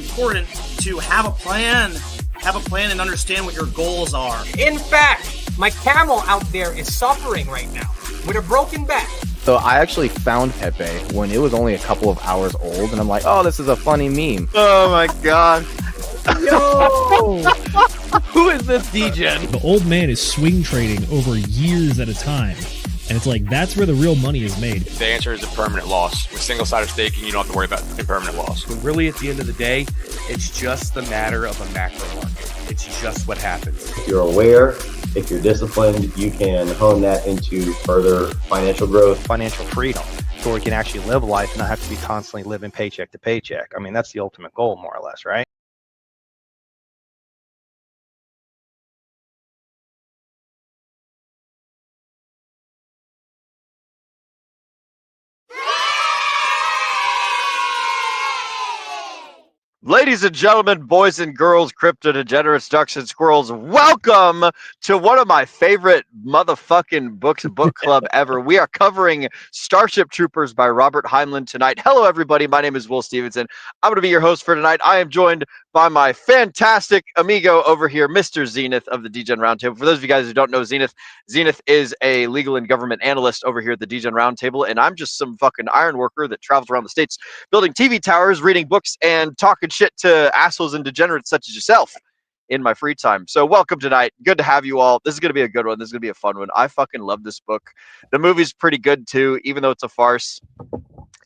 important to have a plan and understand what your goals are. In fact, my camel out there is suffering right now with a broken back. So I actually found Pepe when it was only a couple of hours old, and I'm like, oh, this is a funny meme. Oh my god. Yo! Who is this degen? The old man is swing trading over years at a time. And it's like, that's where the real money is made. The answer is a permanent loss. With single-sided staking, you don't have to worry about impermanent loss. But really, at the end of the day, it's just the matter of a macro market. It's just what happens. If you're aware, if you're disciplined, you can hone that into further financial growth. Financial freedom, so we can actually live life and not have to be constantly living paycheck to paycheck. I mean, that's the ultimate goal, more or less, right? Ladies and gentlemen, boys and girls, crypto degenerates, ducks and squirrels, welcome to one of my favorite motherfucking book club ever. We are covering Starship Troopers by Robert Heinlein tonight. Hello, everybody. My name is Will Stevenson. I'm going to be your host for tonight. I am joined by my fantastic amigo over here, Mr. Zenith of the Degen Roundtable. For those of you guys who don't know Zenith, Zenith is a legal and government analyst over here at the Degen Roundtable, and I'm just some fucking iron worker that travels around the states building TV towers, reading books, and talking shit to assholes and degenerates such as yourself in my free time. So welcome tonight. Good to have you all. This is going to be a good one. This is going to be a fun one. I fucking love this book. The movie's pretty good too, even though it's a farce.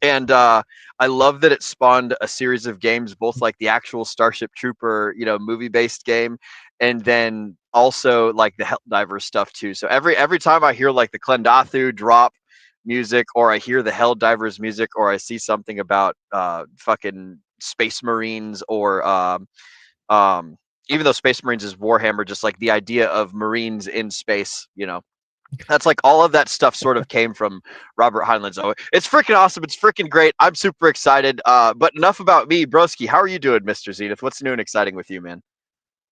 And I love that it spawned a series of games, both like the actual Starship Trooper, movie-based game, and then also like the Helldivers stuff too. So every time I hear like the Klendathu drop music, or I hear the Helldivers music, or I see something about fucking Space Marines, or even though Space Marines is Warhammer, just like the idea of Marines in space, that's like all of that stuff sort of came from Robert Heinlein. So it's freaking awesome. It's freaking great. I'm super excited. But enough about me. Broski, how are you doing, Mr. Zenith? What's new and exciting with you, man?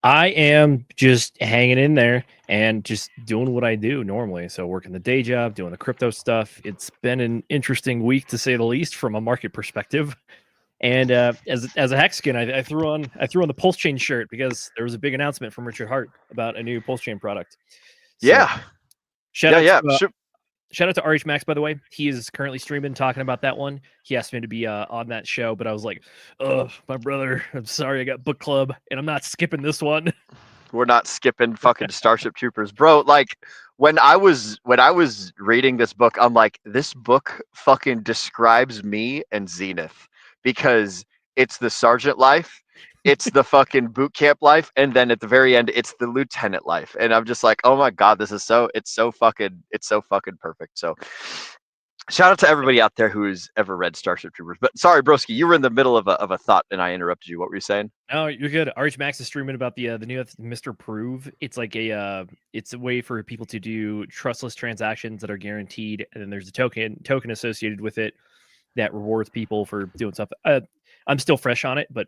I am just hanging in there and just doing what I do normally. So working the day job, doing the crypto stuff. It's been an interesting week, to say the least, from a market perspective. And as a Hexagon, I threw on the Pulse Chain shirt because there was a big announcement from Richard Hart about a new Pulse Chain product. So, yeah. Shout out to RH Max, by the way. He is currently streaming, talking about that one. He asked me to be on that show, but I was like, "Oh, my brother, I'm sorry, I got book club, and I'm not skipping this one." We're not skipping fucking Starship Troopers, bro. Like when I was reading this book, I'm like, this book fucking describes me and Zenith, because it's the sergeant life, it's the fucking boot camp life, and then at the very end, it's the lieutenant life. And I'm just like, oh my god, it's so fucking perfect. So shout out to everybody out there who's ever read Starship Troopers. But sorry, broski, you were in the middle of a thought and I interrupted you. What were you saying? No, you're good. RH Max is streaming about the new Mr. Prove. It's like it's a way for people to do trustless transactions that are guaranteed, and then there's a token associated with it that rewards people for doing stuff. I'm still fresh on it, but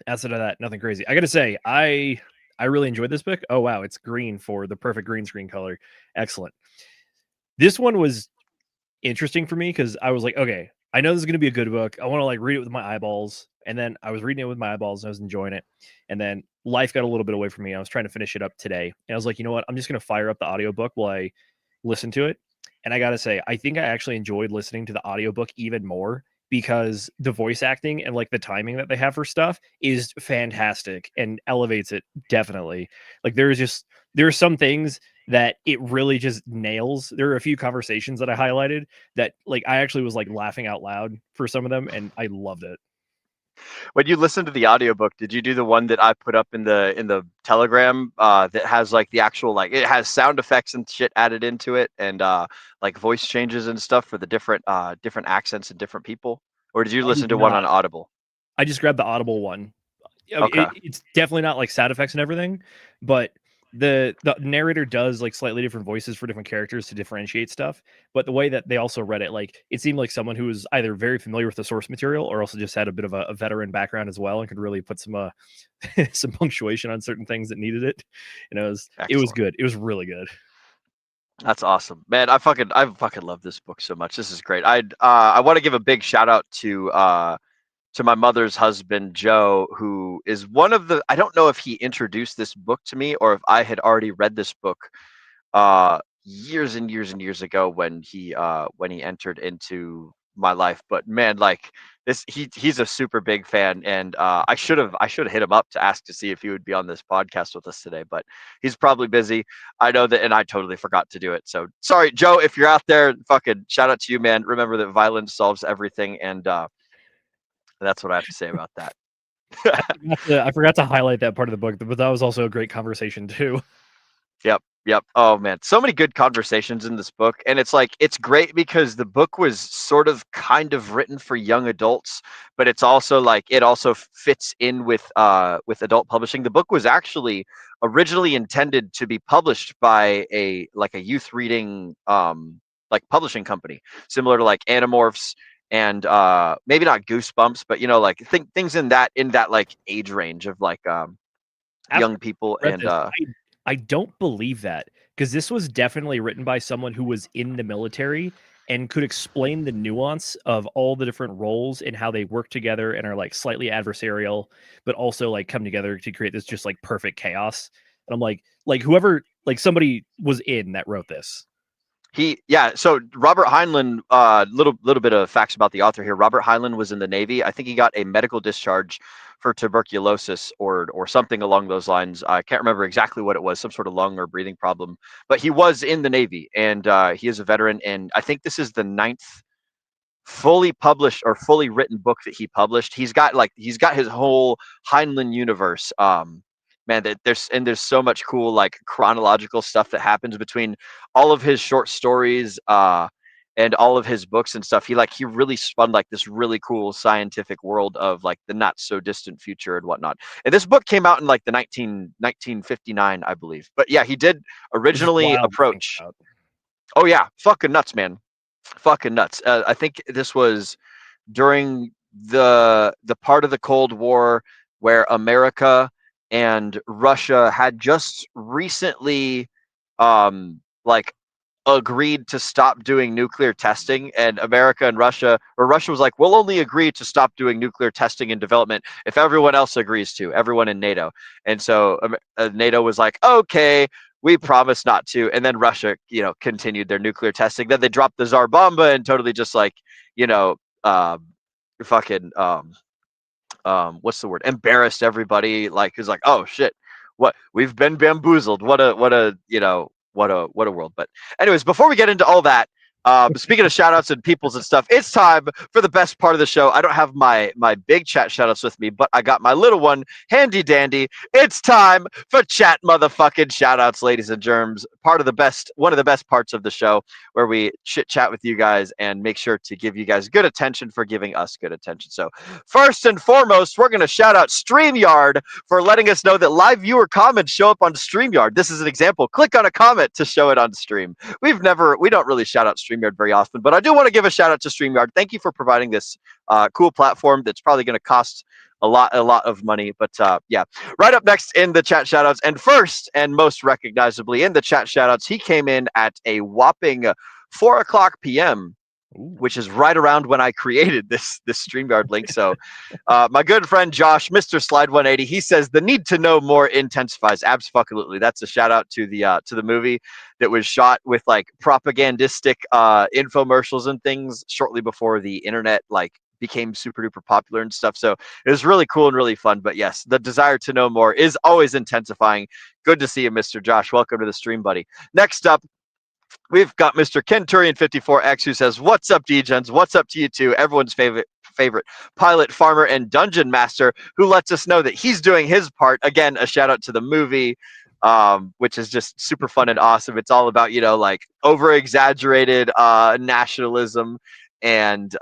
outside of that, nothing crazy. I gotta say, I really enjoyed this book. Oh wow, it's green for the perfect green screen color. Excellent. This one was interesting for me because I was like, okay, I know this is gonna be a good book. I want to like read it with my eyeballs. And then I was reading it with my eyeballs and I was enjoying it. And then life got a little bit away from me. I was trying to finish it up today. And I was like, you know what? I'm just gonna fire up the audiobook while I listen to it. And I gotta say, I think I actually enjoyed listening to the audiobook even more, because the voice acting and like the timing that they have for stuff is fantastic and elevates it definitely. Like there are some things that it really just nails. There are a few conversations that I highlighted that like I actually was like laughing out loud for some of them, and I loved it. When you listen to the audiobook, did you do the one that I put up in the Telegram that has like the actual, like it has sound effects and shit added into it, and like voice changes and stuff for the different accents and different people? Or did you listen to one on Audible? I just grabbed the Audible one. Okay. It's definitely not like sound effects and everything, but the narrator does like slightly different voices for different characters to differentiate stuff. But the way that they also read it, like it seemed like someone who was either very familiar with the source material or also just had a bit of a veteran background as well and could really put some some punctuation on certain things that needed it. And it was good. It was really good. That's awesome, man. I fucking love this book so much. This is great. I want to give a big shout out to to my mother's husband, Joe, who is one of the, I don't know if he introduced this book to me or if I had already read this book years and years and years ago when he entered into my life. But man, like this, he's a super big fan, and I should have hit him up to ask to see if he would be on this podcast with us today, but he's probably busy. I know that, and I totally forgot to do it. So sorry, Joe, if you're out there, fucking shout out to you, man. Remember that violence solves everything, and that's what I have to say about that. I forgot to highlight that part of the book, but that was also a great conversation too. Yep. Oh man, so many good conversations in this book, and it's like it's great because the book was sort of kind of written for young adults, but it's also like it also fits in with adult publishing. The book was actually originally intended to be published by a youth reading like publishing company, similar to like Animorphs and maybe not Goosebumps, but you know, like things in that like age range of like young people. And I don't believe that, because this was definitely written by someone who was in the military and could explain the nuance of all the different roles and how they work together and are like slightly adversarial, but also like come together to create this just like perfect chaos. And I'm like whoever, like somebody was in that wrote this. So Robert Heinlein, little bit of facts about the author here. Robert Heinlein was in the Navy. I think he got a medical discharge for tuberculosis or something along those lines. I can't remember exactly what it was, some sort of lung or breathing problem. But he was in the Navy, and he is a veteran. And I think this is the 9th fully published or fully written book that he published. He's got his whole Heinlein universe. Man, there's so much cool like chronological stuff that happens between all of his short stories and all of his books and stuff. He really spun like this really cool scientific world of like the not so distant future and whatnot. And this book came out in like the 1959, I believe. But yeah, he did originally approach. Oh yeah, fucking nuts, man, fucking nuts. I think this was during the part of the Cold War where America and Russia had just recently agreed to stop doing nuclear testing, and America and Russia was like, we'll only agree to stop doing nuclear testing and development if everyone else agrees to, everyone in NATO. And so NATO was like, okay, we promise not to. And then Russia, continued their nuclear testing. Then they dropped the Tsar Bomba and totally just like, what's the word? Embarrassed everybody. Like, who's like, oh shit, what, we've been bamboozled. What a world. But anyways, before we get into all that, speaking of shout outs and peoples and stuff, it's time for the best part of the show. I don't have my big chat shout outs with me, but I got my little one handy dandy. It's time for chat motherfucking shout outs, ladies and germs. One of the best parts of the show, where we chit chat with you guys and make sure to give you guys good attention for giving us good attention. So first and foremost, we're going to shout out StreamYard for letting us know that live viewer comments show up on StreamYard. This is an example. Click on a comment to show it on stream. We don't really shout out StreamYard very often, but I do want to give a shout out to StreamYard. Thank you for providing this cool platform that's probably going to cost a lot of money. But yeah, right up next in the chat shout outs, and first and most recognizably in the chat shout outs, he came in at a whopping 4:00 p.m. which is right around when I created this StreamYard link. So my good friend Josh, Mr. Slide 180, he says the need to know more intensifies. Absolutely. That's a shout out to the movie that was shot with like propagandistic infomercials and things shortly before the internet like became super duper popular and stuff. So it was really cool and really fun. But yes, the desire to know more is always intensifying. Good to see you, Mr. Josh. Welcome to the stream, buddy. Next up, we've got Mr. Kenturian54X, who says, what's up, Degens? What's up to you two? Everyone's favorite pilot, farmer, and dungeon master, who lets us know that he's doing his part. Again, a shout out to the movie, which is just super fun and awesome. It's all about, like over exaggerated nationalism and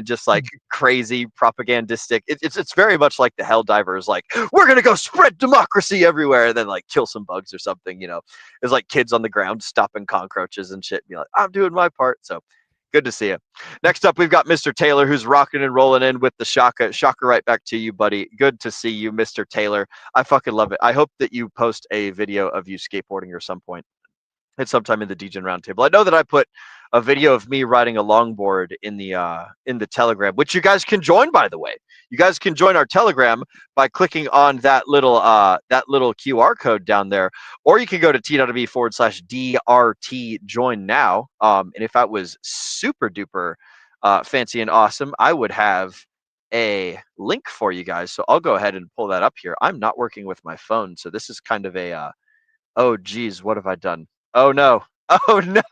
just like crazy propagandistic. It's very much like the Helldivers, like, we're gonna go spread democracy everywhere and then like kill some bugs or something. It's like kids on the ground stopping cockroaches and shit and be like, I'm doing my part. So good to see you. Next up, we've got Mr. Taylor, who's rocking and rolling in with the Shaka right back to you, buddy. Good to see you, Mr. Taylor. I fucking love it. I hope that you post a video of you skateboarding or some point. It's sometime in the Degen Roundtable. I know that I put a video of me riding a longboard in the Telegram, which you guys can join, by the way. you guys can join our Telegram by clicking on that little QR code down there, or you can go to t.me/DRT join now. And if that was super duper fancy and awesome, I would have a link for you guys. So I'll go ahead and pull that up here. I'm not working with my phone, so this is kind of a oh geez, what have I done? Oh no. Oh no.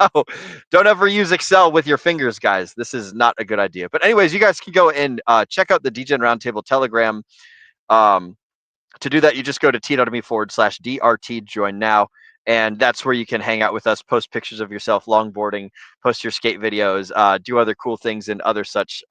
Don't ever use Excel with your fingers, guys. This is not a good idea. But anyways, you guys can go and check out the Degen Roundtable Telegram. To do that, you just go to t.me/DRT join now. And that's where you can hang out with us, post pictures of yourself longboarding, post your skate videos, do other cool things and other such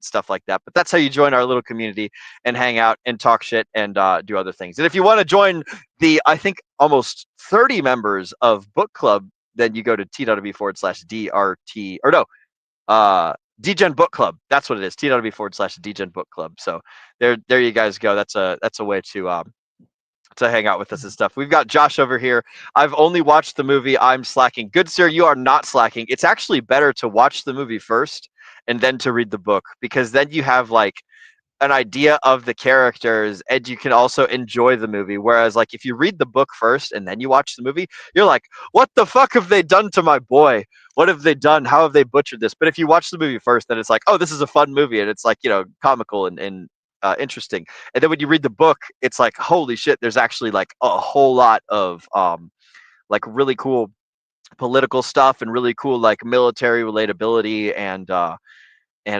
stuff like that. But that's how you join our little community and hang out and talk shit and do other things. And if you want to join the, I think, almost 30 members of Book Club, then you go to t.me/DRT, or no, Degen Book Club. That's what it is. t.me/Degen Book Club. So there you guys go. That's a way to hang out with us and stuff. We've got Josh over here. I've only watched the movie. I'm slacking. Good sir, you are not slacking. It's actually better to watch the movie first and then to read the book, because then you have like an idea of the characters and you can also enjoy the movie. Whereas like if you read the book first and then you watch the movie, you're like, what the fuck have they done to my boy? What have they done? How have they butchered this? But if you watch the movie first, then it's like, oh, this is a fun movie, and it's like, you know, comical and interesting. And then when you read the book, it's like, holy shit, there's actually like a whole lot of like really cool political stuff and really cool like military relatability and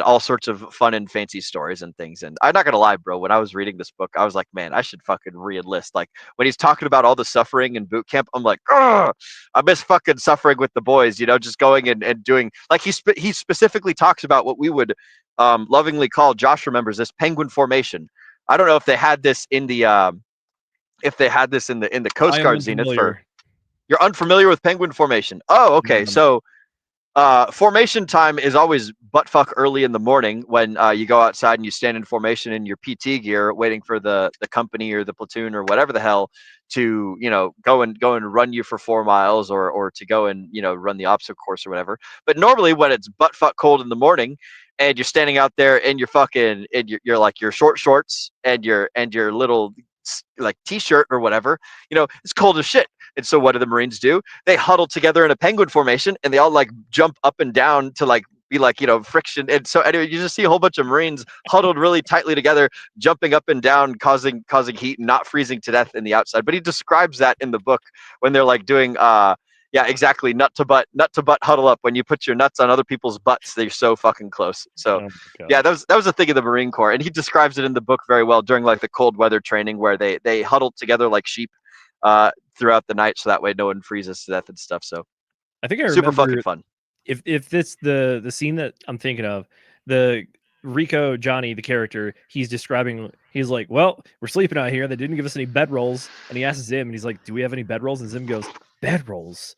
all sorts of fun and fancy stories and things. And I'm not gonna lie, bro, when I was reading this book, I was like, man, I should fucking re-enlist. Like when he's talking about all the suffering in boot camp, I'm like, ugh, I miss fucking suffering with the boys, you know, just going and doing, like he specifically talks about what we would lovingly call, Josh remembers this, penguin formation. I don't know if they had this in the in the Coast Guard Zenith. You're unfamiliar with penguin formation. Oh, okay. So formation time is always buttfuck early in the morning when you go outside and you stand in formation in your PT gear, waiting for the company or the platoon or whatever the hell to, you know, go and run you for 4 miles or to go and, you know, run the obstacle course or whatever. But normally when it's buttfuck cold in the morning and you're standing out there in your fucking you're like your short shorts and your little like t-shirt or whatever, you know, it's cold as shit. And so what do the Marines do? They huddle together in a penguin formation and they all like jump up and down to like be like, you know, friction. And so anyway, you just see a whole bunch of Marines huddled really tightly together, jumping up and down, causing heat and not freezing to death in the outside. But he describes that in the book when they're like doing yeah, exactly, nut to butt huddle up. When you put your nuts on other people's butts, they're so fucking close. So yeah, that was a thing of the Marine Corps, and he describes it in the book very well during like the cold weather training where they huddled together like sheep throughout the night, so that way no one freezes to death and stuff. So I think I super remember fucking fun. If this the scene that I'm thinking of, the Rico Johnny, the character, he's describing, he's like, well, we're sleeping out here. They didn't give us any bedrolls. And he asks Zim, and he's like, do we have any bedrolls? And Zim goes, bedrolls,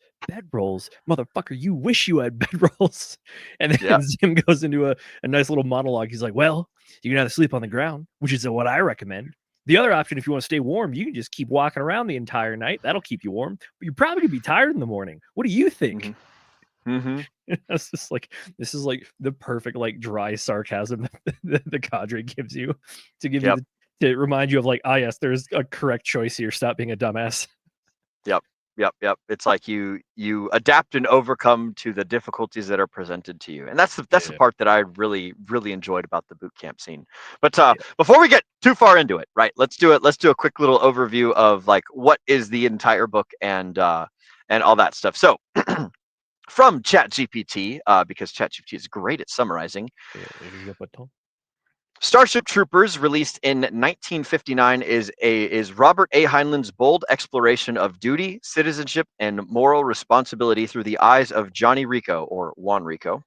motherfucker, you wish you had bedrolls. And then Zim goes into a nice little monologue. He's like, well, you can either sleep on the ground, which is what I recommend. The other option, if you want to stay warm, you can just keep walking around the entire night. That'll keep you warm. But you're probably going to be tired in the morning. What do you think? Mm-hmm. It's just like, this is like the perfect like dry sarcasm that the cadre gives you to give you to remind you of like, ah, yes, there's a correct choice here. Stop being a dumbass. Yep. It's like you adapt and overcome to the difficulties that are presented to you, and that's the part that I really enjoyed about the boot camp scene. But before we get too far into it, right? Let's do a quick little overview of like what is the entire book and all that stuff. So. From ChatGPT, because ChatGPT is great at summarizing. Starship Troopers, released in 1959, is Robert A. Heinlein's bold exploration of duty, citizenship, and moral responsibility through the eyes of Johnny Rico, or Juan Rico,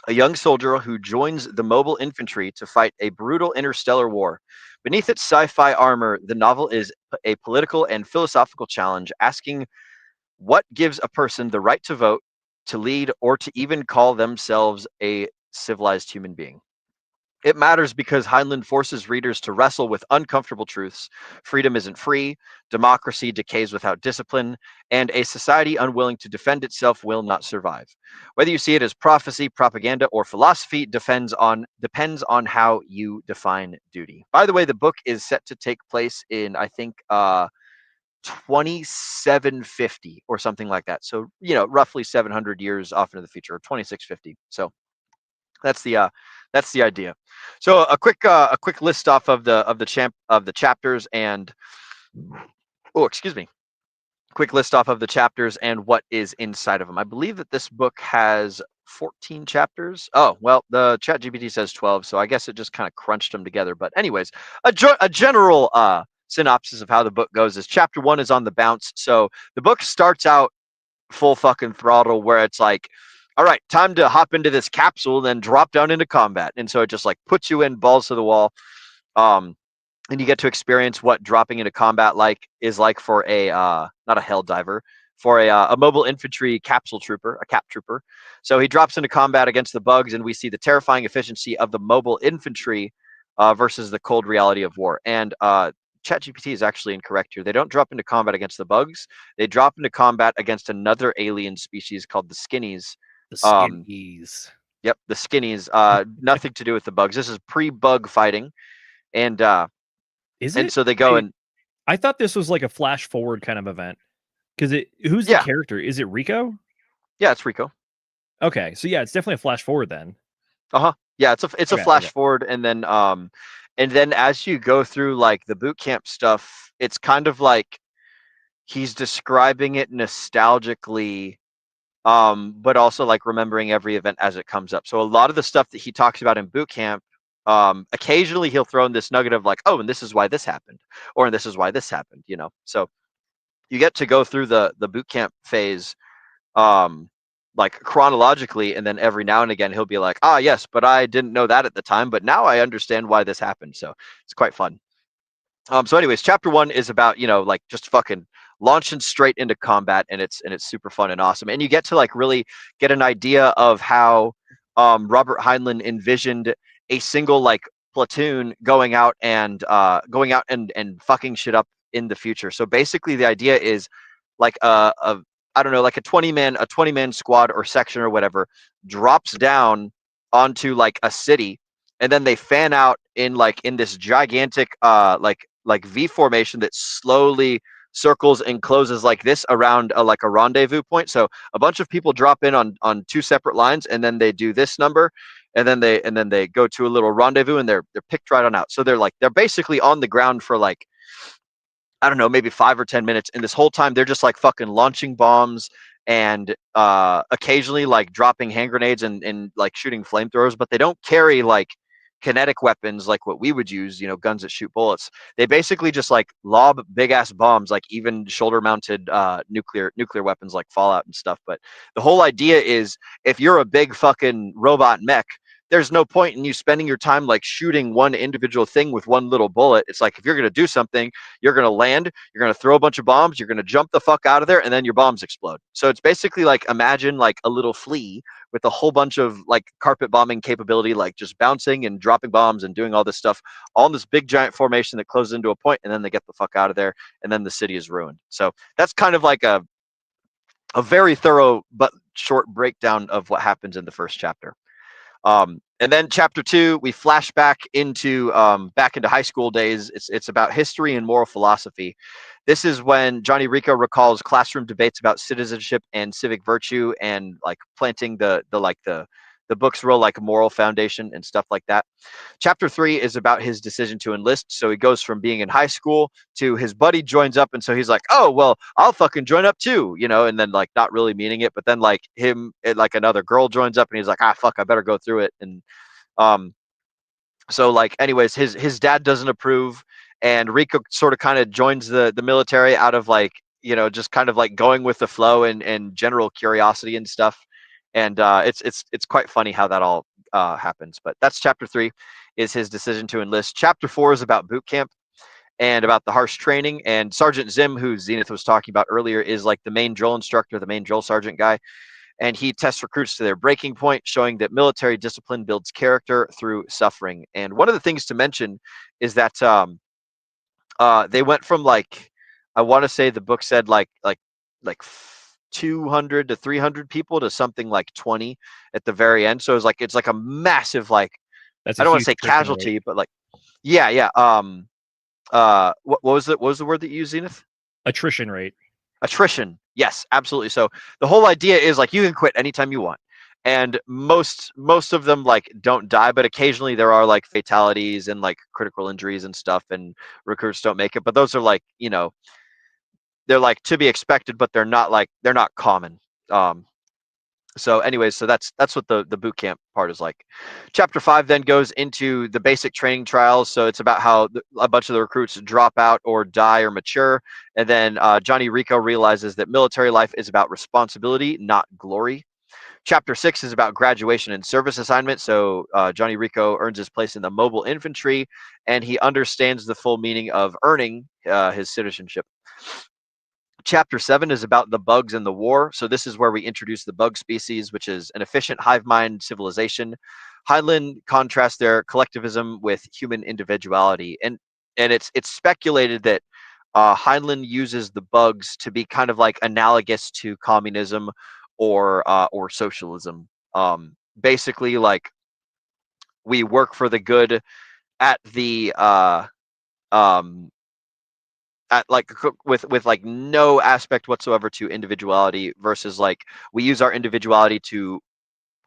a young soldier who joins the mobile infantry to fight a brutal interstellar war. Beneath its sci-fi armor, the novel is a political and philosophical challenge, asking what gives a person the right to vote, to lead, or to even call themselves a civilized human being. It matters because Heinlein forces readers to wrestle with uncomfortable truths. Freedom isn't free, democracy decays without discipline, and a society unwilling to defend itself will not survive. Whether you see it as prophecy, propaganda, or philosophy depends on how you define duty. By the way, the book is set to take place in, I think, 2750 or something like that. So, roughly 700 years off into the future, or 2650. So that's the idea. So a quick list off of the chapters and excuse me. Quick list off of the chapters and what is inside of them. I believe that this book has 14 chapters. Oh, well, the ChatGPT says 12, so I guess it just kind of crunched them together. But anyways, a general synopsis of how the book goes is chapter 1 is on the bounce. So the book starts out full fucking throttle where it's like, all right, time to hop into this capsule, then drop down into combat. And so it just like puts you in balls to the wall. And you get to experience what dropping into combat is like for a not a hell diver, for a mobile infantry capsule trooper, a cap trooper. So he drops into combat against the bugs, and we see the terrifying efficiency of the mobile infantry versus the cold reality of war. And ChatGPT is actually incorrect here. They don't drop into combat against the bugs. They drop into combat against another alien species called the Skinnies. The Skinnies. Yep, the Skinnies. Nothing to do with the bugs. This is pre-bug fighting, and so they go and. I thought this was like a flash forward kind of event because who's the character? Is it Rico? Yeah, it's Rico. Okay, so yeah, it's definitely a flash forward then. Yeah, it's a flash forward, and then as you go through like the boot camp stuff, it's kind of like he's describing it nostalgically, but also like remembering every event as it comes up. So a lot of the stuff that he talks about in boot camp, occasionally he'll throw in this nugget of like, oh, and this is why this happened, or and this is why this happened, So you get to go through the boot camp phase, like chronologically, and then every now and again he'll be like, yes, but I didn't know that at the time, but now I understand why this happened. So it's quite fun. So anyways, chapter 1 is about, like just fucking launching straight into combat, and it's super fun and awesome. And you get to like really get an idea of how Robert Heinlein envisioned a single like platoon going out and fucking shit up in the future. So basically the idea is like I don't know, like a 20-man squad or section or whatever drops down onto like a city, and then they fan out in this gigantic like V formation that slowly circles and closes like this around a rendezvous point. So a bunch of people drop in on two separate lines, and then they do this number, and then they go to a little rendezvous, and they're picked right on out. So they're basically on the ground for like, I don't know, maybe 5 or 10 minutes. And this whole time they're just like fucking launching bombs and occasionally like dropping hand grenades and like shooting flamethrowers, but they don't carry like kinetic weapons like what we would use, guns that shoot bullets. They basically just like lob big ass bombs, like even shoulder mounted nuclear weapons like Fallout and stuff. But the whole idea is if you're a big fucking robot mech, there's no point in you spending your time like shooting one individual thing with one little bullet. It's like if you're going to do something, you're going to land, you're going to throw a bunch of bombs, you're going to jump the fuck out of there, and then your bombs explode. So it's basically like imagine like a little flea with a whole bunch of like carpet bombing capability, like just bouncing and dropping bombs and doing all this stuff all in this big giant formation that closes into a point, and then they get the fuck out of there, and then the city is ruined. So that's kind of like a very thorough but short breakdown of what happens in the first chapter. And then chapter 2, we flash back into high school days. It's about history and moral philosophy. This is when Johnny Rico recalls classroom debates about citizenship and civic virtue, and like planting the book's real like moral foundation and stuff like that. Chapter 3 is about his decision to enlist. So he goes from being in high school to his buddy joins up, and so he's like, oh well, I'll fucking join up too, and then like not really meaning it, but then like another girl joins up, and he's like, fuck, I better go through it. And so like anyways, his dad doesn't approve, and Rico sort of kind of joins the military out of like, just kind of like going with the flow and general curiosity and stuff. And it's quite funny how that all happens. But that's chapter 3, is his decision to enlist. Chapter 4 is about boot camp and about the harsh training. And Sergeant Zim, who Zenith was talking about earlier, is like the main drill instructor, the main drill sergeant guy. and he tests recruits to their breaking point, showing that military discipline builds character through suffering. And one of the things to mention is that they went from like, I want to say the book said like 200 to 300 people to something like 20 at the very end. So it's like a massive, like, That's I a don't want to huge say attrition rate. casualty, but like, yeah. What was it? What was the word that you used, Zenith? Attrition rate. Attrition. Yes, absolutely. So the whole idea is like you can quit anytime you want. And most of them like don't die, but occasionally there are like fatalities and like critical injuries and stuff, and recruits don't make it. But those are like, you know, they're like to be expected, but they're not common. So anyways, so that's what the boot camp part is like. Chapter 5 then goes into the basic training trials. So it's about how a bunch of the recruits drop out or die or mature. And then Johnny Rico realizes that military life is about responsibility, not glory. Chapter 6 is about graduation and service assignment. So Johnny Rico earns his place in the mobile infantry, and he understands the full meaning of earning his citizenship. Chapter 7 is about the bugs and the war. So this is where we introduce the bug species, which is an efficient hive mind civilization. Heinlein contrasts their collectivism with human individuality, and it's speculated that Heinlein uses the bugs to be kind of like analogous to communism or socialism. Basically, like we work for the good at the at like with like no aspect whatsoever to individuality, versus like we use our individuality to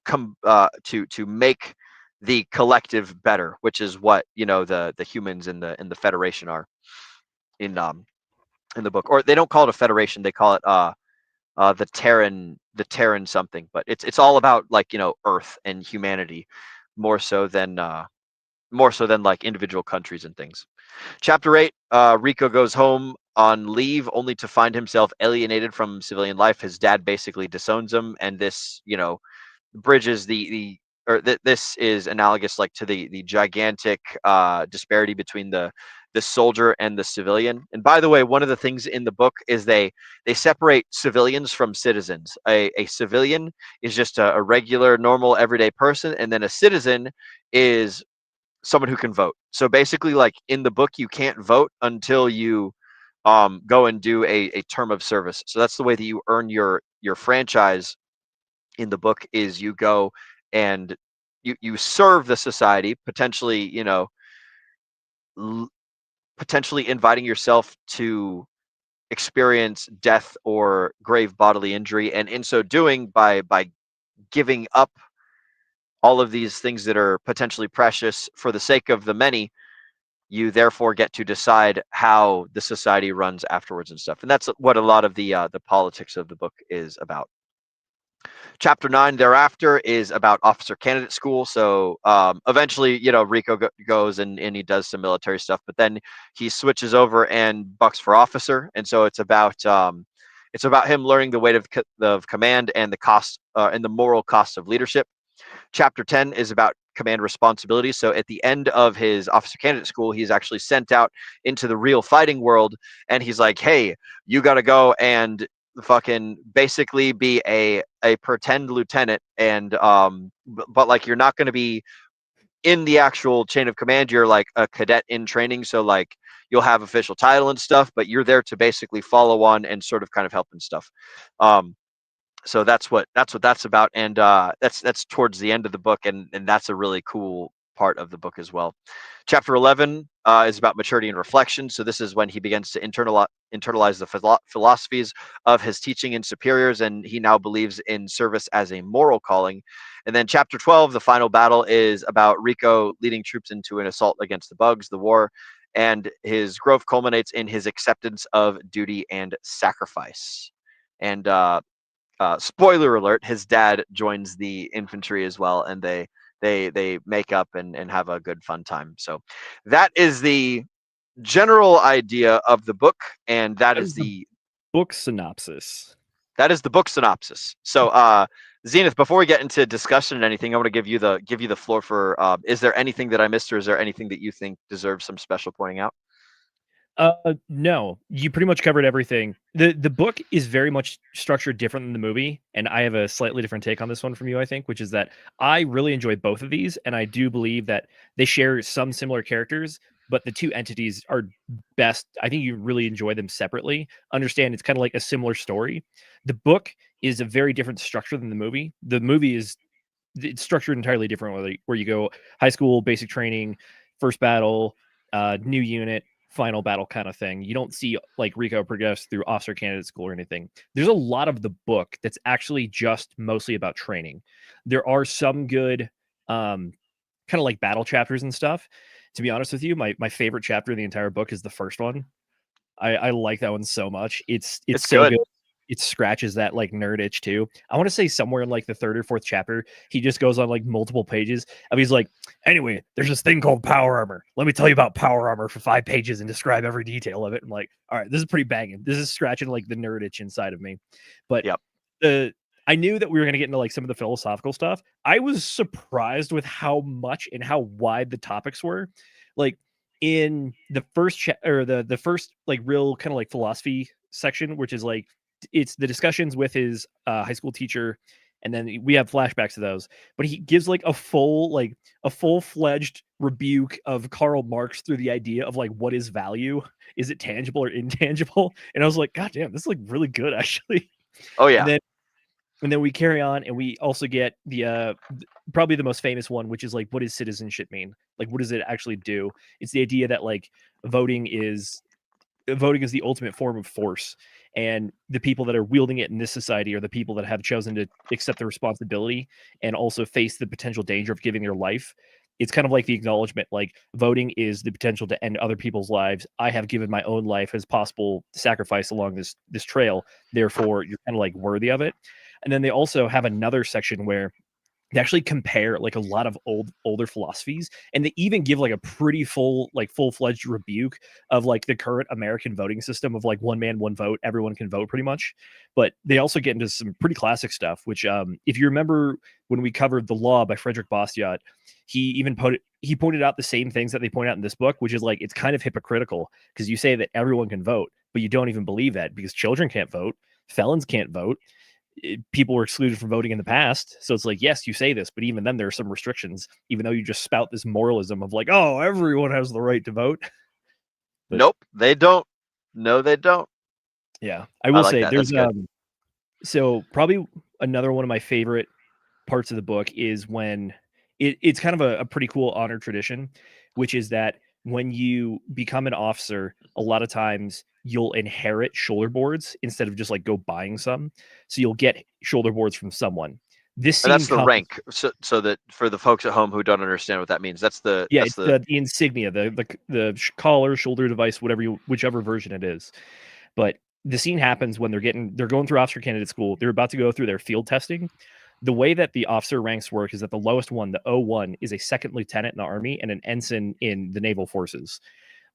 come to make the collective better, which is what, you know, the humans in the Federation are in the book. Or they don't call it a federation, they call it the Terran something, but it's all about like, you know, Earth and humanity more so than like individual countries and things. Chapter 8, Rico goes home on leave only to find himself alienated from civilian life. His dad basically disowns him, and this, you know, bridges this is analogous like to the gigantic disparity between the soldier and the civilian. And by the way, one of the things in the book is they separate civilians from citizens. A civilian is just a regular, normal, everyday person, and then a citizen is someone who can vote. So basically, like in the book, you can't vote until you go and do a term of service. So that's the way that you earn your franchise in the book, is you go and you serve the society, potentially, you know, potentially inviting yourself to experience death or grave bodily injury, and in so doing, by giving up all of these things that are potentially precious for the sake of the many, you therefore get to decide how the society runs afterwards and stuff. And that's what a lot of the politics of the book is about. Chapter 9 thereafter is about officer candidate school. So eventually, you know, Rico goes and he does some military stuff, but then he switches over and bucks for officer. And so it's about him learning the weight of command and the cost and the moral cost of leadership. Chapter 10 is about command responsibility. So at the end of his officer candidate school, he's actually sent out into the real fighting world, and he's like, hey, you got to go and fucking basically be a pretend lieutenant, and but like you're not going to be in the actual chain of command. You're like a cadet in training, so like you'll have official title and stuff, but you're there to basically follow on and sort of kind of help and stuff. So that's what that's about, and that's towards the end of the book, and that's a really cool part of the book as well. Chapter 11 is about maturity and reflection. So this is when he begins to internalize the philosophies of his teaching and superiors, and he now believes in service as a moral calling. And then chapter 12, the final battle, is about Rico leading troops into an assault against the bugs, the war, and his growth culminates in his acceptance of duty and sacrifice. And spoiler alert, his dad joins the infantry as well, and they make up and have a good fun time. So that is the general idea of the book, and that is the book synopsis. That is the book synopsis. So Zenith, before we get into discussion and anything, I want to give you the floor for is there anything that I missed, or is there anything that you think deserves some special pointing out? No, you pretty much covered everything. The book is very much structured different than the movie, and I have a slightly different take on this one from you, I think, which is that I really enjoy both of these, and I do believe that they share some similar characters, but the two entities are best. I think you really enjoy them separately. Understand it's kind of like a similar story. The book is a very different structure than the movie. The movie is it's structured entirely different, where you go high school, basic training, first battle, new unit, final battle kind of thing. You don't see like Rico progress through officer candidate school or anything. There's a lot of the book that's actually just mostly about training. There are some good kind of like battle chapters and stuff. To be honest with you, my favorite chapter in the entire book is the first one. I like that one so much. It's so good. good. It scratches that like nerd itch too. I want to say somewhere in like the third or fourth chapter, he just goes on like multiple pages. I mean, he's like, anyway, there's this thing called power armor. Let me tell you about power armor for 5 pages and describe every detail of it. I'm like, all right, this is pretty banging. This is scratching like the nerd itch inside of me. But Yep. I knew that we were going to get into like some of the philosophical stuff. I was surprised with how much and how wide the topics were. Like in the first or the first like real kind of like philosophy section, which is like it's the discussions with his high school teacher, and then we have flashbacks to those. But he gives like a full-fledged rebuke of Karl Marx through the idea of like what is value? Is it tangible or intangible? And I was like, God damn, this is like really good actually. Oh yeah. And then we carry on, and we also get the probably the most famous one, which is like, what does citizenship mean? Like, what does it actually do? It's the idea that like voting is the ultimate form of force, and the people that are wielding it in this society are the people that have chosen to accept the responsibility and also face the potential danger of giving their life. It's kind of like the acknowledgement, like voting is the potential to end other people's lives. I have given my own life as possible sacrifice along this trail. Therefore, you're kind of like worthy of it. And then they also have another section where they actually compare like a lot of older philosophies, and they even give like a pretty full-fledged rebuke of like the current American voting system of like one man, one vote, everyone can vote pretty much. But they also get into some pretty classic stuff, which if you remember when we covered The Law by Frederick Bastiat, he pointed out the same things that they point out in this book, which is like it's kind of hypocritical because you say that everyone can vote, but you don't even believe that because children can't vote, felons can't vote, people were excluded from voting in the past. So it's like, yes, you say this, but even then there are some restrictions, even though you just spout this moralism of like, oh, everyone has the right to vote. But, nope, they don't. No, they don't. Yeah, I will say that. there's so probably another one of my favorite parts of the book is when it's kind of a pretty cool honor tradition, which is that when you become an officer, a lot of times you'll inherit shoulder boards instead of just like go buying some. So you'll get shoulder boards from someone. This and that's scene the rank. So that for the folks at home who don't understand what that means, that's the the insignia, the collar, shoulder device, whichever version it is. But the scene happens when they're going through officer candidate school. They're about to go through their field testing. The way that the officer ranks work is that the lowest one, the O1, is a second lieutenant in the Army and an ensign in the naval forces.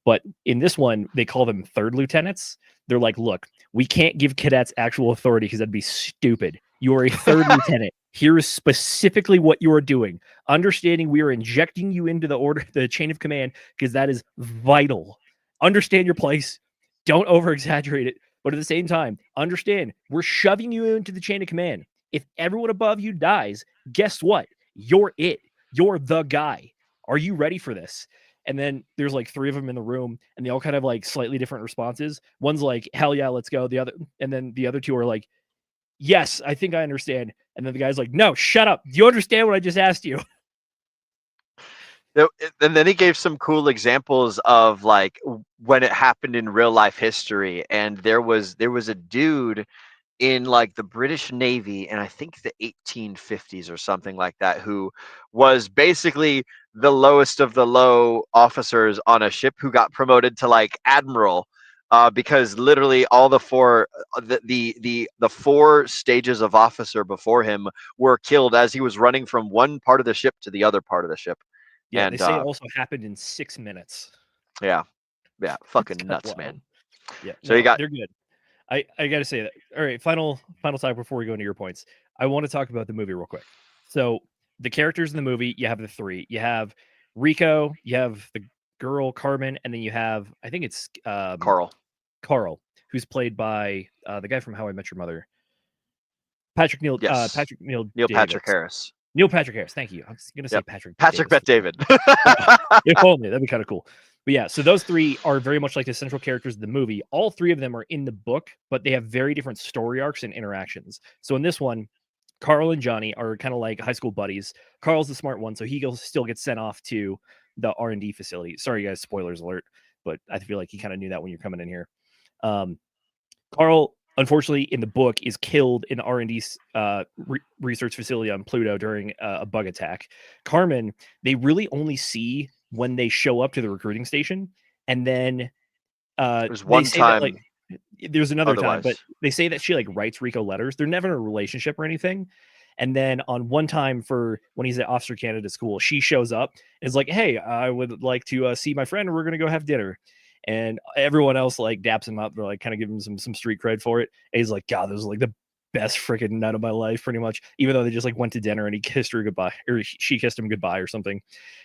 But in this one, they call them third lieutenants. They're like, look, we can't give cadets actual authority because that'd be stupid. You are a third lieutenant. Here is specifically what you are doing. Understanding we are injecting you into the chain of command because that is vital. Understand your place. Don't over-exaggerate it. But at the same time, understand we're shoving you into the chain of command. If everyone above you dies, guess what? You're it. You're the guy. Are you ready for this? And then there's like 3 of them in the room, and they all kind of like slightly different responses. One's like, hell yeah, let's go. And then the other 2 are like, yes, I think I understand. And then the guy's like, no, shut up. Do you understand what I just asked you? And then he gave some cool examples of like when it happened in real life history. And there was a dude in like the British Navy, and I think the 1850s or something like that, who was basically the lowest of the low officers on a ship who got promoted to like admiral, because literally all the 4 stages of officer before him were killed as he was running from one part of the ship to the other part of the ship. Yeah, and they say it also happened in 6 minutes. Yeah, fucking nuts, man. Yeah, so you got they're good. I gotta say that. All right, final talk before we go into your points. I want to talk about the movie real quick. So the characters in the movie, you have the 3. You have Rico, you have girl Carmen, and then you have I think it's Carl. who's played by the guy from How I Met Your Mother, Patrick Neil Yes. Patrick Neil Neil Davis. Patrick Harris. Neil Patrick Harris. Thank you. I was gonna say Yep. Patrick Patrick Bet David. If only, that'd be kind of cool. But yeah, so those three are very much like the central characters of the movie. All three of them are in the book, but they have very different story arcs and interactions. So in this one, Carl and Johnny are kind of like high school buddies. Carl's the smart one, so he still gets sent off to the R&D facility. Sorry, guys, spoilers alert, but I feel like you kind of knew that when you're coming in here. Carl, unfortunately, in the book, is killed in the R&D research facility on Pluto during a bug attack. Carmen, they really only see when they show up to the recruiting station, and then There's one time. that, there's another time, Otherwise. but they say that she like writes Rico letters. They're never in a relationship or anything. And then on one time for when he's at Officer Candidate School, she shows up and is like, "Hey, I would like to see my friend. We're gonna go have dinner." And everyone else like daps him up. They're like kind of giving him some street cred for it. And he's like, "God, this was like the best freaking night of my life," pretty much. Even though they just like went to dinner and he kissed her goodbye, or she kissed him goodbye or something.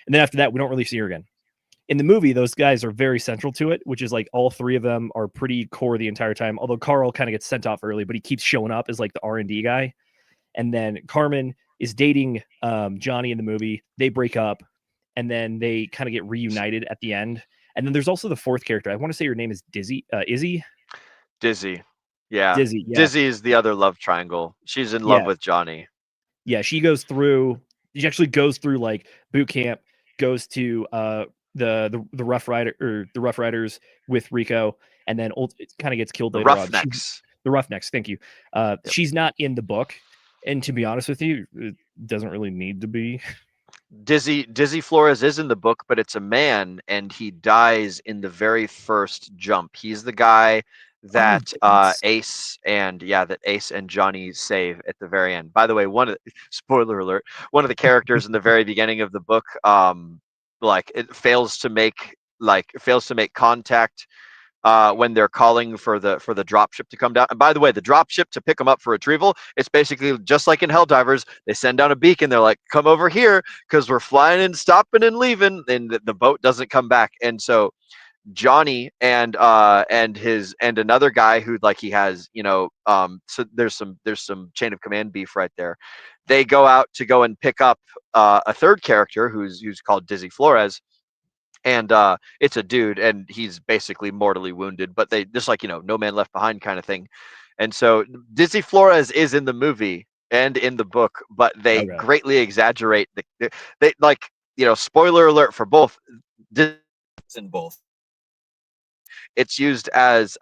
And then after that, we don't really see her again. In the movie, those guys are very central to it, which is like all three of them are pretty core the entire time. Although Carl kind of gets sent off early, but he keeps showing up as like the R&D guy. And then Carmen is dating Johnny in the movie. They break up, and then they kind of get reunited at the end. And then there's also the fourth character. I want to say her name is Izzy. Dizzy. Yeah. Dizzy. Yeah. Dizzy is the other love triangle. She's in love with Johnny. Yeah, she actually goes through like boot camp, goes to the Rough Riders with Rico, and then it kind of gets killed later on. The Roughnecks, thank you. She's not in the book, and to be honest with you, it doesn't really need to be. Dizzy Flores is in the book, but it's a man, and he dies in the very first jump. He's the guy that Ace and Johnny save at the very end. By the way, spoiler alert, one of the characters in the very beginning of the book, it fails to make contact when they're calling for the dropship to come down. And by the way, the dropship to pick them up for retrieval, it's basically just like in Helldivers. They send down a beacon. They're like, "Come over here, because we're flying and stopping and leaving," and the boat doesn't come back. And so Johnny and another guy who he has, so there's some chain of command beef right there. They go out to go and pick up a third character who's called Dizzy Flores. And it's a dude, and he's basically mortally wounded, but they just no man left behind kind of thing. And so Dizzy Flores is in the movie and in the book, but they greatly exaggerate spoiler alert for both. In both, it's used as is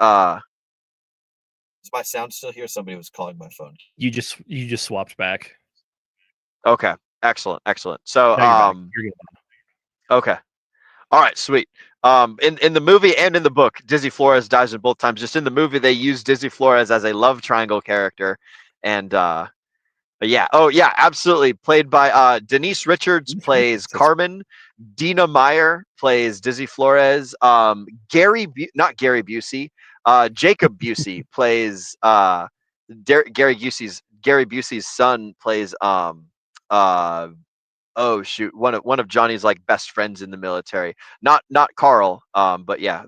my sound still here? Somebody was calling my phone. You just swapped back. Okay, excellent. So you're good. Okay. All right, sweet. In the movie and in the book, Dizzy Flores dies in both times. Just in the movie, they use Dizzy Flores as a love triangle character, and but yeah, absolutely. Played by Denise Richards plays Carmen, Dina Meyer plays Dizzy Flores, not Gary Busey, Jacob Busey plays Gary Busey's son plays oh shoot, one of Johnny's best friends in the military, not Carl, but yeah,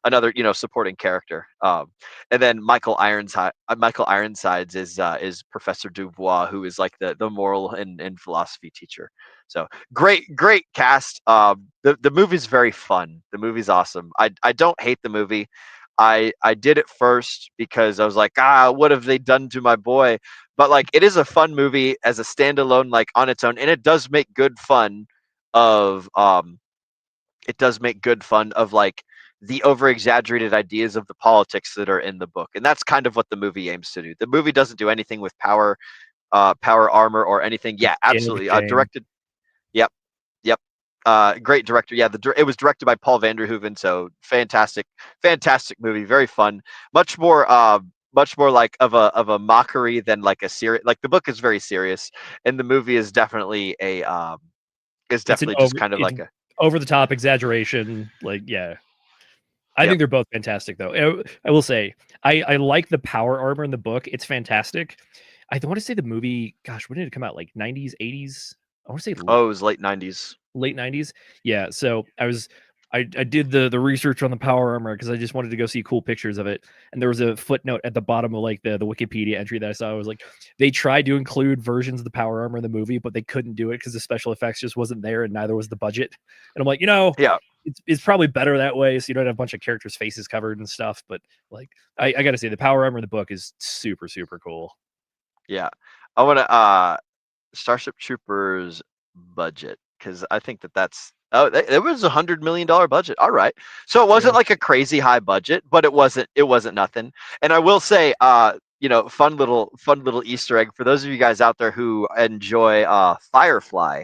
another supporting character. And then Michael Ironsides is Professor Dubois, who is the moral and philosophy teacher. So great cast. The movie's very fun. The movie's awesome. I don't hate the movie. I did it first because I was like, what have they done to my boy? But it is a fun movie as a standalone, on its own, and it does make good fun of the over exaggerated ideas of the politics that are in the book, and that's kind of what the movie aims to do. The movie doesn't do anything with power armor or anything. Yeah, absolutely. Directed. Yep. Great director. Yeah, it was directed by Paul Vanderhoeven. So fantastic movie. Very fun. Much more of a mockery than a serious. The book is very serious, and the movie is definitely kind of a over the top exaggeration. I think they're both fantastic, though. I will say I like the power armor in the book. It's fantastic. I want to say the movie. Gosh, when did it come out? 90s, 80s. I want to say. Oh, it was late 90s. Late 90s. Yeah. So I I did the research on the power armor because I just wanted to go see cool pictures of it. And there was a footnote at the bottom of like the Wikipedia entry that I saw. I was like, they tried to include versions of the power armor in the movie, but they couldn't do it because the special effects just wasn't there, and neither was the budget. And I'm like, Yeah. it's probably better that way, so you don't have a bunch of characters' faces covered and stuff. But like, I gotta say, the power armor in the book is super, super cool. Yeah. I want to Starship Troopers budget, because I think that's it was $100 million budget. All right, so it wasn't like a crazy high budget, but it wasn't nothing. And I will say, fun little Easter egg for those of you guys out there who enjoy Firefly.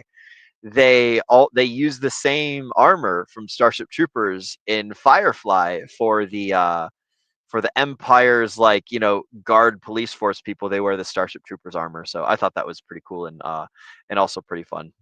They use the same armor from Starship Troopers in Firefly for the Empire's guard police force people. They wear the Starship Troopers armor, so I thought that was pretty cool and also pretty fun.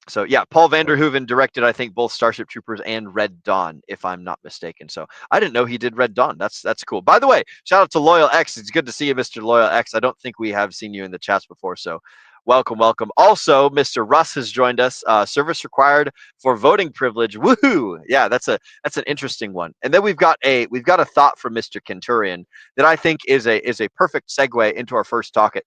So yeah, Paul Vanderhoeven directed, I think, both Starship Troopers and Red Dawn, if I'm not mistaken. So I didn't know he did Red Dawn. That's cool. By the way, shout out to Loyal X. It's good to see you, Mr. Loyal X. I don't think we have seen you in the chats before, so welcome. Also, Mr. Russ has joined us. Service required for voting privilege. Woohoo! Yeah, that's an interesting one. And then we've got a thought from Mr. Kenturian that I think is a perfect segue into our first topic.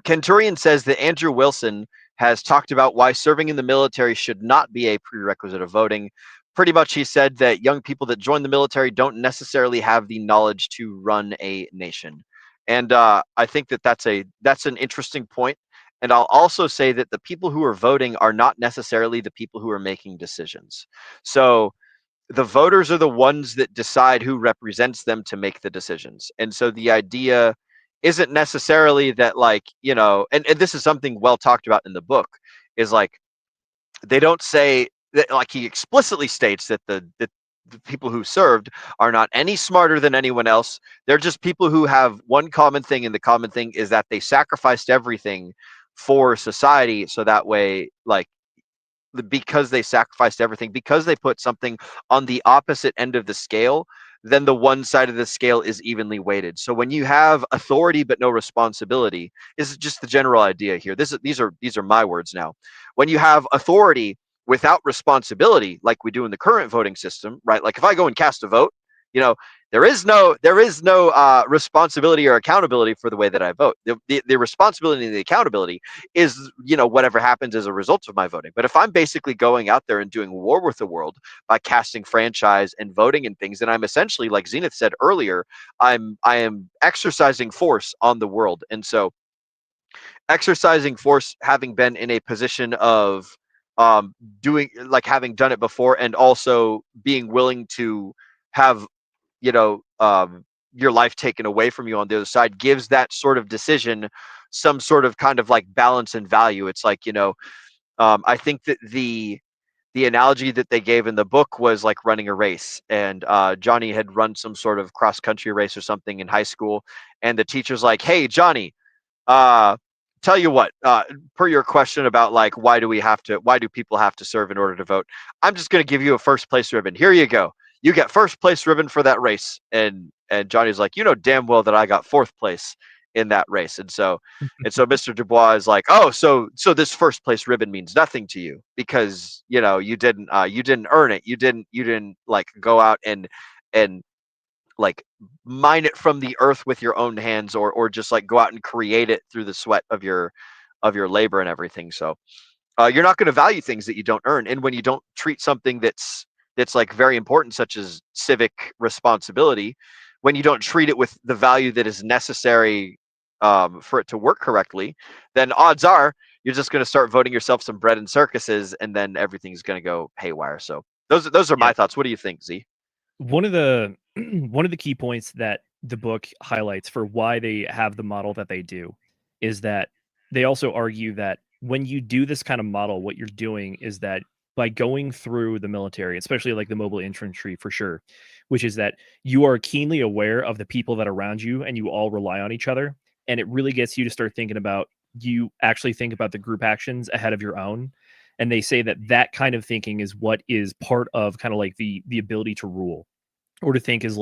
Kenturian says that Andrew Wilson has talked about why serving in the military should not be a prerequisite of voting. Pretty much, he said that young people that join the military don't necessarily have the knowledge to run a nation. And I think that's an interesting point. And I'll also say that the people who are voting are not necessarily the people who are making decisions. So the voters are the ones that decide who represents them to make the decisions. And so the idea isn't necessarily that, and this is something well talked about in the book, is they don't say that, he explicitly states that the people who served are not any smarter than anyone else. They're just people who have one common thing, and the common thing is that they sacrificed everything for society. So that way, because they sacrificed everything, because they put something on the opposite end of the scale, then the one side of the scale is evenly weighted. So when you have authority but no responsibility, this is just the general idea here. These are my words now. When you have authority without responsibility, like we do in the current voting system, right? Like if I go and cast a vote, there is no responsibility or accountability for the way that I vote. The responsibility and the accountability is, whatever happens as a result of my voting. But if I'm basically going out there and doing war with the world by casting franchise and voting and things, then I'm essentially, like Zenith said earlier, I am exercising force on the world. And so exercising force, having been in a position of having done it before, and also being willing to have your life taken away from you on the other side, gives that sort of decision some sort of kind of balance and value. It's I think that the analogy that they gave in the book was like running a race, and Johnny had run some sort of cross country race or something in high school, and the teacher's like, "Hey, Johnny, tell you what, per your question about why do people have to serve in order to vote, I'm just going to give you a first place ribbon. Here you go. You get first place ribbon for that race." And Johnny's like, damn well that I got fourth place in that race. And so Mr. Dubois is like, "Oh, so this first place ribbon means nothing to you because you didn't earn it. You didn't go out and mine it from the earth with your own hands, or just go out and create it through the sweat of your labor and everything. So you're not going to value things that you don't earn. And when you don't treat something that's very important, such as civic responsibility, when you don't treat it with the value that is necessary for it to work correctly, then odds are you're just going to start voting yourself some bread and circuses, and then everything's going to go haywire. So those are my thoughts. What do you think, Z? One of the key points that the book highlights for why they have the model that they do is that they also argue that when you do this kind of model, what you're doing is that by going through the military, especially the mobile infantry for sure, which is that you are keenly aware of the people that are around you and you all rely on each other. And it really gets you to start thinking about, you actually think about the group actions ahead of your own. And they say that kind of thinking is what is part of kind of the ability to rule, or to think is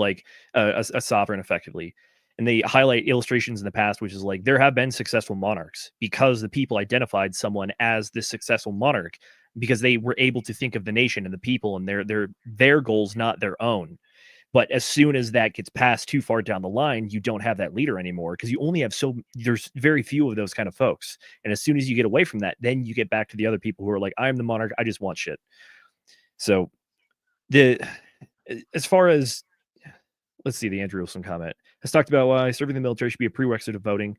a sovereign effectively. And they highlight illustrations in the past, which is there have been successful monarchs because the people identified someone as this successful monarch. because they were able to think of the nation and the people and their goals, not their own. But as soon as that gets passed too far down the line, you don't have that leader anymore, because you only have there's very few of those kind of folks. And as soon as you get away from that, then you get back to the other people who are like, I'm the monarch, I just want shit. So as far as, let's see, the Andrew Wilson comment has talked about why serving the military should be a prerequisite of voting.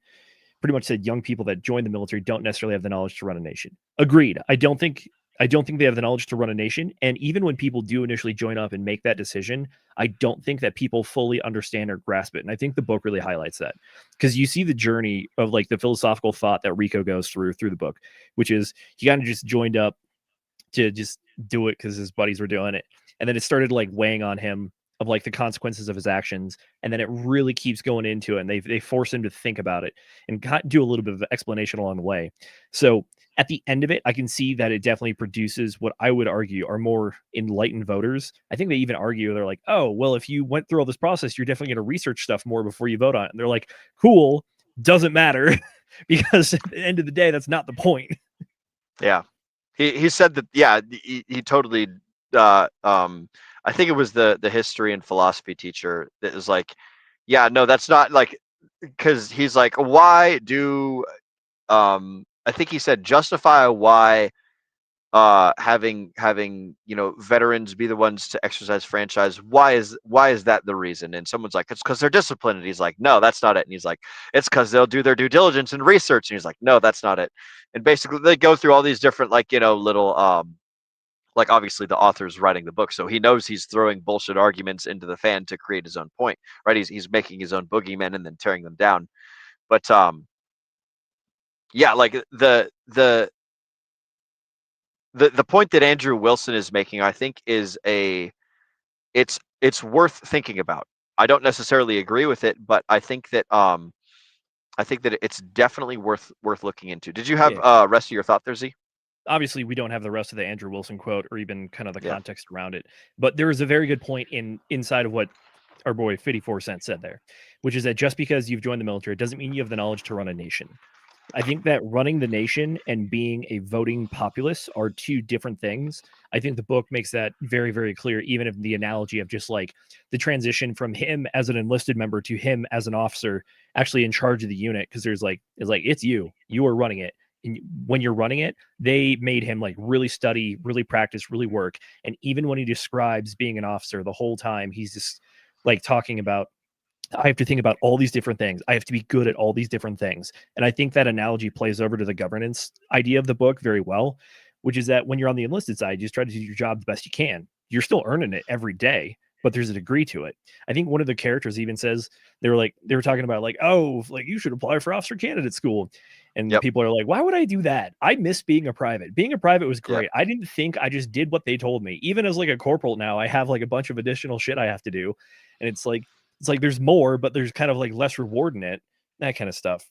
Pretty much said young people that join the military don't necessarily have the knowledge to run a nation. Agreed. I don't think they have the knowledge to run a nation. And even when people do initially join up and make that decision, I don't think that people fully understand or grasp it. And I think the book really highlights that, because you see the journey of like the philosophical thought that Rico goes through the book, which is he kind of just joined up to just do it because his buddies were doing it. And then it started like weighing on him of like the consequences of his actions. And then it really keeps going into it. And they force him to think about it and do a little bit of explanation along the way. So at the end of it, I can see that it definitely produces what I would argue are more enlightened voters. I think they even argue, they're like, oh, well, if you went through all this process, you're definitely going to research stuff more before you vote on it. And they're like, cool, doesn't matter, because at the end of the day, that's not the point. Yeah. He said that, yeah, he totally, I think it was the history and philosophy teacher that was like, yeah, no, that's not like, because he's like, why do, I think he said, justify why having veterans be the ones to exercise franchise. Why is that the reason? And someone's like, it's because they're disciplined. And he's like, no, that's not it. And he's like, it's because they'll do their due diligence and research. And he's like, no, that's not it. And basically they go through all these different little like obviously the author's writing the book, so he knows he's throwing bullshit arguments into the fan to create his own point, right? He's making his own boogeymen and then tearing them down. But yeah, like the point that Andrew Wilson is making, I think, is it's worth thinking about. I don't necessarily agree with it, but I think that it's definitely worth looking into. Did you have rest of your thought there, Z? Obviously, we don't have the rest of the Andrew Wilson quote or even kind of the context around it, but there is a very good point inside of what our boy 54 Cent said there, which is that just because you've joined the military doesn't mean you have the knowledge to run a nation. I think that running the nation and being a voting populace are two different things. I think the book makes that very, very clear, even if the analogy of just like the transition from him as an enlisted member to him as an officer actually in charge of the unit, because it's you are running it. And when you're running it, they made him like really study, really practice, really work. And even when he describes being an officer, the whole time he's just like talking about, I have to think about all these different things. I have to be good at all these different things. And I think that analogy plays over to the governance idea of the book very well, which is that when you're on the enlisted side, you just try to do your job the best you can. You're still earning it every day, but there's a degree to it. I think one of the characters even says they were talking about like, oh, like you should apply for officer candidate school. And people are like, why would I do that? I miss being a private. Being a private was great. I didn't think, I just did what they told me. Even as like a corporal now, I have like a bunch of additional shit I have to do. And it's like there's more, but there's kind of like less reward in it, that kind of stuff.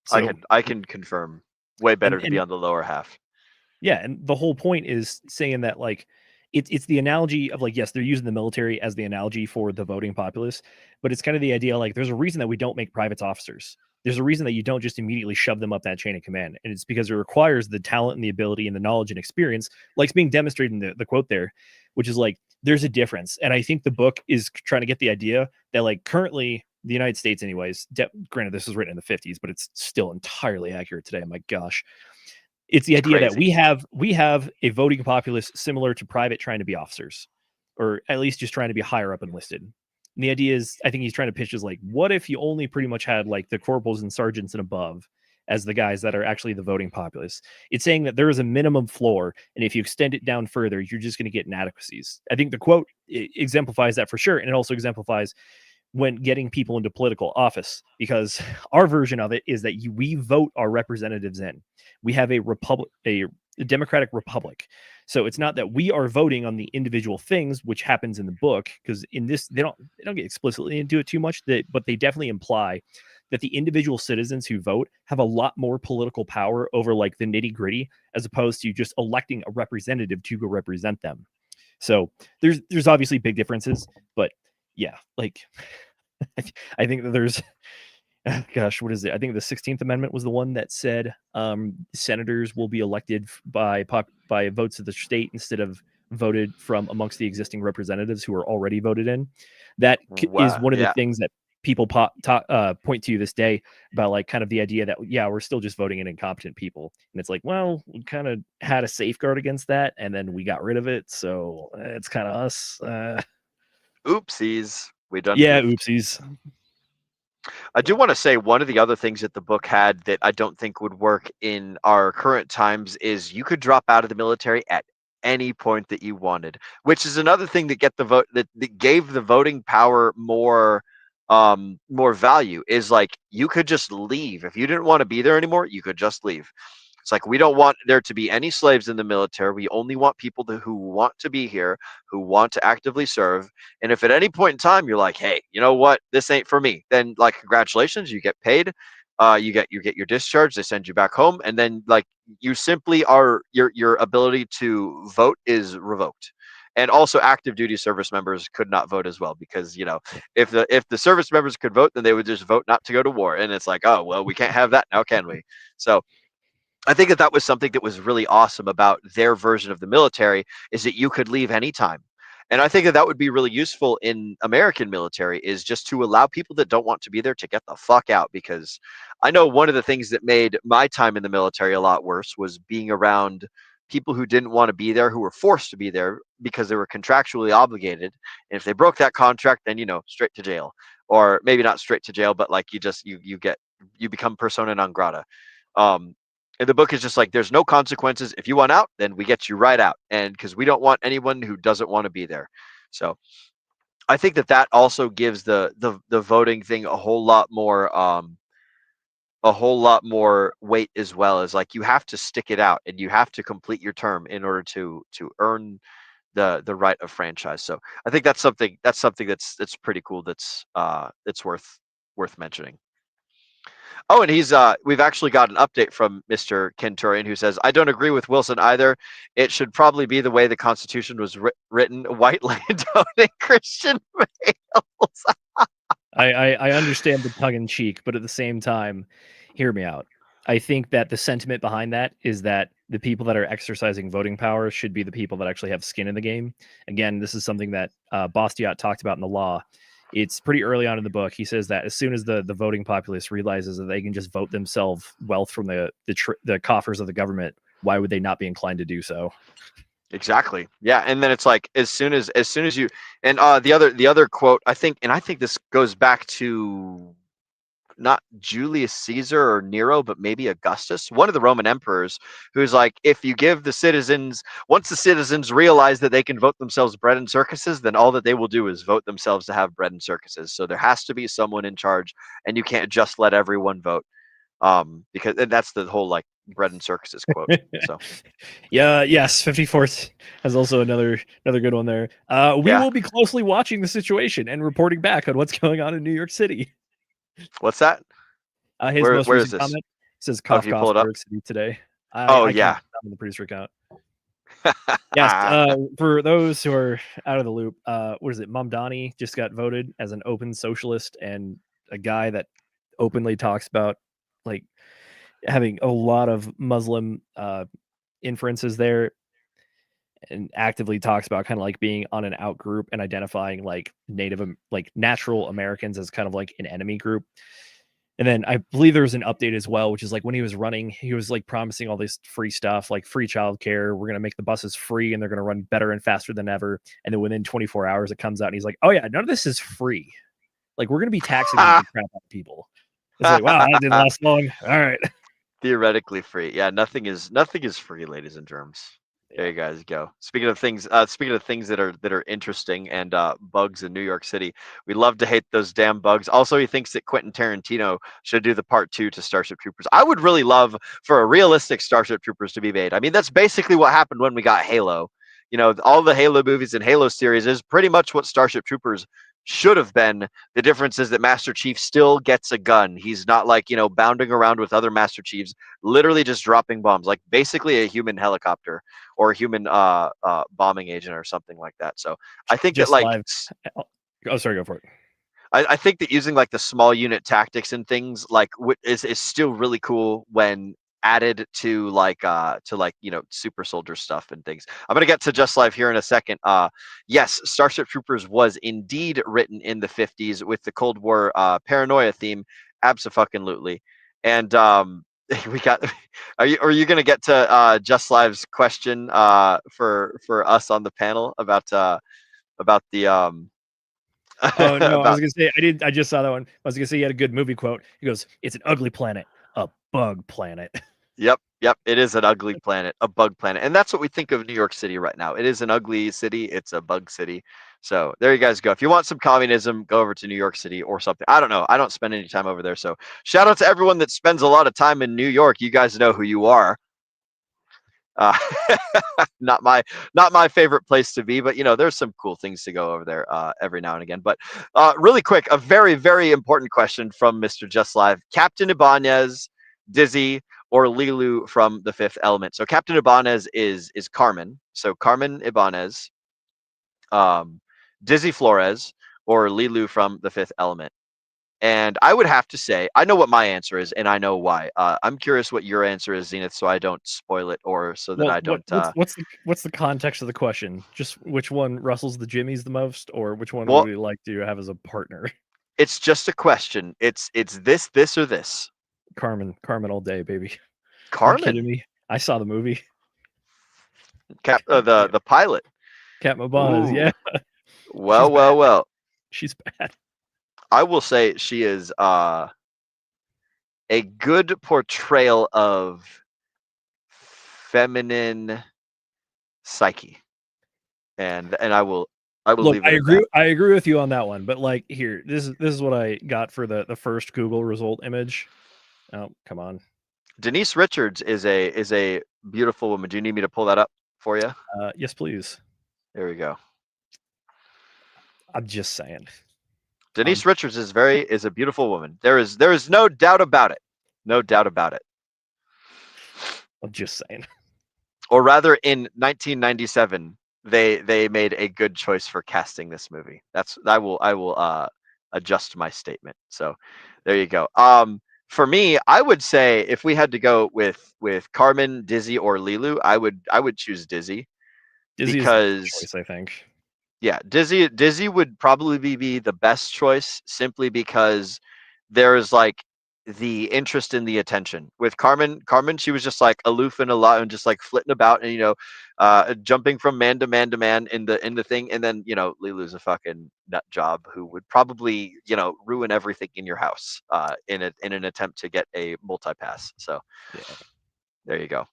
So, I can confirm, way better to be on the lower half. Yeah, and the whole point is saying that like it's the analogy of like, yes, they're using the military as the analogy for the voting populace, but it's kind of the idea like there's a reason that we don't make privates officers. There's a reason that you don't just immediately shove them up that chain of command. And it's because it requires the talent and the ability and the knowledge and experience, like it's being demonstrated in the quote there, which is like, there's a difference. And I think the book is trying to get the idea that like currently the United States anyways, granted this was written in the 50s, but it's still entirely accurate today. My gosh. It's the idea that we have a voting populace similar to private trying to be officers, or at least just trying to be higher up enlisted. And the idea is, I think he's trying to pitch is like, what if you only pretty much had like the corporals and sergeants and above as the guys that are actually the voting populace? It's saying that there is a minimum floor, and if you extend it down further, you're just going to get inadequacies. I think the quote exemplifies that for sure, and it also exemplifies when getting people into political office, because our version of it is that we vote our representatives in. We have a republic, a democratic republic. So it's not that we are voting on the individual things, which happens in the book, because in this they don't get explicitly into it too much, but they definitely imply that the individual citizens who vote have a lot more political power over like the nitty gritty, as opposed to just electing a representative to go represent them. So there's obviously big differences, but yeah, like I think that gosh, what is it? I think the 16th Amendment was the one that said senators will be elected by votes of the state instead of voted from amongst the existing representatives who are already voted in. That is one of the things that people point to this day about, like, kind of the idea that, yeah, we're still just voting in incompetent people. And it's like, well, we kind of had a safeguard against that, and then we got rid of it. So it's kind of us. Oopsies. We done. Yeah, oopsies. I do want to say one of the other things that the book had that I don't think would work in our current times is you could drop out of the military at any point that you wanted, which is another thing that that gave the voting power more value. Is like you could just leave if you didn't want to be there anymore. You could just leave. It's like, we don't want there to be any slaves in the military. We only want people who want to be here, who want to actively serve. And if at any point in time you're like, hey, you know what, this ain't for me, then, like, congratulations, you get paid. You get your discharge. They send you back home, and then, like, you simply are your ability to vote is revoked. And also, active duty service members could not vote as well, because, you know, if the service members could vote, then they would just vote not to go to war. And it's like, oh well, we can't have that now, can we? So I think that was something that was really awesome about their version of the military, is that you could leave anytime. And I think that would be really useful in American military, is just to allow people that don't want to be there to get the fuck out. Because I know one of the things that made my time in the military a lot worse was being around people who didn't want to be there, who were forced to be there because they were contractually obligated. And if they broke that contract, then, you know, straight to jail. Or maybe not straight to jail, but like you become persona non grata. And the book is just like, there's no consequences. If you want out, then we get you right out. And because we don't want anyone who doesn't want to be there. So I think that also gives the voting thing a whole lot more weight, as well. As, like, you have to stick it out and you have to complete your term in order to earn the right of franchise. So I think that's something that's pretty cool. That's worth mentioning. Oh, and we've actually got an update from Mr. Kenturian, who says, I don't agree with Wilson either. It should probably be the way the Constitution was written, white landowning Christian males. I understand the tongue in cheek, but at the same time, hear me out. I think that the sentiment behind that is that the people that are exercising voting power should be the people that actually have skin in the game. Again, this is something that Bastiat talked about in the law. It's pretty early on in the book. He says that as soon as the voting populace realizes that they can just vote themselves wealth from the coffers of the government, why would they not be inclined to do so? Exactly. Yeah. And then it's like, as soon as you, and the other quote, I think this goes back to not Julius Caesar or Nero, but maybe Augustus, one of the Roman emperors, who's like, if you give once the citizens realize that they can vote themselves bread and circuses, then all that they will do is vote themselves to have bread and circuses. So there has to be someone in charge, and you can't just let everyone vote. Because that's the whole, like, bread and circuses quote. So yeah, yes, 54th has also another good one there. We will be closely watching the situation and reporting back on what's going on in New York City. What's that? His most recent comment says, "Cough, cough, New York City today." I yeah, I'm the producer account. Yes, for those who are out of the loop, what is it? Mamdani just got voted as an open socialist, and a guy that openly talks about, like, having a lot of Muslim inferences there, and actively talks about kind of like being on an out group and identifying like natural Americans as kind of like an enemy group. And then I believe there was an update as well, which is like when he was running, he was like promising all this free stuff, like free childcare. We're going to make the buses free and they're going to run better and faster than ever. And then within 24 hours, it comes out and he's like, oh yeah, none of this is free. Like, we're going to be taxing the crap out of people. It's like, wow, that didn't last long. All right. Theoretically free. Yeah. Nothing is free, ladies and germs. There you guys go. Speaking of things that are interesting and bugs in New York City, we love to hate those damn bugs. Also, he thinks that Quentin Tarantino should do the part 2 to Starship Troopers. I would really love for a realistic Starship Troopers to be made. I mean, that's basically what happened when we got Halo. You know, all the Halo movies and Halo series is pretty much what Starship Troopers should have been. The difference is that Master Chief still gets a gun. He's not like, you know, bounding around with other Master Chiefs, literally just dropping bombs, like basically a human helicopter or a human bombing agent or something like that. So I think just that, like, live. Oh, sorry, go for it. I think that using like the small unit tactics and things like is still really cool when added to like super soldier stuff and things. I'm gonna get to Just Live here in a second. Yes, Starship Troopers was indeed written in the 50s with the Cold War paranoia theme, abso-fucking-lutely. And we got. Are you gonna get to Just Live's question for us on the panel about the Oh no, I was about gonna say I just saw that one. I was gonna say he had a good movie quote. He goes, "It's an ugly planet, a bug planet." Yep. It is an ugly planet, a bug planet, and that's what we think of New York City right now. It is an ugly city. It's a bug city. So there you guys go. If you want some communism, go over to New York City or something. I don't know. I don't spend any time over there. So shout out to everyone that spends a lot of time in New York. You guys know who you are. Not my favorite place to be, but there's some cool things to go over there every now and again. But really quick, a very, very important question from Mr. Just Live. Captain Ibanez, Dizzy, or Lilu from The Fifth Element. So Captain Ibanez is Carmen. So Carmen Ibanez, Dizzy Flores, or Lilu from The Fifth Element. And I would have to say, I know what my answer is, and I know why. I'm curious what your answer is, Zenith, so I don't spoil it, or so that I don't. What's the context of the question? Just which one rustles the jimmies the most, or which one would we like to have as a partner? It's just a question. It's this, or this. Carmen all day, baby. Carmen? Are you kidding me? I saw the movie. The pilot. Cat Ibanez, yeah. Well. She's bad. I will say she is a good portrayal of feminine psyche, and I will leave it. I agree with you on that one, but like here, this is what I got for the first Google result image. Oh, come on. Denise Richards is a beautiful woman. Do you need me to pull that up for you? Yes, please. There we go. I'm just saying. Denise Richards is a beautiful woman. There is no doubt about it. No doubt about it. I'm just saying. Or rather, in 1997, they made a good choice for casting this movie. I will adjust my statement. So there you go. For me, I would say if we had to go with Carmen, Dizzy, or Lilu, I would choose Dizzy. Dizzy because is the choice, I think. Yeah, Dizzy would probably be the best choice simply because there is like the interest in the attention. With Carmen, she was just like aloof and a lot and just like flitting about and jumping from man to man to man in the thing. And then Lilu's a fucking nut job who would probably ruin everything in your house in an attempt to get a multi-pass. So yeah. There you go.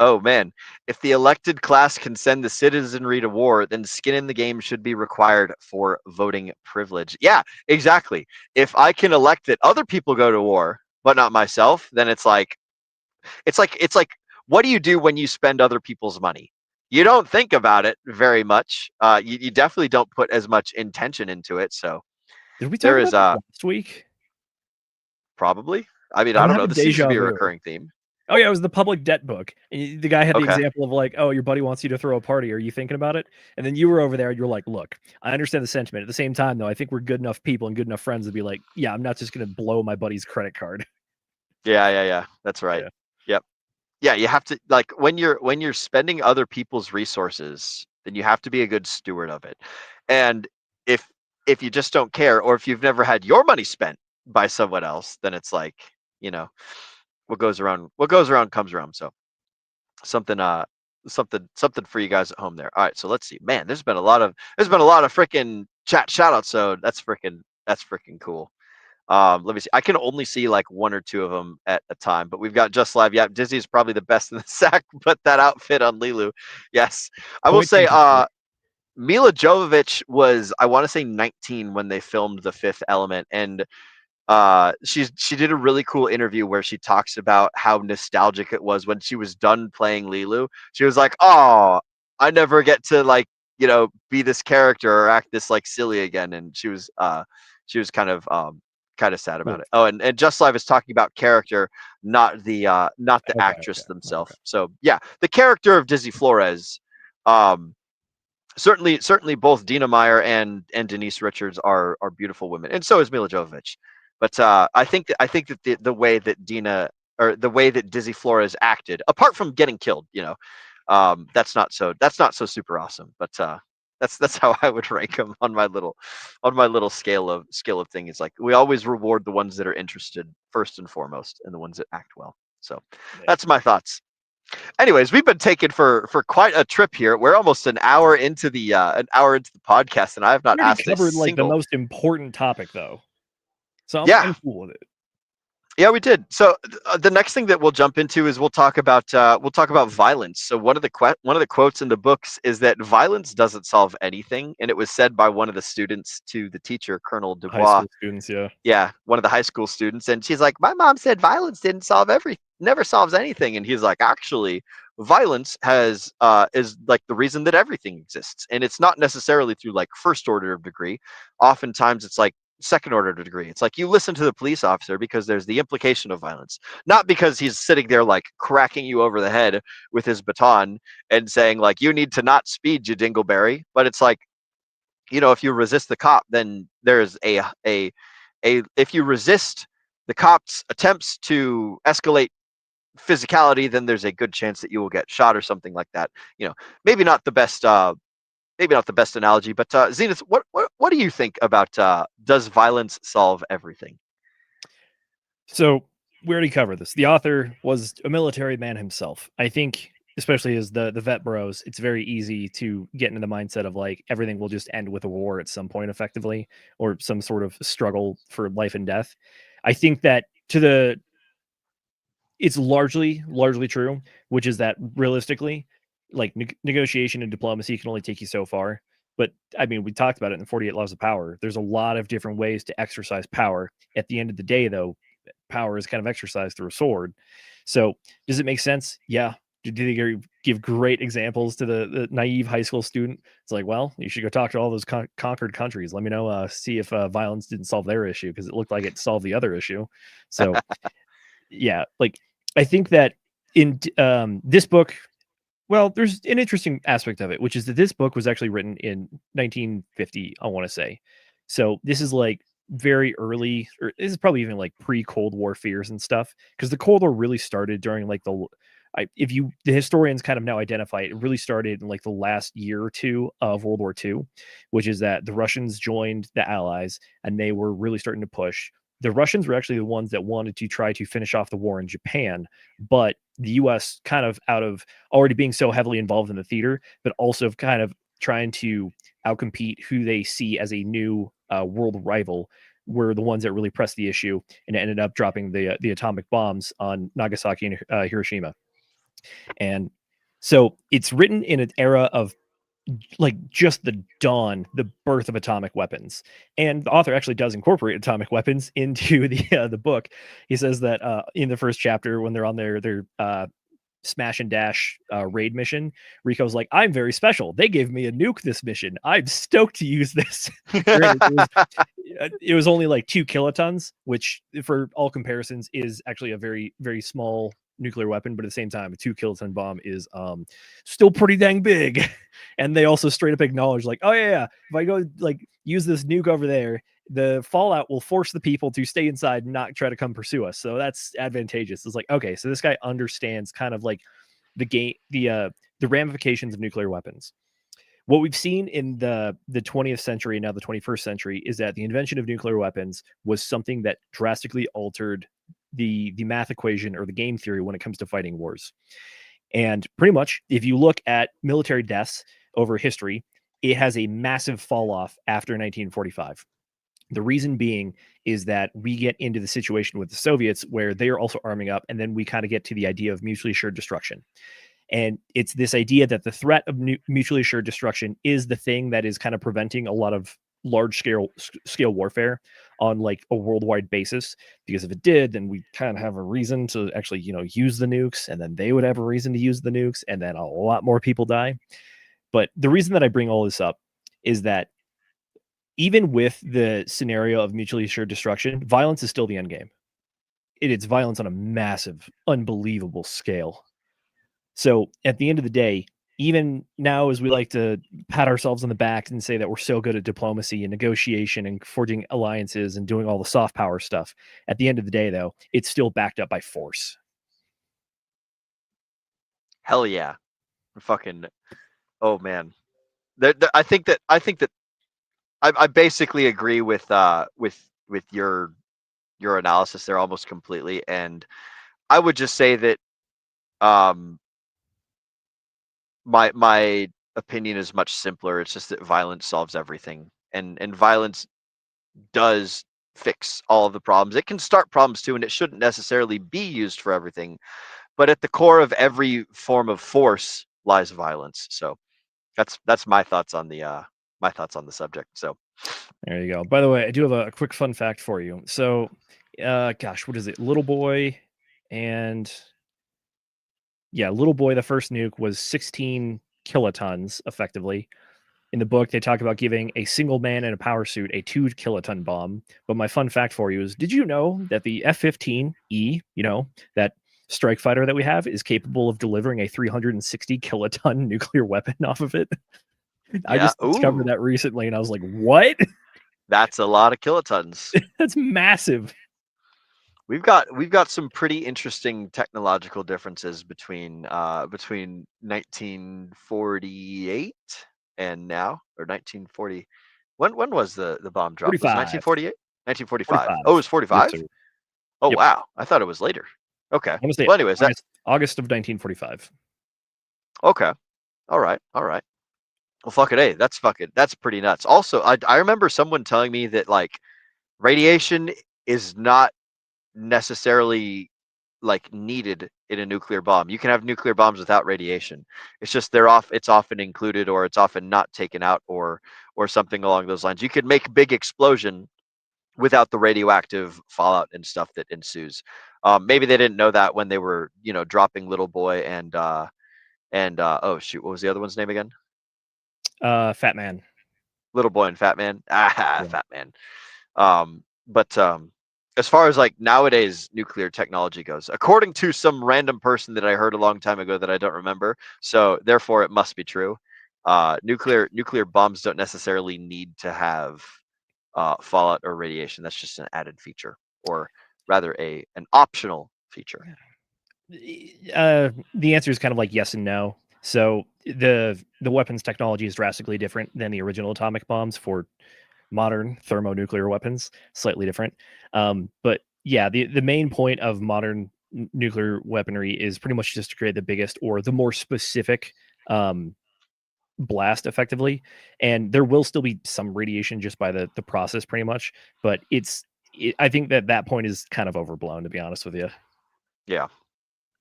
Oh man, if the elected class can send the citizenry to war, then skin in the game should be required for voting privilege. Yeah, exactly. If I can elect that other people go to war, but not myself, then it's like what do you do when you spend other people's money? You don't think about it very much. You definitely don't put as much intention into it. So did we talk about that last week? Probably. I mean, I don't know. This seems to be a recurring theme. Oh yeah, it was the public debt book. And the guy had the example of like, oh, your buddy wants you to throw a party. Are you thinking about it? And then you were over there and you're like, look, I understand the sentiment. At the same time, though, I think we're good enough people and good enough friends to be like, yeah, I'm not just going to blow my buddy's credit card. Yeah. That's right. Yeah. Yep. Yeah, you have to like when you're spending other people's resources, then you have to be a good steward of it. And if you just don't care, or if you've never had your money spent by someone else, then it's like, what goes around comes around. So something for you guys at home there. All right, so let's see. Man, there's been a lot of freaking chat shout outs, so that's freaking cool. Let me see. I can only see like one or two of them at a time, but we've got Just Live. Yeah, Disney is probably the best in the sack. Put that outfit on Lilu. Yes, I will say Mila Jovovich was, I want to say 19 when they filmed The Fifth Element, and she did a really cool interview where she talks about how nostalgic it was when she was done playing Lilu. She was like, oh, I never get to like be this character or act this like silly again, and she was kind of sad about it. Oh, and Just Live is talking about character, not the actress themselves. Okay. So yeah, the character of Dizzy Flores certainly both Dina Meyer and Denise Richards are beautiful women, and so is Mila Jovovich. But I think that the way that the way that Dizzy Flores acted, apart from getting killed, that's not so super awesome. But that's how I would rank them on my little scale of things. Like, we always reward the ones that are interested first and foremost, and the ones that act well. So that's my thoughts. Anyways, we've been taken for quite a trip here. We're almost an hour into the podcast, and I have not We already asked a covered like the single. most important topic though, so I'm cool with it. Yeah, we did. So the next thing that we'll jump into is we'll talk about violence. So one of the quotes in the books is that violence doesn't solve anything, and it was said by one of the students to the teacher, Colonel High Dubois. school students, yeah. Yeah, one of the high school students, and she's like, "My mom said violence never solves anything," and he's like, "Actually, violence is like the reason that everything exists, and it's not necessarily through like first order of degree. Oftentimes, it's like second order degree. It's like you listen to the police officer because there's the implication of violence, not because he's sitting there like cracking you over the head with his baton and saying like, you need to not speed, you dingleberry. But it's like, if you resist the cop, then there's if you resist the cop's attempts to escalate physicality, then there's a good chance that you will get shot or something like that. Maybe not the best analogy, but Zenith, what do you think about does violence solve everything? So we already covered this. The author was a military man himself. I think, especially as the vet bros, it's very easy to get into the mindset of like everything will just end with a war at some point, effectively, or some sort of struggle for life and death. I think that it's largely true, which is that realistically, like negotiation and diplomacy can only take you so far. But I mean, we talked about it in 48 Laws of Power. There's a lot of different ways to exercise power. At the end of the day, though, power is kind of exercised through a sword. So does it make sense? Yeah. Do they give great examples to the naive high school student? It's like, well, you should go talk to all those conquered countries. Let me know, see if violence didn't solve their issue, because it looked like it solved the other issue. So yeah, like I think that in this book, well, there's an interesting aspect of it, which is that this book was actually written in 1950, I want to say. So this is like very early, or this is probably even like pre-Cold War fears and stuff, because the Cold War really started during like the historians kind of now identify it really started in like the last year or two of World War II, which is that the Russians joined the Allies and they were really starting to push. The Russians were actually the ones that wanted to try to finish off the war in Japan, but the U.S. kind of out of already being so heavily involved in the theater, but also kind of trying to outcompete who they see as a new world rival, were the ones that really pressed the issue and ended up dropping the atomic bombs on Nagasaki and Hiroshima. And so it's written in an era of like just the birth of atomic weapons. And the author actually does incorporate atomic weapons into the book. He says that in the first chapter, when they're on their smash and dash raid mission, Rico's like, I'm very special. They gave me a nuke this mission. I'm stoked to use this. It was only like 2 kilotons, which for all comparisons is actually a very, very small nuclear weapon, but at the same time, a 2 kiloton bomb is still pretty dang big. And they also straight up acknowledge like, oh yeah, if I go like use this nuke over there, the fallout will force the people to stay inside and not try to come pursue us. So that's advantageous. It's like, okay, so this guy understands kind of like the game, the ramifications of nuclear weapons. What we've seen in the 20th century and now the 21st century is that the invention of nuclear weapons was something that drastically altered the math equation or the game theory when it comes to fighting wars. And pretty much, if you look at military deaths over history, it has a massive fall off after 1945. The reason being is that we get into the situation with the Soviets where they are also arming up, and then we kind of get to the idea of mutually assured destruction. And it's this idea that the threat of mutually assured destruction is the thing that is kind of preventing a lot of large scale warfare on like a worldwide basis, because if it did, then we kind of have a reason to actually use the nukes, and then they would have a reason to use the nukes, and then a lot more people die. But the reason that I bring all this up is that even with the scenario of mutually assured destruction, violence is still the end game. It's violence on a massive, unbelievable scale. So at the end of the day, even now, as we like to pat ourselves on the back and say that we're so good at diplomacy and negotiation and forging alliances and doing all the soft power stuff, at the end of the day, though, it's still backed up by force. Hell yeah. Fucking, oh man. I think that I basically agree with your analysis there almost completely, and I would just say that my opinion is much simpler. It's just that violence solves everything, and violence does fix all of the problems. It can start problems too, and it shouldn't necessarily be used for everything. But at the core of every form of force lies violence. So that's my thoughts on the subject. So there you go. By the way, I do have a quick fun fact for you. So, gosh, what is it? Little Boy, the first nuke was 16 kilotons, effectively. In the book, they talk about giving a single man in a power suit a 2 kiloton bomb. But my fun fact for you is, did you know that the F-15E, that strike fighter that we have, is capable of delivering a 360 kiloton nuclear weapon off of it? I just discovered that recently, and I was like, what? That's a lot of kilotons. That's massive. We've got some pretty interesting technological differences between 1948 and now, or 1940. When was the bomb drop? 45. Was 1948? 1945. 45. Oh, it was 45? Yes, oh, yep. Wow. I thought it was later. Okay. Well, anyways, August of 1945. Okay. All right. Well, fuck it. Hey, that's pretty nuts. Also, I remember someone telling me that like radiation is not necessarily like needed in a nuclear bomb. You can have nuclear bombs without radiation. It's just it's often included, or it's often not taken out, or something along those lines. You could make a big explosion without the radioactive fallout and stuff that ensues. Maybe they didn't know that when they were, dropping Little Boy and oh shoot, what was the other one's name again? Fat Man. Little Boy and Fat Man. Fat Man. But as far as like nowadays nuclear technology goes, according to some random person that I heard a long time ago that I don't remember, so therefore it must be true. Nuclear bombs don't necessarily need to have fallout or radiation. That's just an added feature, or rather an optional feature. The answer is kind of like yes and no. So the weapons technology is drastically different than the original atomic bombs for modern thermonuclear weapons, slightly different. But yeah, the main point of modern nuclear weaponry is pretty much just to create the biggest or the more specific blast effectively. And there will still be some radiation just by the process pretty much, but I think that point is kind of overblown, to be honest with you. Yeah.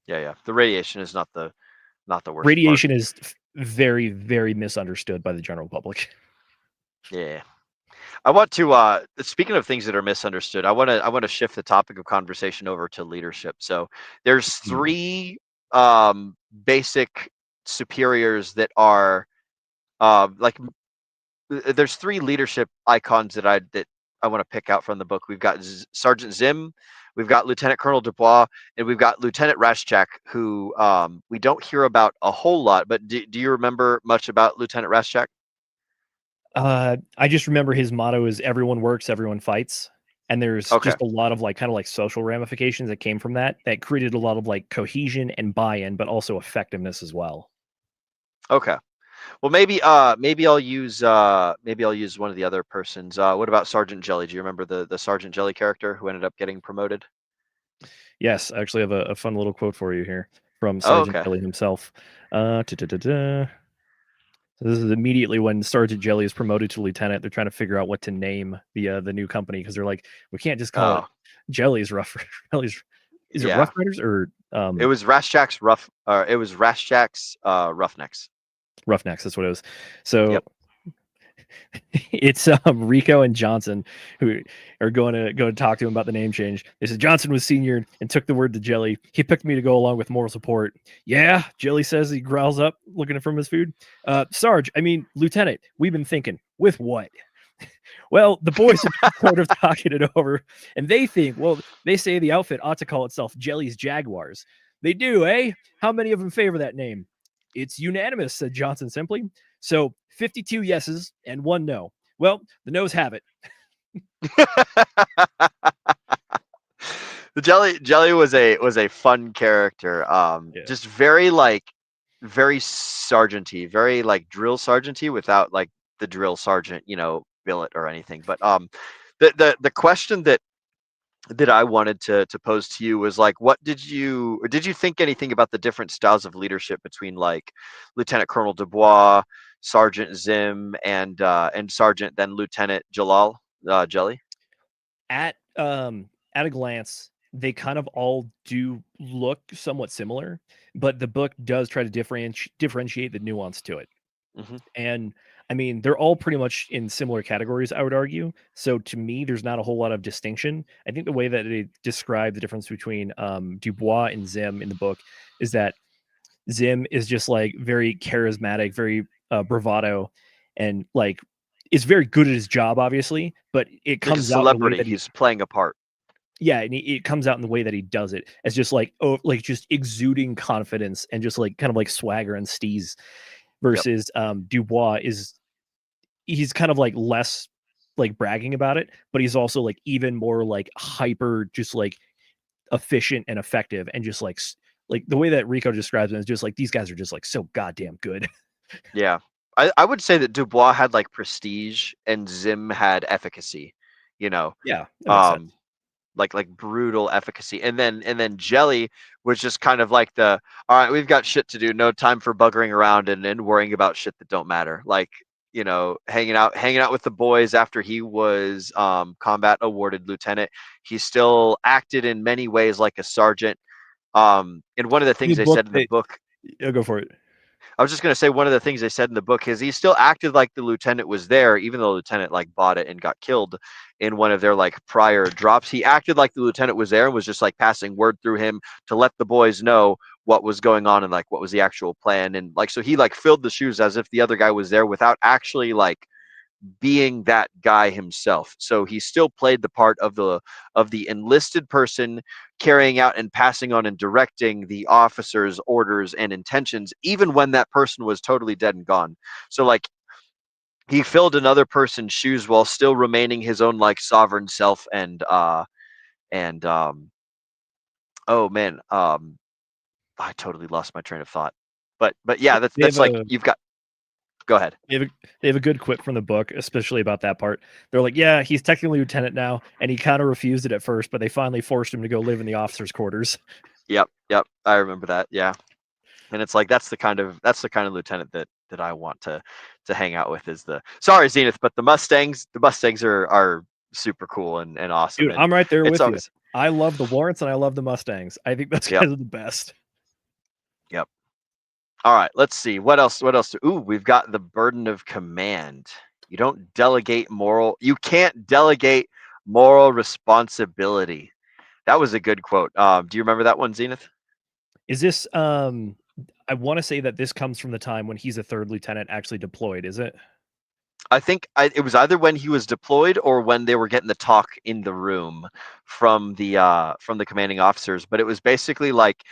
The radiation is not the worst. Radiation is very, very misunderstood by the general public. Yeah. I want to speaking of things that are misunderstood, I want to shift the topic of conversation over to leadership. So there's three basic superiors that are there's three leadership icons that I want to pick out from the book. We've got Sergeant Zim, we've got Lieutenant Colonel Dubois, and we've got Lieutenant Raschak, who we don't hear about a whole lot. But do you remember much about Lieutenant Raschak? I just remember his motto is "Everyone works, everyone fights," and there's just a lot of kind of social ramifications that came from that created a lot of cohesion and buy-in, but also effectiveness as well. Okay. Well, maybe I'll use one of the other persons. What about Sergeant Jelly? Do you remember the Sergeant Jelly character who ended up getting promoted? Yes, I actually have a fun little quote for you here from Sergeant Jelly himself. So this is immediately when Sergeant Jelly is promoted to lieutenant. They're trying to figure out what to name the new company, because they're like, we can't just call it Jelly's Rough. Is it Rough Riders or? It was Raschak's Roughnecks. Roughnecks, that's what it was. So it's Rico and Johnson who are going to talk to him about the name change. They said Johnson was senior and took the word to Jelly. He picked me to go along with moral support. Yeah, Jelly says, he growls up looking from his food. Sarge, I mean, Lieutenant, we've been thinking, with what? Well, the boys are sort of talking it over, and they think, well, they say the outfit ought to call itself Jelly's Jaguars. They do, eh? How many of them favor that name? It's unanimous, said Johnson simply. So 52 yeses and 1 no. Well, the no's have it. The Jelly was a fun character. Just very sergeant-y, very like drill sergeant-y without like the drill sergeant, billet or anything. But the question that I wanted to pose to you was like, what did you think anything about the different styles of leadership between like Lieutenant Colonel Dubois, Sergeant Zim, and Sergeant then Lieutenant Jelly? At a glance, they kind of all do look somewhat similar, but the book does try to differentiate the nuance to it. Mm-hmm. And I mean, they're all pretty much in similar categories, I would argue. So to me, there's not a whole lot of distinction. I think the way that they describe the difference between Dubois and Zim in the book is that Zim is just like very charismatic, very bravado, and like is very good at his job, obviously, but it comes out in the way that he's playing a part. Yeah, and it comes out in the way that he does it as just like just exuding confidence and just like kind of like swagger and steez. Versus Dubois he's kind of like less like bragging about it, but he's also like even more like hyper, just like efficient and effective, and just like the way that Rico describes it is just like these guys are just like so goddamn good. Yeah. I would say that Dubois had like prestige and Zim had efficacy, Yeah, that makes sense. like brutal efficacy. And then Jelly was just kind of like all right, we've got shit to do, no time for buggering around and worrying about shit that don't matter. Like, hanging out with the boys after he was combat awarded lieutenant. He still acted in many ways like a sergeant. And one of the things they said in the book. Yeah, go for it. I was just going to say, one of the things they said in the book is he still acted like the lieutenant was there, even though the lieutenant like bought it and got killed in one of their like prior drops. He acted like the lieutenant was there and was just like passing word through him to let the boys know what was going on and like what was the actual plan. And like, so he like filled the shoes as if the other guy was there without actually like being that guy himself. So he still played the part of the enlisted person carrying out and passing on and directing the officer's orders and intentions, even when that person was totally dead and gone. So like he filled another person's shoes while still remaining his own like sovereign self. And oh man, I totally lost my train of thought. But yeah, that's like you've got. Go ahead. They have a good quip from the book, especially about that part. They're like, yeah, he's technically lieutenant now, and he kind of refused it at first, but they finally forced him to go live in the officers' quarters. Yep. I remember that. Yeah. And it's like that's the kind of lieutenant that I want to hang out with. Is sorry, Zenith, but the Mustangs are super cool and awesome. Dude, and I'm right there with you. I love the Warrants and I love the Mustangs. I think those guys are the best. Yep. All right, let's see. What else? Ooh, we've got the burden of command. You can't delegate moral responsibility. That was a good quote. Do you remember that one, Zenith? Is this I want to say that this comes from the time when he's a third lieutenant actually deployed, is it? I think it was either when he was deployed or when they were getting the talk in the room from the commanding officers, but it was basically like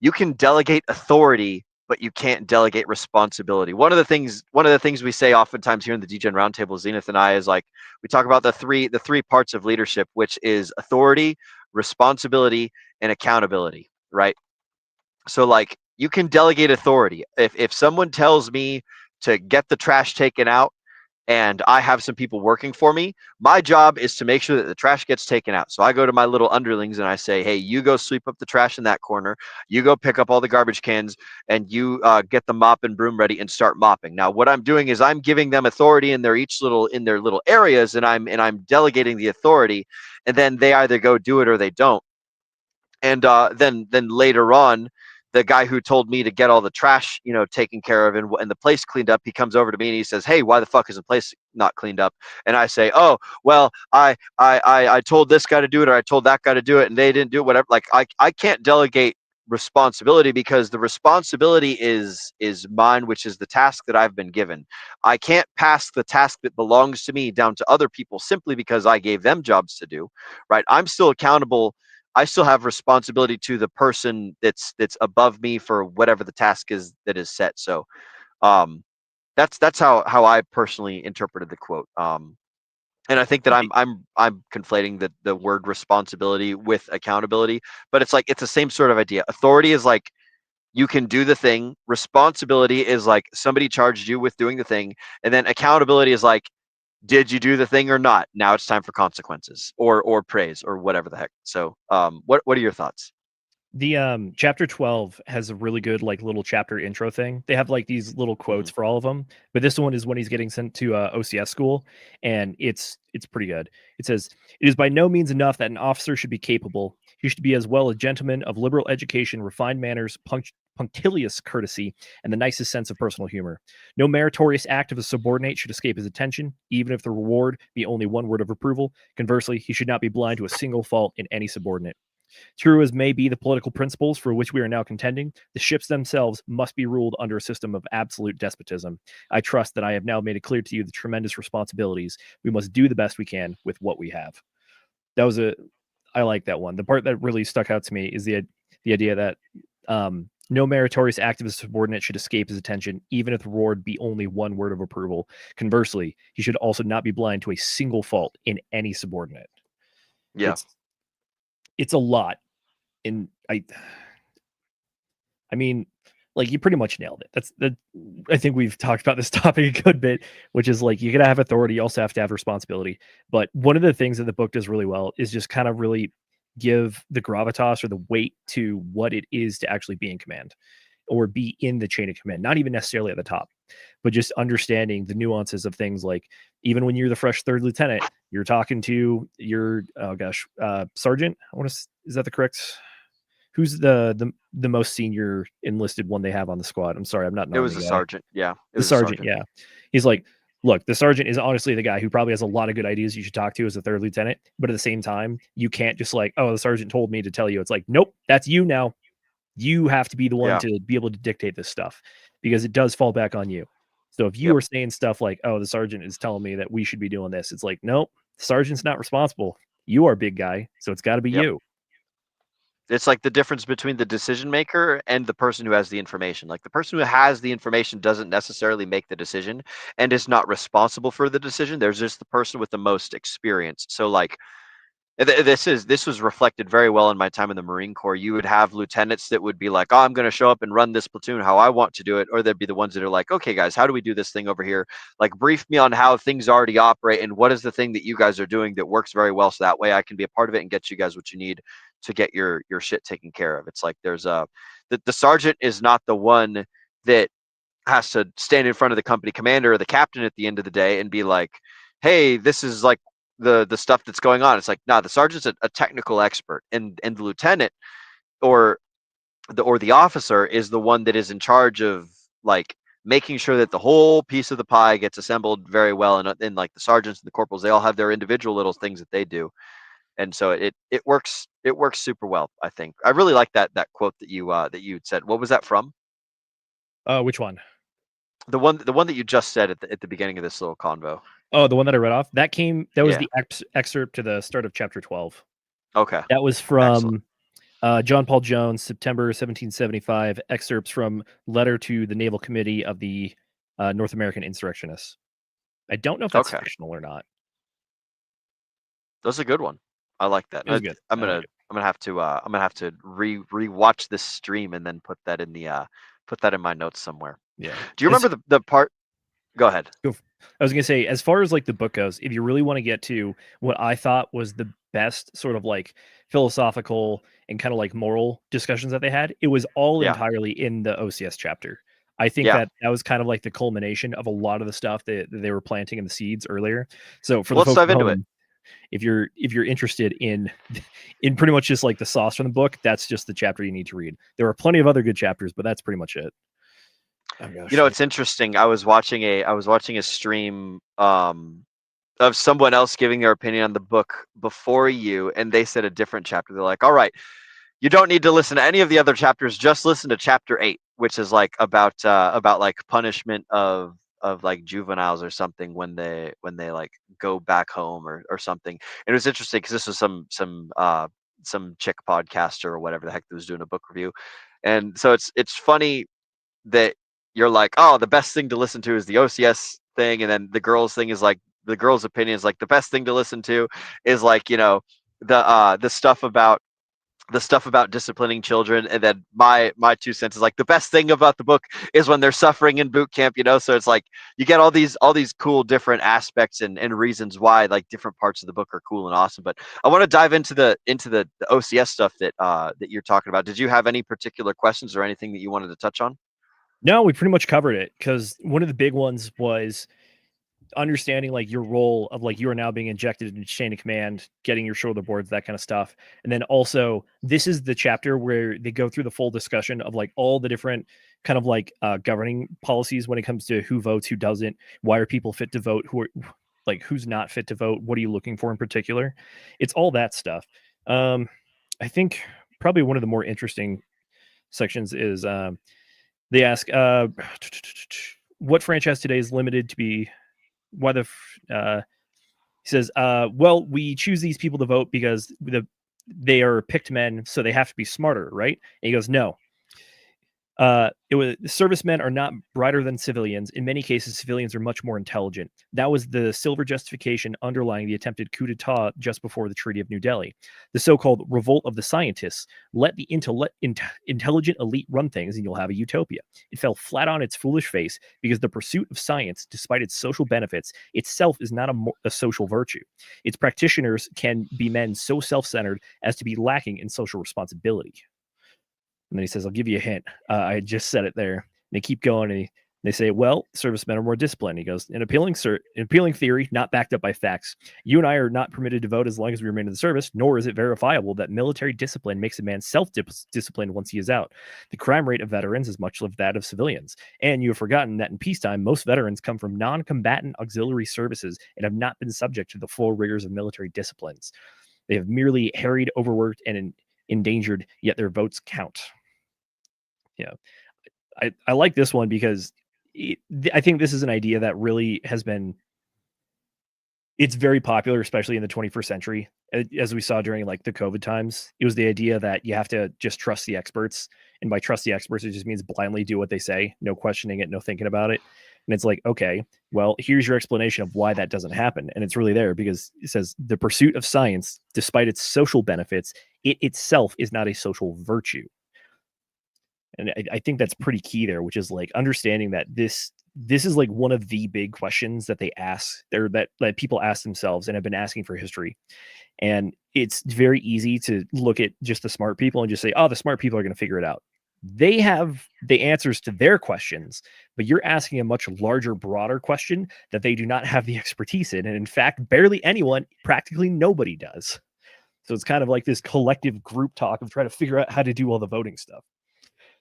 you can delegate authority, but you can't delegate responsibility. One of the things we say oftentimes here in the Degen Roundtable, Zenith and I, is like we talk about the three parts of leadership, which is authority, responsibility, and accountability, right? So like you can delegate authority. If someone tells me to get the trash taken out and I have some people working for me, my job is to make sure that the trash gets taken out. So I go to my little underlings and I say, hey, you go sweep up the trash in that corner. You go pick up all the garbage cans and you get the mop and broom ready and start mopping. Now, what I'm doing is I'm giving them authority in their little areas, and I'm delegating the authority, and then they either go do it or they don't. And then later on, the guy who told me to get all the trash, taken care of and the place cleaned up, he comes over to me and he says, hey, why the fuck is the place not cleaned up? And I say, oh, well, I told this guy to do it, or I told that guy to do it, and they didn't do it, whatever. Like I can't delegate responsibility because the responsibility is mine, which is the task that I've been given. I can't pass the task that belongs to me down to other people simply because I gave them jobs to do, right? I'm still accountable I still have responsibility to the person that's above me for whatever the task is that is set. So that's how I personally interpreted the quote. And I think that I'm conflating the word responsibility with accountability, but it's like it's the same sort of idea. Authority is like you can do the thing. Responsibility is like somebody charged you with doing the thing, and then accountability is like, did you do the thing or not? Now it's time for consequences or praise or whatever the heck. So what are your thoughts? The chapter 12 has a really good like little chapter intro thing. They have like these little quotes for all of them, but this one is when he's getting sent to OCS school, and it's pretty good. It says, "It is by no means enough that an officer should be capable. He should be as well a gentleman of liberal education, refined manners, punctilious courtesy, and the nicest sense of personal humor. No meritorious act of a subordinate should escape his attention, even if the reward be only one word of approval. Conversely, he should not be blind to a single fault in any subordinate. True as may be the political principles for which we are now contending, the ships themselves must be ruled under a system of absolute despotism. I trust that I have now made it clear to you the tremendous responsibilities. We must do the best we can with what we have." I like that one. The part that really stuck out to me is the idea that no meritorious act of a subordinate should escape his attention, even if the reward be only one word of approval. Conversely, he should also not be blind to a single fault in any subordinate. Yeah. It's a lot. And I mean, like, you pretty much nailed it. I think we've talked about this topic a good bit, which is like, you gotta have authority, you also have to have responsibility. But one of the things that the book does really well is just kind of really give the gravitas or the weight to what it is to actually be in command or be in the chain of command, not even necessarily at the top, but just understanding the nuances of things. Like, even when you're the fresh third lieutenant, you're talking to your sergeant. Is that the correct? Who's the most senior enlisted one they have on the squad? I'm sorry, I'm not. It was a sergeant. Yeah, the sergeant. Yeah, he's like, look, the sergeant is honestly the guy who probably has a lot of good ideas you should talk to as a third lieutenant. But at the same time, you can't just like, oh, the sergeant told me to tell you. It's like, nope, that's you now. You have to be the one to be able to dictate this stuff, because it does fall back on you. So if you are saying stuff like, oh, the sergeant is telling me that we should be doing this, it's like, nope, the sergeant's not responsible. You are big guy, so it's got to be you. It's like the difference between the decision maker and the person who has the information. Like, the person who has the information doesn't necessarily make the decision and is not responsible for the decision. There's just the person with the most experience. So like, this was reflected very well in my time in the Marine Corps. You would have lieutenants that would be like, oh, I'm going to show up and run this platoon how I want to do it. Or there'd be the ones that are like, okay, guys, how do we do this thing over here? Like, brief me on how things already operate and what is the thing that you guys are doing that works very well, so that way I can be a part of it and get you guys what you need to get your shit taken care of. It's like there's the sergeant is not the one that has to stand in front of the company commander or the captain at the end of the day and be like, hey, this is like the stuff that's going on. It's like, nah, the sergeant's a technical expert, and the lieutenant or the officer is the one that is in charge of like making sure that the whole piece of the pie gets assembled very well. And like the sergeants and the corporals, they all have their individual little things that they do. And so it works super well, I think. I really like that quote that you said. What was that from? Which one? The one that you just said at the beginning of this little convo. Oh, the one that I read off? That was the excerpt to the start of chapter 12. Okay. That was from John Paul Jones, September 1775, excerpts from Letter to the Naval Committee of the North American Insurrectionists. I don't know if that's fictional or not. That's a good one. I like that. It was good. I'm gonna have to re-watch this stream and then put that in my notes somewhere. Yeah. Do you remember the part? Go ahead. I was gonna say, as far as like the book goes, if you really want to get to what I thought was the best sort of like philosophical and kind of like moral discussions that they had, it was all entirely in the OCS chapter. I think that was kind of like the culmination of a lot of the stuff that they were planting in the seeds earlier. So for let's dive into it. If you're interested in pretty much just like the sauce from the book, that's just the chapter you need to read. There are plenty of other good chapters, but that's pretty much it. Oh, gosh. You know, it's interesting. I was watching a stream of someone else giving their opinion on the book before you, and they said a different chapter. They're like, all right, you don't need to listen to any of the other chapters, just listen to chapter 8, which is like about like punishment of like juveniles or something when they like go back home or something. And it was interesting because this was some some chick podcaster or whatever the heck that was doing a book review. And so it's funny that you're like, oh, the best thing to listen to is the OCS thing, and then the girls thing is like, the girls' opinion is like, the best thing to listen to is like, the stuff about disciplining children, and then my 2 cents is like, the best thing about the book is when they're suffering in boot camp, so it's like you get all these cool different aspects and reasons why like different parts of the book are cool and awesome. But I want to dive into the OCS stuff that you're talking about. Did you have any particular questions or anything that you wanted to touch on? No, we pretty much covered it, because one of the big ones was understanding like your role of like you are now being injected into chain of command, getting your shoulder boards, that kind of stuff. And then also this is the chapter where they go through the full discussion of like all the different kind of like governing policies when it comes to who votes, who doesn't, why are people fit to vote, who are like who's not fit to vote, what are you looking for in particular. It's all that stuff. I think probably one of the more interesting sections is they ask what franchise today is limited to be why the he says well, we choose these people to vote because they are picked men, so they have to be smarter, right? And he goes, no, servicemen are not brighter than civilians. In many cases, civilians are much more intelligent. That was the silver justification underlying the attempted coup d'etat just before the Treaty of New Delhi. The so-called revolt of the scientists. Let the intelligent elite run things and you'll have a utopia. It fell flat on its foolish face because the pursuit of science, despite its social benefits, itself is not a social virtue. Its practitioners can be men so self-centered as to be lacking in social responsibility. And then he says, I'll give you a hint. I just said it there. And they keep going, and they say, well, servicemen are more disciplined. He goes, an appealing theory, not backed up by facts. You and I are not permitted to vote as long as we remain in the service, nor is it verifiable that military discipline makes a man self-disciplined once he is out. The crime rate of veterans is much like that of civilians. And you have forgotten that in peacetime, most veterans come from non-combatant auxiliary services and have not been subject to the full rigors of military disciplines. They have merely harried, overworked, and endangered, yet their votes count. Yeah, I like this one because I think this is an idea that really has been, it's very popular, especially in the 21st century. As we saw during like the COVID times, it was the idea that you have to just trust the experts. And by trust the experts, it just means blindly do what they say, no questioning it, no thinking about it. And it's like, okay, well, here's your explanation of why that doesn't happen. And it's really there because it says the pursuit of science, despite its social benefits, it itself is not a social virtue. And I think that's pretty key there, which is like understanding that this is like one of the big questions that they ask there, that people ask themselves and have been asking for history. And it's very easy to look at just the smart people and just say, oh, the smart people are going to figure it out. They have the answers to their questions, but you're asking a much larger, broader question that they do not have the expertise in. And in fact, barely anyone, practically nobody does. So it's kind of like this collective group talk of trying to figure out how to do all the voting stuff.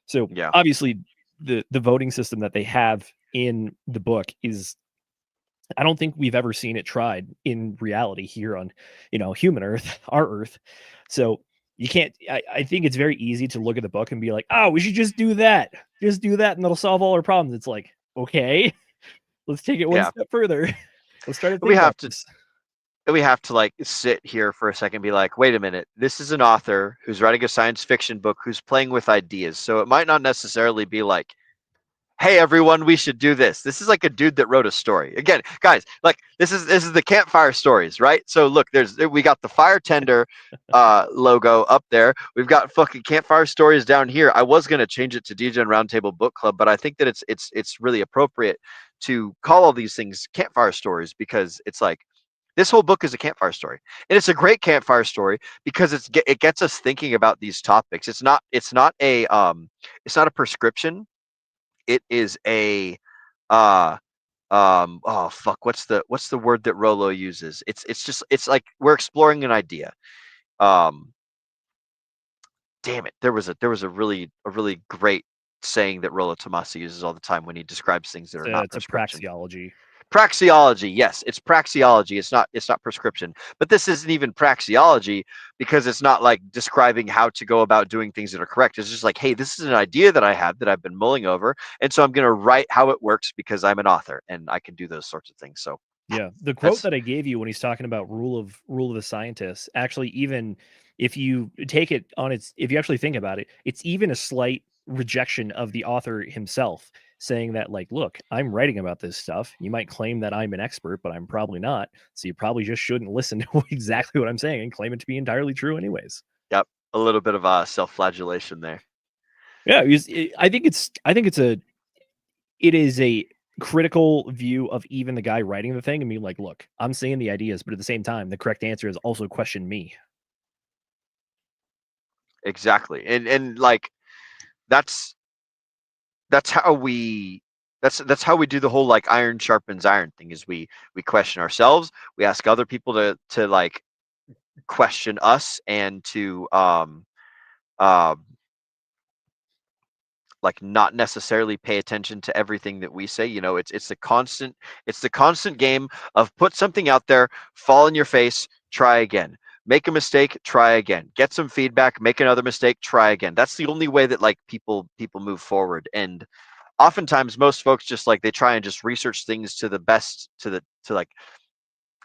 So yeah, obviously the voting system that they have in the book is, I don't think we've ever seen it tried in reality here on, human Earth, our Earth. So you can't, I think it's very easy to look at the book and be like, oh, we should just do that. Just do that and that'll solve all our problems. It's like, okay, let's take it one step further. Let's try to think we have to like sit here for a second and be like, wait a minute, this is an author who's writing a science fiction book who's playing with ideas. So it might not necessarily be like, hey everyone, we should do this. This is like a dude that wrote a story. Again, guys, like this is the campfire stories, right? So look, we got the fire tender logo up there. We've got fucking campfire stories down here. I was gonna change it to Degen Roundtable Book Club, but I think that it's really appropriate to call all these things campfire stories because it's like, this whole book is a campfire story, and it's a great campfire story because it gets us thinking about these topics. It's not a prescription. It is a oh fuck, what's the word that Rollo uses? It's like we're exploring an idea. Damn it, there was a really great saying that Rollo Tomasi uses all the time when he describes things that are not prescription. It's a praxeology. Praxeology, yes, it's praxeology. It's not prescription, but this isn't even praxeology because it's not like describing how to go about doing things that are correct. It's just like, hey, this is an idea that I have that I've been mulling over, and so I'm going to write how it works because I'm an author and I can do those sorts of things. So yeah, the quote that I gave you when he's talking about rule of the scientists actually even if you take it on its, if you actually think about it, it's even a slight rejection of the author himself, saying that, like, look, I'm writing about this stuff. You might claim that I'm an expert, but I'm probably not. So you probably just shouldn't listen to exactly what I'm saying and claim it to be entirely true anyways. Yep. A little bit of self-flagellation there. Yeah, I think it is a critical view of even the guy writing the thing and being like, look, I'm saying the ideas, but at the same time, the correct answer is also question me. Exactly. And like that's how we that's how we do the whole like iron sharpens iron thing, is we question ourselves, we ask other people to like question us, and to like not necessarily pay attention to everything that we say. You know, it's the constant game of put something out there, fall in your face, try again, make a mistake, try again, get some feedback, make another mistake, try again. That's the only way that like people move forward. And oftentimes most folks just like they try and just research things to the best, to like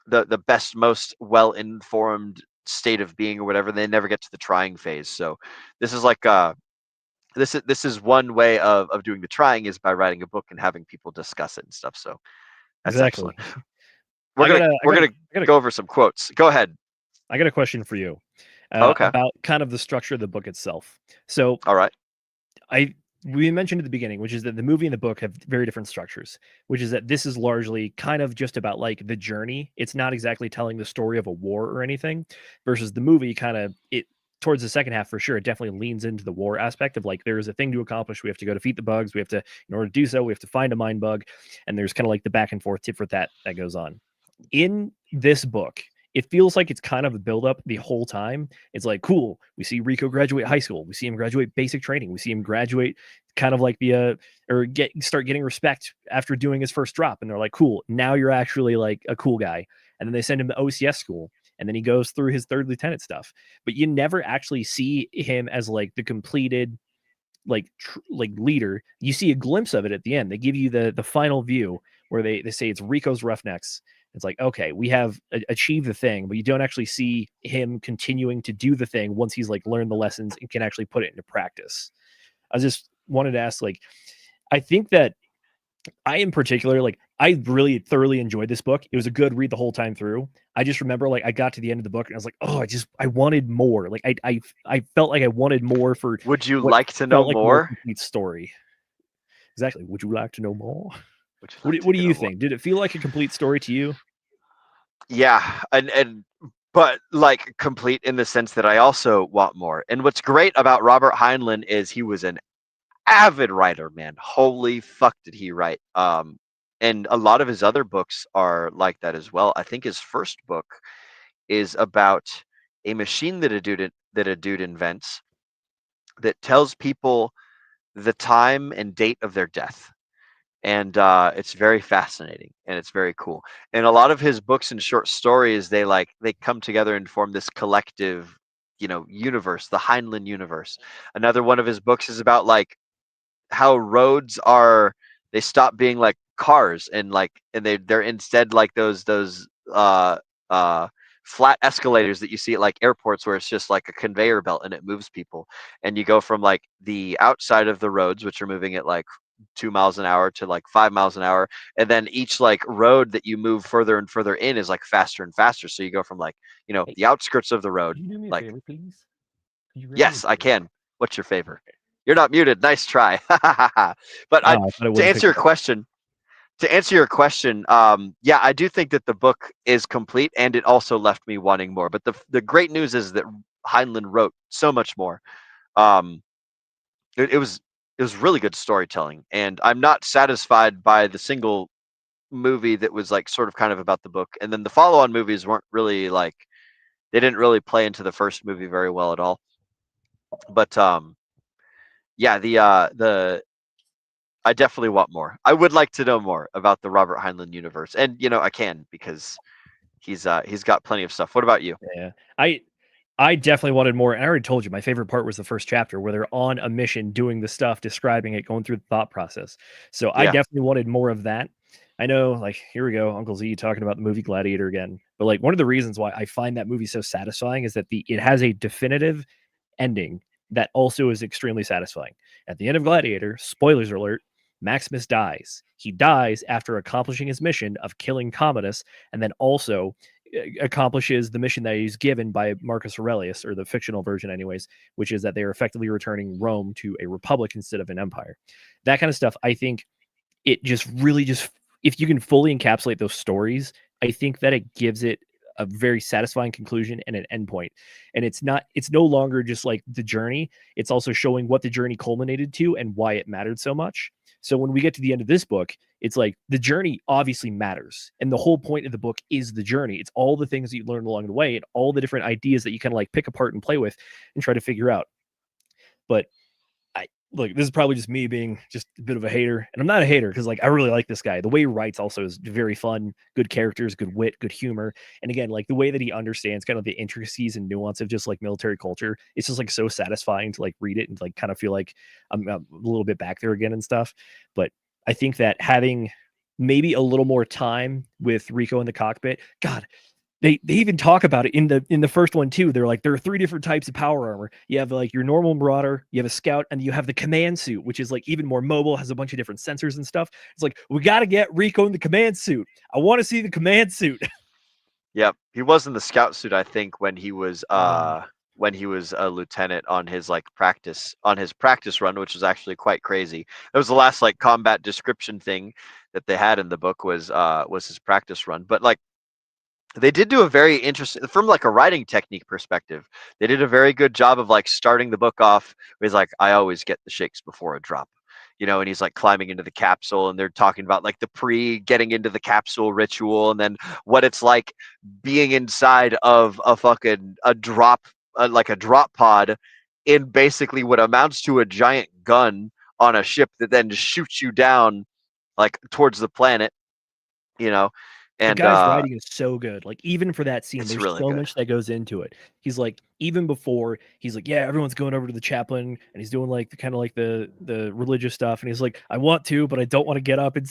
the best, most well informed state of being or whatever. They never get to the trying phase. So this is like this is one way of doing the trying, is by writing a book and having people discuss it and stuff. So that's Exactly. excellent. We're gonna go over some quotes. Go ahead. I got a question for you Okay. about kind of the structure of the book itself. So All right. we mentioned at the beginning, which is that the movie and the book have very different structures, which is that this is largely kind of just about like the journey. It's not exactly telling the story of a war or anything, versus the movie kind of, it towards the second half for sure, it definitely leans into the war aspect of like, there is a thing to accomplish. We have to go defeat the bugs. We have to, in order to do so, we have to find a mind bug. And there's kind of like the back and forth tip for that goes on. In this book, it feels like it's kind of a buildup the whole time. It's like, cool, we see Rico graduate high school. We see him graduate basic training. We see him graduate kind of like the, or start getting respect after doing his first drop. And they're like, cool, now you're actually like a cool guy. And then they send him to OCS school. And then he goes through his third lieutenant stuff. But you never actually see him as like the completed like leader. You see a glimpse of it at the end. They give you the final view where they say it's Rico's Roughnecks. It's like, okay, we have achieved the thing, but you don't actually see him continuing to do the thing once he's like learned the lessons and can actually put it into practice. I just wanted to ask, like, I think that I in particular, like, I really thoroughly enjoyed this book. It was a good read the whole time through. I just remember like I got to the end of the book and I was like, oh, I wanted more. Like I felt like I wanted more for. Would you like to know like more? Complete story. Exactly. Would you like to know more? What do you think? Did it feel like a complete story to you? Yeah, and but like complete in the sense that I also want more. And what's great about Robert Heinlein is he was an avid writer, man. Holy fuck did he write. And a lot of his other books are like that as well. I think his first book is about a machine that a dude invents that tells people the time and date of their death. And it's very fascinating and it's very cool. And a lot of his books and short stories, they come together and form this collective, universe, the Heinlein universe. Another one of his books is about like how roads they stop being like cars, and they're instead like those flat escalators that you see at like airports, where it's just like a conveyor belt and it moves people. And you go from like the outside of the roads, which are moving at like 2 miles an hour, to like 5 miles an hour, and then each like road that you move further and further in is like faster and faster. So you go from like the outskirts of the road. Can you do me a like favor, please? yes, I can. What's your favor? You're not muted. Nice try. But to answer your question, yeah, I do think that the book is complete, and it also left me wanting more. But the great news is that Heinlein wrote so much more. It was really good storytelling, and I'm not satisfied by the single movie that was like sort of kind of about the book. And then the follow-on movies weren't really like, they didn't really play into the first movie very well at all. But yeah, I definitely want more. I would like to know more about the Robert Heinlein universe, and I can, because he's got plenty of stuff. What about you? Yeah, I definitely wanted more. And I already told you my favorite part was the first chapter where they're on a mission doing the stuff, describing it, going through the thought process. So I definitely wanted more of that. I know, like, here we go, Uncle Z talking about the movie Gladiator again. But like, one of the reasons why I find that movie so satisfying is that it has a definitive ending that also is extremely satisfying. At the end of Gladiator, spoilers alert, Maximus dies. He dies after accomplishing his mission of killing Commodus, and then also accomplishes the mission that he's given by Marcus Aurelius, or the fictional version anyways, which is that they are effectively returning Rome to a republic instead of an empire. That kind of stuff, I think it just really just, if you can fully encapsulate those stories, I think that it gives it a very satisfying conclusion and an endpoint. And it's no longer just like the journey. It's also showing what the journey culminated to and why it mattered so much. So when we get to the end of this book, it's like the journey obviously matters. And the whole point of the book is the journey. It's all the things that you learn along the way and all the different ideas that you kind of like pick apart and play with and try to figure out. But look, this is probably just me being just a bit of a hater, and I'm not a hater because like I really like this guy. The way he writes also is very fun, good characters, good wit, good humor, and again, like the way that he understands kind of the intricacies and nuance of just like military culture, it's just like so satisfying to like read it and like kind of feel like I'm a little bit back there again and stuff. But I think that having maybe a little more time with Rico in the cockpit, God. They even talk about it in the first one too. They're like, there are 3 different types of power armor. You have like your normal marauder, you have a scout, and you have the command suit, which is like even more mobile, has a bunch of different sensors and stuff. It's like, we got to get Rico in the command suit. I want to see the command suit. Yep, he was in the scout suit, I think, when he was a lieutenant on his practice run, which was actually quite crazy. That was the last like combat description thing that they had in the book was his practice run. But like, they did do a very interesting, from like a writing technique perspective, they did a very good job of like starting the book off with like, I always get the shakes before a drop, and he's like climbing into the capsule, and they're talking about like the getting into the capsule ritual, and then what it's like being inside of a drop pod in basically what amounts to a giant gun on a ship that then just shoots you down like towards the planet, and the guy's writing is so good. Like even for that scene, it's there's really so good. much that goes into it. He's like, even before, he's like, yeah, everyone's going over to the chaplain, and he's doing like kind of like the religious stuff, and he's like, I want to, but I don't want to get up, and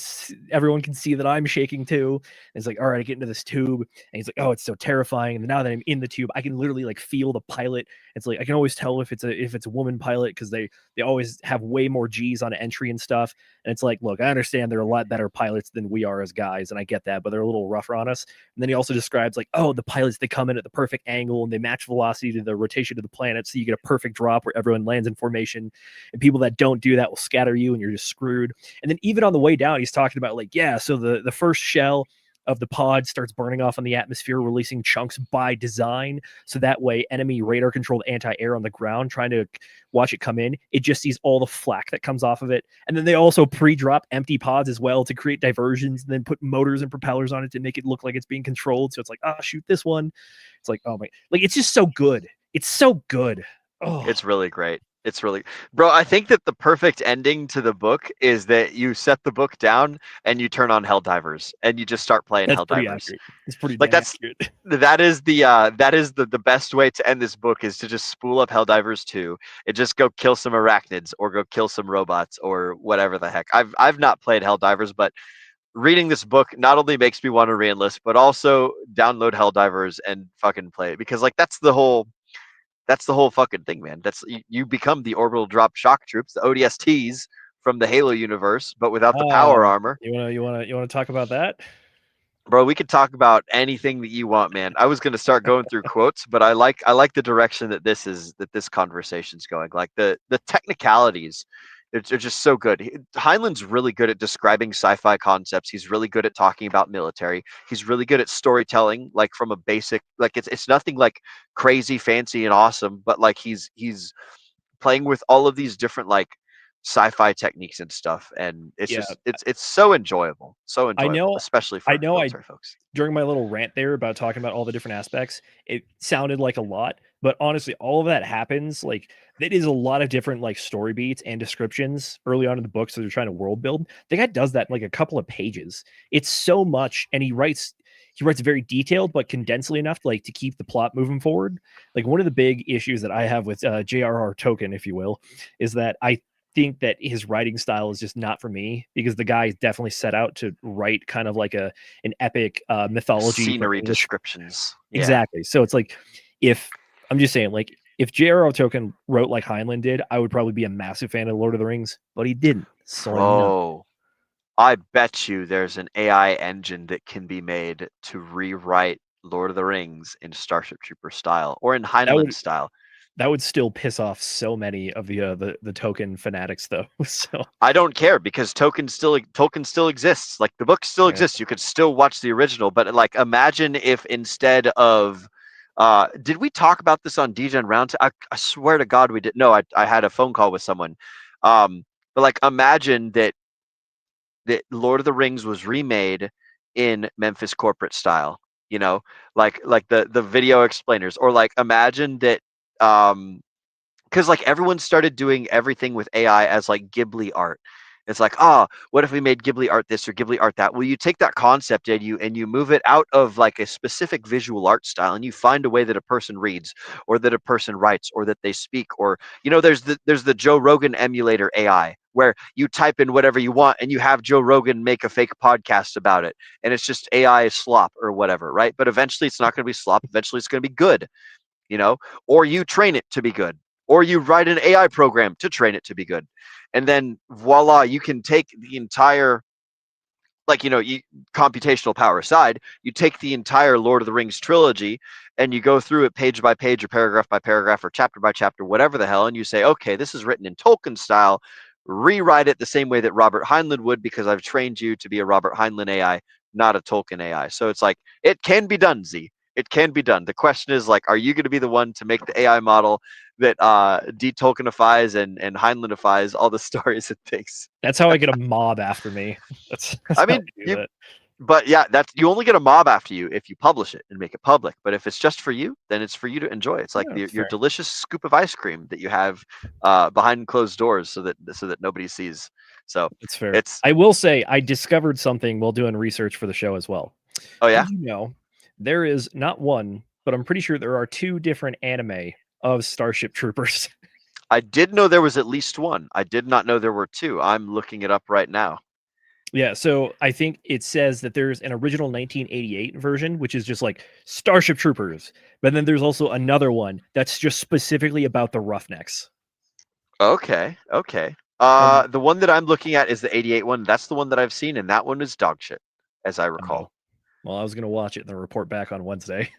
everyone can see that I'm shaking too. And he's like, all right, I get into this tube, and he's like, oh, it's so terrifying. And now that I'm in the tube, I can literally like feel the pilot. It's like I can always tell if it's a woman pilot because they always have way more G's on entry and stuff. And it's like, look, I understand they're a lot better pilots than we are as guys, and I get that, but they're a little rougher on us. And then he also describes like, oh, the pilots, they come in at the perfect angle and they match velocity to the rotation of the planet, so you get a perfect drop where everyone lands in formation, and people that don't do that will scatter you and you're just screwed. And then even on the way down, he's talking about like, yeah, so the first shell of the pod starts burning off in the atmosphere, releasing chunks by design, so that way enemy radar controlled anti-air on the ground trying to watch it come in, it just sees all the flak that comes off of it. And then they also pre-drop empty pods as well to create diversions, and then put motors and propellers on it to make it look like it's being controlled. So it's like, shoot this one. It's like, oh my, like it's just so good. It's so good. Oh, it's really great. It's really, bro, I think that the perfect ending to the book is that you set the book down and you turn on Helldivers and you just start playing Helldivers. It's pretty like accurate. that is the best way to end this book, is to just spool up Helldivers 2 and just go kill some arachnids or go kill some robots or whatever the heck. I've not played Helldivers, but reading this book not only makes me want to re-enlist, but also download Helldivers and fucking play it, because like that's the whole fucking thing, man. That's you become the orbital drop shock troops, the ODSTs from the Halo universe, but without the power armor. You want to talk about that? Bro, we could talk about anything that you want, man. I was going to start going through quotes, but I like the direction that this conversation's going. Like the technicalities, they're just so good. Heinlein's really good at describing sci-fi concepts. He's really good at talking about military. He's really good at storytelling, like from a basic, like it's nothing like crazy, fancy, and awesome, but like he's playing with all of these different like sci-fi techniques and stuff, and it's just it's so enjoyable, especially for military folks. During my little rant there about talking about all the different aspects, it sounded like a lot, but honestly, all of that happens like it is a lot of different like story beats and descriptions early on in the book, so they're trying to world build. The guy does that in like a couple of pages. It's so much, and he writes very detailed but condensely enough to keep the plot moving forward. Like one of the big issues that I have with J.R.R. Tolkien, if you will, is that think that his writing style is just not for me, because the guy is definitely set out to write kind of like an epic mythology for Scenery English. descriptions. Yeah. Exactly. So it's like, if I'm just saying, like, if J.R.R. Tolkien wrote like Heinlein did, I would probably be a massive fan of Lord of the Rings, but he didn't. So I'm not. Bro, I bet you there's an AI engine that can be made to rewrite Lord of the Rings in Starship Trooper style or in Heinlein style. That would still piss off so many of the Tolkien fanatics, though. So I don't care, because Tolkien still exists. Like, the book still exists. You could still watch the original, but like, imagine if instead of did we talk about this on Degen Roundtable? I swear to God we did. No, I had a phone call with someone. But like, imagine that Lord of the Rings was remade in Memphis corporate style, you know, like the video explainers, or like, imagine that because like, everyone started doing everything with AI as like Ghibli art. It's like, what if we made Ghibli art this or Ghibli art that? Well, you take that concept and you move it out of like a specific visual art style, and you find a way that a person reads, or that a person writes, or that they speak, or, you know, there's the Joe Rogan emulator AI, where you type in whatever you want and you have Joe Rogan make a fake podcast about it, and it's just AI slop or whatever, right? But eventually it's not going to be slop. Eventually it's going to be good, you know, or you train it to be good, or you write an AI program to train it to be good. And then voila, you can take the entire, like, you know, computational power aside, you take the entire Lord of the Rings trilogy and you go through it page by page or paragraph by paragraph or chapter by chapter, whatever the hell. And you say, okay, this is written in Tolkien style. Rewrite it the same way that Robert Heinlein would, because I've trained you to be a Robert Heinlein AI, not a Tolkien AI. So it's like, it can be done, Z. It can be done. The question is, like, are you going to be the one to make the AI model that de-Tolkienifies and Heinleinifies all the stories and things? that's how I get a mob after me. That's I mean, but yeah, you only get a mob after you if you publish it and make it public. But if it's just for you, then it's for you to enjoy. It's like your delicious scoop of ice cream that you have behind closed doors, so that nobody sees. So it's fair. I will say, I discovered something while doing research for the show as well. Oh yeah? Did you know there is not one, but I'm pretty sure there are 2 different anime of Starship Troopers? I did know there was at least one. I did not know there were 2. I'm looking it up right now. Yeah, so I think it says that there's an original 1988 version, which is just like Starship Troopers, but then there's also another one that's just specifically about the Roughnecks. Okay. The one that I'm looking at is the 88 one. That's the one that I've seen, and that one is dog shit, as I recall. Well, I was going to watch it and then report back on Wednesday.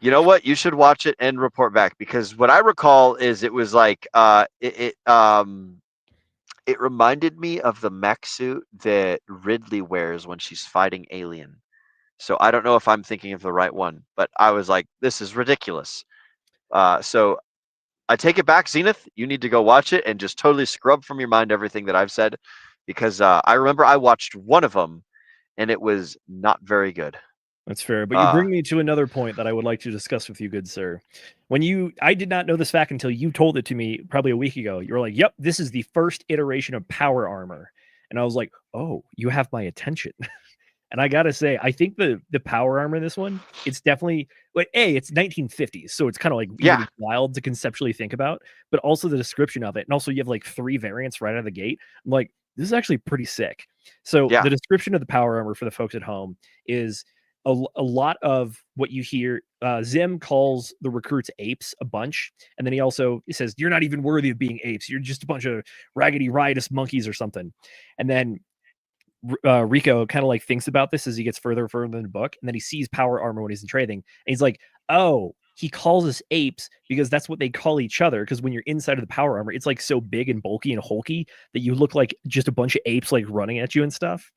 You know what? You should watch it and report back, because what I recall is it was like it reminded me of the mech suit that Ridley wears when she's fighting Alien. So I don't know if I'm thinking of the right one, but I was like, this is ridiculous. So I take it back, Zenith. You need to go watch it and just totally scrub from your mind everything that I've said, because I remember I watched one of them and it was not very good. That's fair. But you bring me to another point that I would like to discuss with you, good sir. I did not know this fact until you told it to me probably a week ago. You were like, yep, this is the first iteration of power armor. And I was like, oh, you have my attention. And I got to say, I think the power armor in this one, it's definitely, like, it's 1950s. So it's kind of like really wild to conceptually think about, but also the description of it. And also you have like 3 variants right out of the gate. I'm like, this is actually pretty sick. So the description of the power armor for the folks at home is a lot of what you hear. Zim calls the recruits apes a bunch, and then he says, you're not even worthy of being apes, you're just a bunch of raggedy riotous monkeys or something. And then Rico kind of like thinks about this as he gets further and further in the book, and then he sees power armor when he's in training, and he's like, oh, he calls us apes because that's what they call each other, because when you're inside of the power armor, it's like so big and bulky and hulky that you look like just a bunch of apes like running at you and stuff.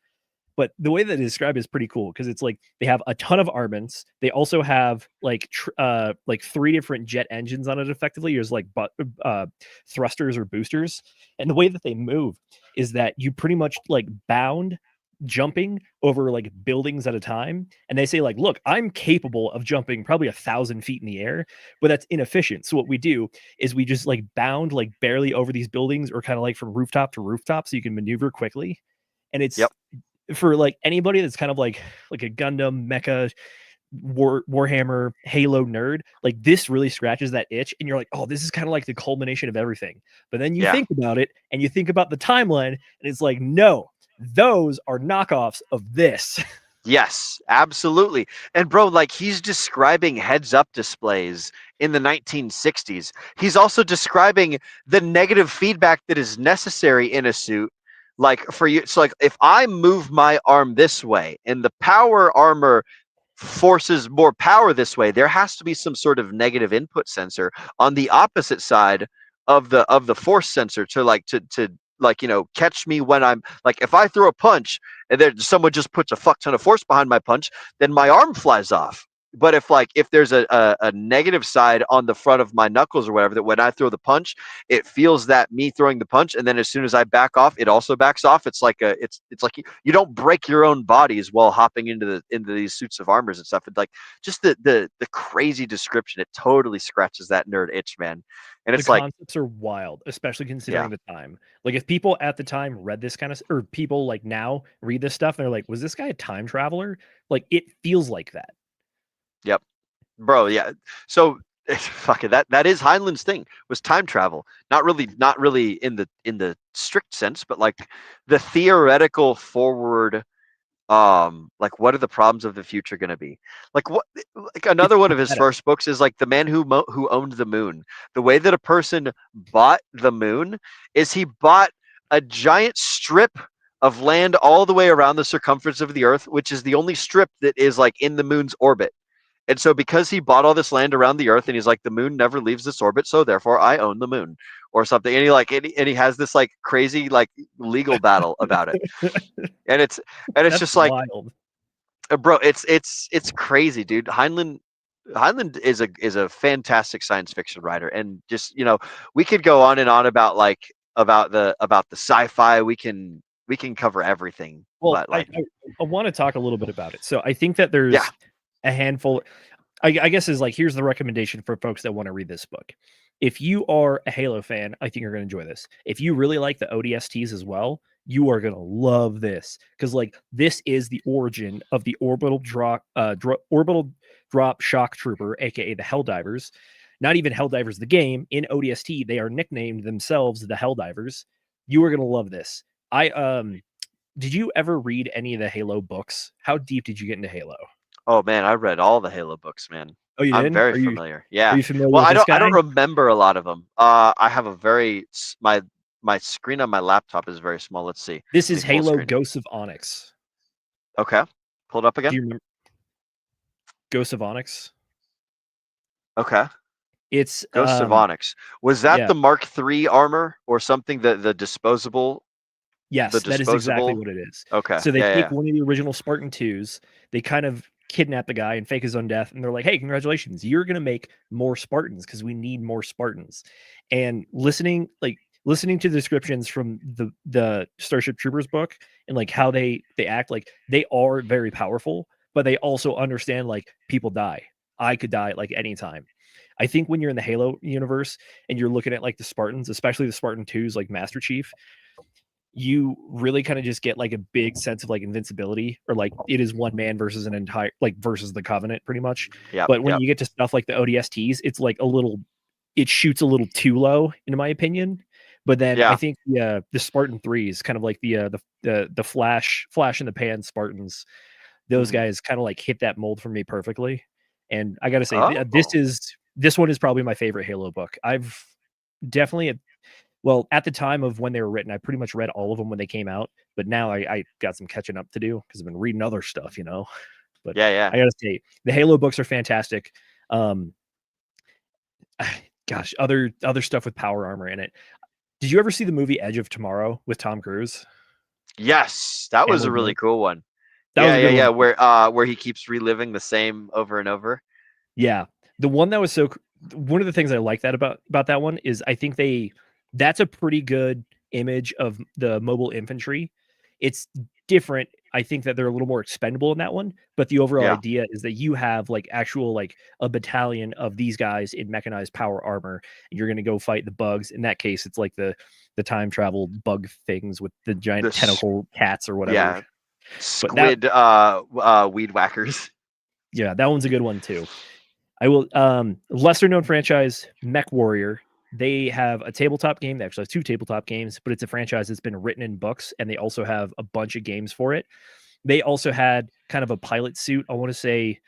But the way that they describe it is pretty cool, because it's like they have a ton of armaments. They also have like 3 different jet engines on it. Effectively, there's like thrusters or boosters, and the way that they move is that you pretty much like bound jumping over like buildings at a time. And they say like, look, I'm capable of jumping probably 1,000 feet in the air, but that's inefficient. So what we do is we just like bound like barely over these buildings, or kind of like from rooftop to rooftop, so you can maneuver quickly. And it's for like anybody that's kind of like a Gundam mecha Warhammer Halo nerd, like this really scratches that itch, and you're like, oh, this is kind of like the culmination of everything. But then you think about it, and you think about the timeline, and it's like, no, those are knockoffs of this. Yes, absolutely. And bro, like he's describing heads-up displays in the 1960s. He's also describing the negative feedback that is necessary in a suit. Like for you, it's like if I move my arm this way and the power armor forces more power this way, there has to be some sort of negative input sensor on the opposite side of the force sensor to like, you know, catch me when I'm like, if I throw a punch and then someone just puts a fuck ton of force behind my punch, then my arm flies off. But if there's a negative side on the front of my knuckles or whatever, that when I throw the punch, it feels that me throwing the punch, and then as soon as I back off, it also backs off. It's like it's like you don't break your own bodies while hopping into these suits of armors and stuff. And like just the crazy description, it totally scratches that nerd itch, man. And it's the like concepts are wild, especially considering the time. Like if people at the time read this kind of, or people like now read this stuff and they're like, was this guy a time traveler? Like it feels like that. Yep, bro. Yeah. So fuck it. That is Heinlein's thing, was time travel. Not really in the strict sense, but like the theoretical forward. Like what are the problems of the future going to be? Like another one of his first books is like The Man Who Owned the Moon. The way that a person bought the moon is he bought a giant strip of land all the way around the circumference of the Earth, which is the only strip that is like in the moon's orbit. And so because he bought all this land around the Earth, and he's like, the moon never leaves this orbit, so therefore I own the moon, or something. And he has this like crazy like legal battle about it. And it's just like wild. Bro, it's crazy, dude. Heinlein is a fantastic science fiction writer, and just, you know, we could go on and on about the sci-fi. We can cover everything. Well, but like I want to talk a little bit about it. So I think that there's a handful. I guess is like, here's the recommendation for folks that want to read this book. If you are a Halo fan, I think you're going to enjoy this. If you really like the ODSTs as well, you are going to love this, because like this is the origin of the orbital drop shock trooper, aka the Helldivers. Not even Helldivers the game. In ODST, they are nicknamed themselves the Helldivers. You are going to love this. Did you ever read any of the Halo books? How deep did you get into Halo? Oh man, I read all the Halo books, man. Oh, you did? I'm very familiar. Yeah. Are you familiar Well, with this guy? I don't remember a lot of them. I have my screen on my laptop is very small. Let's see. This is Halo screen. Ghosts of Onyx. Okay. Pull it up again. Do you remember Ghosts of Onyx? Okay. It's Ghosts of Onyx. Was that the Mark III armor or something? The disposable? Yes, that is exactly what it is. Okay. So they take one of the original Spartan 2s, they kind of kidnap the guy and fake his own death, and they're like, hey, congratulations, you're going to make more Spartans because we need more Spartans. And listening to the descriptions from the Starship Troopers book, and like how they act, like they are very powerful, but they also understand like people die. I could die like anytime. I think when you're in the Halo universe and you're looking at like the Spartans, especially the Spartan 2s, like Master Chief, you really kind of just get like a big sense of like invincibility, or like it is one man versus an entire, like versus the Covenant pretty much. Yeah. But when you get to stuff like the ODSTs, it's like it shoots a little too low, in my opinion. But then I think the Spartan 3s, kind of like the flash in the pan Spartans, those guys kind of like hit that mold for me perfectly. And I gotta say, this one is probably my favorite Halo book. I've definitely, well, at the time of when they were written, I pretty much read all of them when they came out. But now I got some catching up to do because I've been reading other stuff, you know. But I gotta say, the Halo books are fantastic. Gosh, other stuff with power armor in it. Did you ever see the movie Edge of Tomorrow with Tom Cruise? Yes, that was a really cool one. Where he keeps reliving the same over and over. Yeah, the one that was one of the things I like about that one is I think that's a pretty good image of the mobile infantry. It's different. I think that they're a little more expendable in that one, but the overall idea is that you have like actual, like a battalion of these guys in mechanized power armor, and you're going to go fight the bugs. In that case, it's like the time travel bug things with the giant tentacle cats or whatever. Yeah. Squid weed whackers. Yeah, that one's a good one too. I will lesser known franchise, Mech Warrior. They have a tabletop game. They actually have 2 tabletop games, but it's a franchise that's been written in books, and they also have a bunch of games for it. They also had kind of a pilot suit. I want to say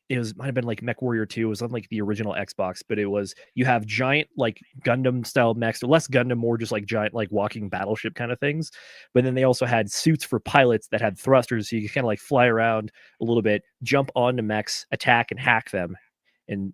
might have been like Mech Warrior 2. It was on like the original Xbox, but it was, you have giant like Gundam style mechs, or less Gundam, more just like giant like walking battleship kind of things. But then they also had suits for pilots that had thrusters, so you could kind of like fly around a little bit, jump onto mechs, attack and hack them, and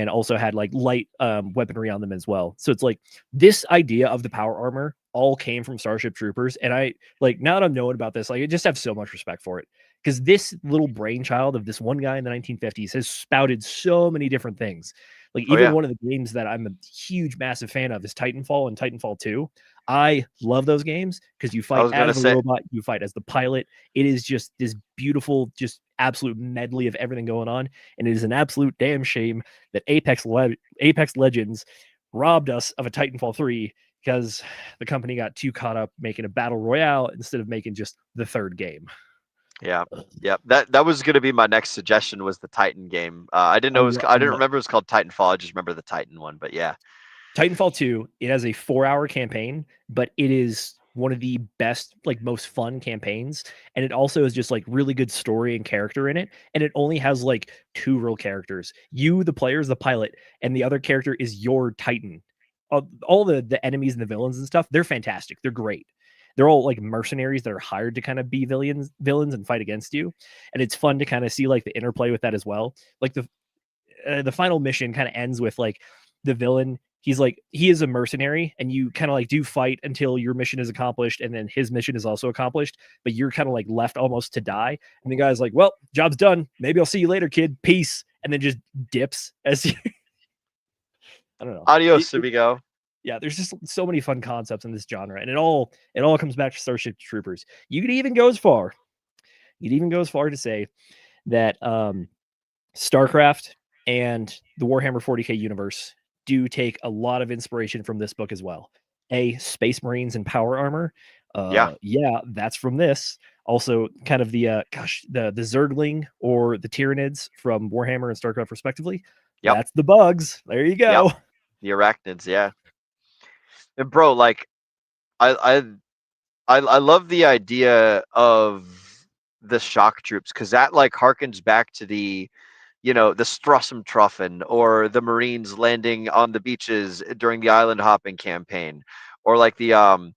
also had like light weaponry on them as well. So it's like this idea of the power armor all came from Starship Troopers, and I like, now that I'm knowing about this, like I just have so much respect for it, because this little brainchild of this one guy in the 1950s has spouted so many different things. Like even one of the games that I'm a huge, massive fan of is Titanfall and Titanfall 2. I love those games because you fight as a robot, you fight as the pilot. It is just this beautiful, just absolute medley of everything going on. And it is an absolute damn shame that Apex Legends robbed us of a Titanfall 3 because the company got too caught up making a battle royale instead of making just the 3rd game. Yeah. That was going to be my next suggestion, was the Titan game. I didn't know I didn't remember it was called Titanfall. I just remember the Titan one. But yeah, Titanfall 2, it has a 4-hour campaign, but it is one of the best, like most fun campaigns. And it also is just like really good story and character in it. And it only has like 2 real characters. You, the player, is the pilot, and the other character is your Titan. All the enemies and the villains and stuff, they're fantastic. They're great. They're all like mercenaries that are hired to kind of be villains and fight against you. And it's fun to kind of see like the interplay with that as well. Like the final mission kind of ends with like the villain. He is a mercenary, and you kind of like do fight until your mission is accomplished, and then his mission is also accomplished, but you're kind of like left almost to die. And the guy's like, well, job's done. Maybe I'll see you later, kid. Peace. And then just dips as you I don't know. Adios, amigo. Yeah, there's just so many fun concepts in this genre, and it all comes back to Starship Troopers. You'd even go as far to say that StarCraft and the Warhammer 40K universe do take a lot of inspiration from this book as well. Space Marines and power armor. Yeah, that's from this. Also, kind of the Zergling or the Tyranids from Warhammer and StarCraft, respectively. Yep. That's the bugs. There you go. Yep. The arachnids, yeah. And bro, like, I love the idea of the shock troops, because that like harkens back to the Strussumtruffen, or the Marines landing on the beaches during the island hopping campaign, or like the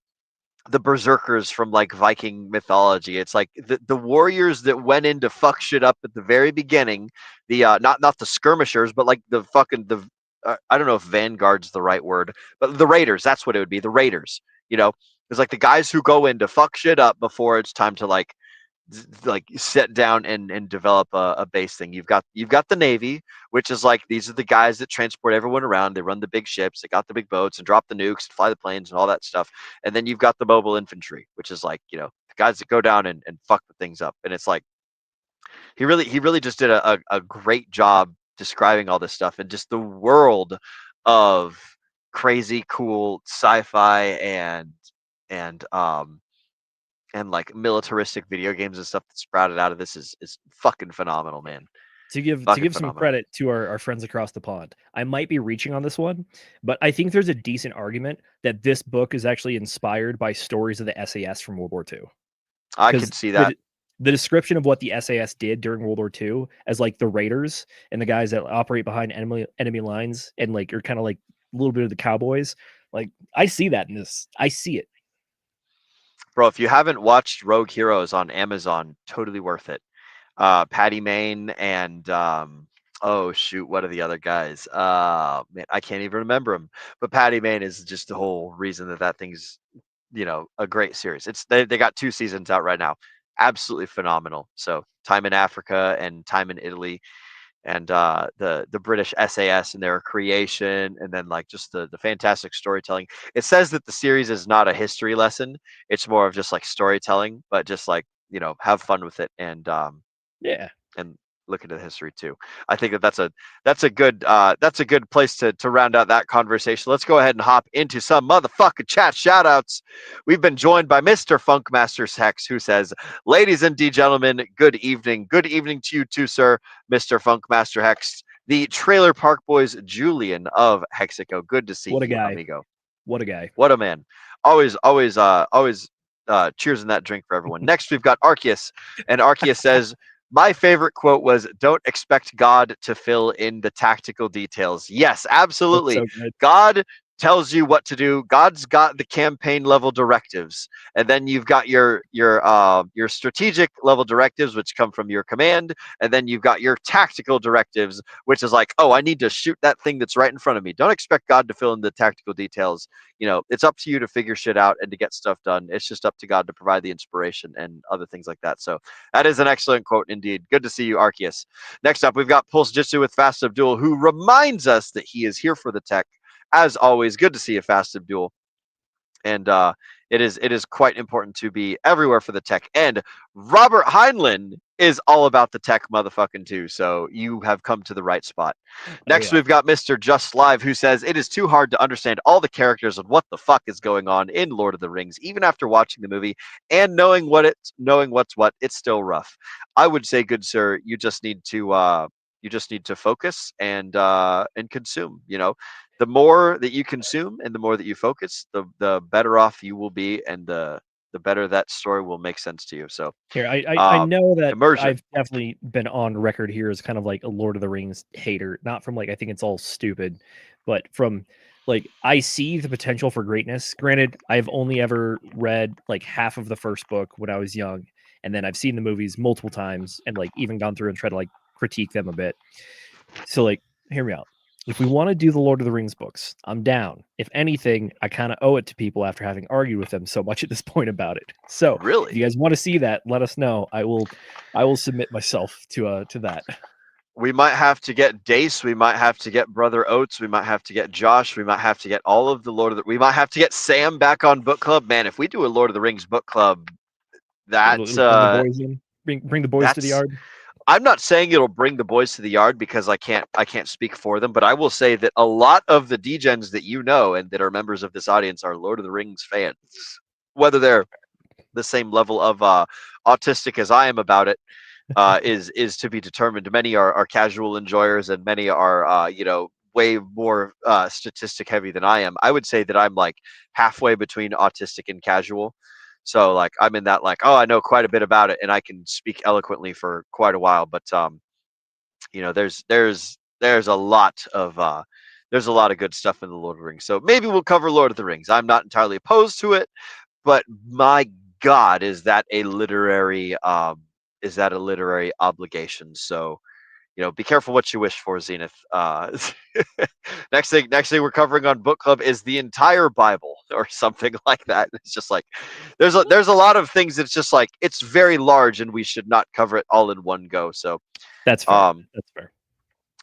berserkers from like Viking mythology. It's like the warriors that went in to fuck shit up at the very beginning. The not the skirmishers, but like I don't know if vanguard's the right word, but the raiders. That's what it would be. The raiders. It's like the guys who go in to fuck shit up before it's time to like sit down and develop a base thing. You've got the Navy, which is like, these are the guys that transport everyone around. They run the big ships, they got the big boats and drop the nukes and fly the planes and all that stuff. And then you've got the mobile infantry, which is like, the guys that go down and fuck the things up. And it's like, he really just did a great job describing all this stuff, and just the world of crazy cool sci-fi and like militaristic video games and stuff that sprouted out of this is fucking phenomenal, man. To give some credit to our friends across the pond, I might be reaching on this one, but I think there's a decent argument that this book is actually inspired by stories of the SAS from World War II. I can see that. The description of what the SAS did during World War II as like the raiders and the guys that operate behind enemy lines and like are kind of like a little bit of the cowboys. Like, I see that in this. I see it. Bro, if you haven't watched Rogue Heroes on Amazon, totally worth it. Patty Main and oh shoot, what are the other guys? Man, I can't even remember them. But Patty Main is just the whole reason that thing's a great series. They got 2 seasons out right now. Absolutely phenomenal. So time in Africa and time in Italy, and the British SAS and their creation, and then like just the fantastic storytelling. It says that the series is not a history lesson; it's more of just like storytelling, but just like have fun with it, and yeah, and look into the history too. I think that's a good place to round out that conversation. Let's go ahead and hop into some motherfucking chat shoutouts. We've been joined by Mr. Funkmaster Hex, who says, "Ladies and gentlemen, good evening. Good evening to you too, sir, Mr. Funkmaster Hex." The Trailer Park Boys Julian of Hexico. Good to see What a you, guy. amigo. What a guy. What a man. Always cheers in that drink for everyone. Next, we've got Arceus, and Arceus says, "My favorite quote was, 'Don't expect God to fill in the tactical details.'" Yes, absolutely. So good. God tells you what to do. God's got the campaign level directives, and then you've got your strategic level directives, which come from your command, and then you've got your tactical directives, which is like, oh, I need to shoot that thing that's right in front of me. Don't expect God to fill in the tactical details. It's up to you to figure shit out and to get stuff done. It's just up to God to provide the inspiration and other things like that. So that is an excellent quote indeed. Good to see you, Arceus. Next up, we've got Pulse Jitsu with Fast Abdul, who reminds us that he is here for the tech. As always, good to see you, Fast Abdul. And it is quite important to be everywhere for the tech. And Robert Heinlein is all about the tech motherfucking too. So you have come to the right spot. Next, we've got Mr. Just Live, who says, "It is too hard to understand all the characters and what the fuck is going on in Lord of the Rings, even after watching the movie and knowing what's what. It's still rough." I would say, good sir, you just need to focus and consume. The more that you consume and the more that you focus, the better off you will be, and the better that story will make sense to you. So Here, I know that immersion. I've definitely been on record here as kind of like a Lord of the Rings hater, not from like I think it's all stupid, but from like I see the potential for greatness. Granted, I've only ever read like half of the first book when I was young, and then I've seen the movies multiple times and like even gone through and tried to like critique them a bit. So like, hear me out. If we want to do the Lord of the Rings books, I'm down. If anything, I kind of owe it to people after having argued with them so much at this point about it. So, Really? if you guys want to see that, let us know. I will submit myself to that. We might have to get Dace. We might have to get Brother Oates. We might have to get Josh. We might have to get all of the We might have to get Sam back on book club. Man, if we do a Lord of the Rings book club, that's It'll bring the boys in. Bring the boys to the yard. I'm not saying it'll bring the boys to the yard because I can't speak for them, but I will say that a lot of the degens that you know and that are members of this audience are Lord of the Rings fans. Whether they're the same level of autistic as I am about it is to be determined. Many are casual enjoyers, and many are way more statistic heavy than I am. I would say that I'm like halfway between autistic and casual. So like I'm in that like, oh, I know quite a bit about it and I can speak eloquently for quite a while. But there's a lot of good stuff in the Lord of the Rings. So maybe we'll cover Lord of the Rings. I'm not entirely opposed to it, but my God, is that a literary obligation? So be careful what you wish for, Zenith. Next thing we're covering on book club is the entire Bible or something like that. It's just like there's a lot of things that's just like it's very large and we should not cover it all in one go. So that's fair. That's fair.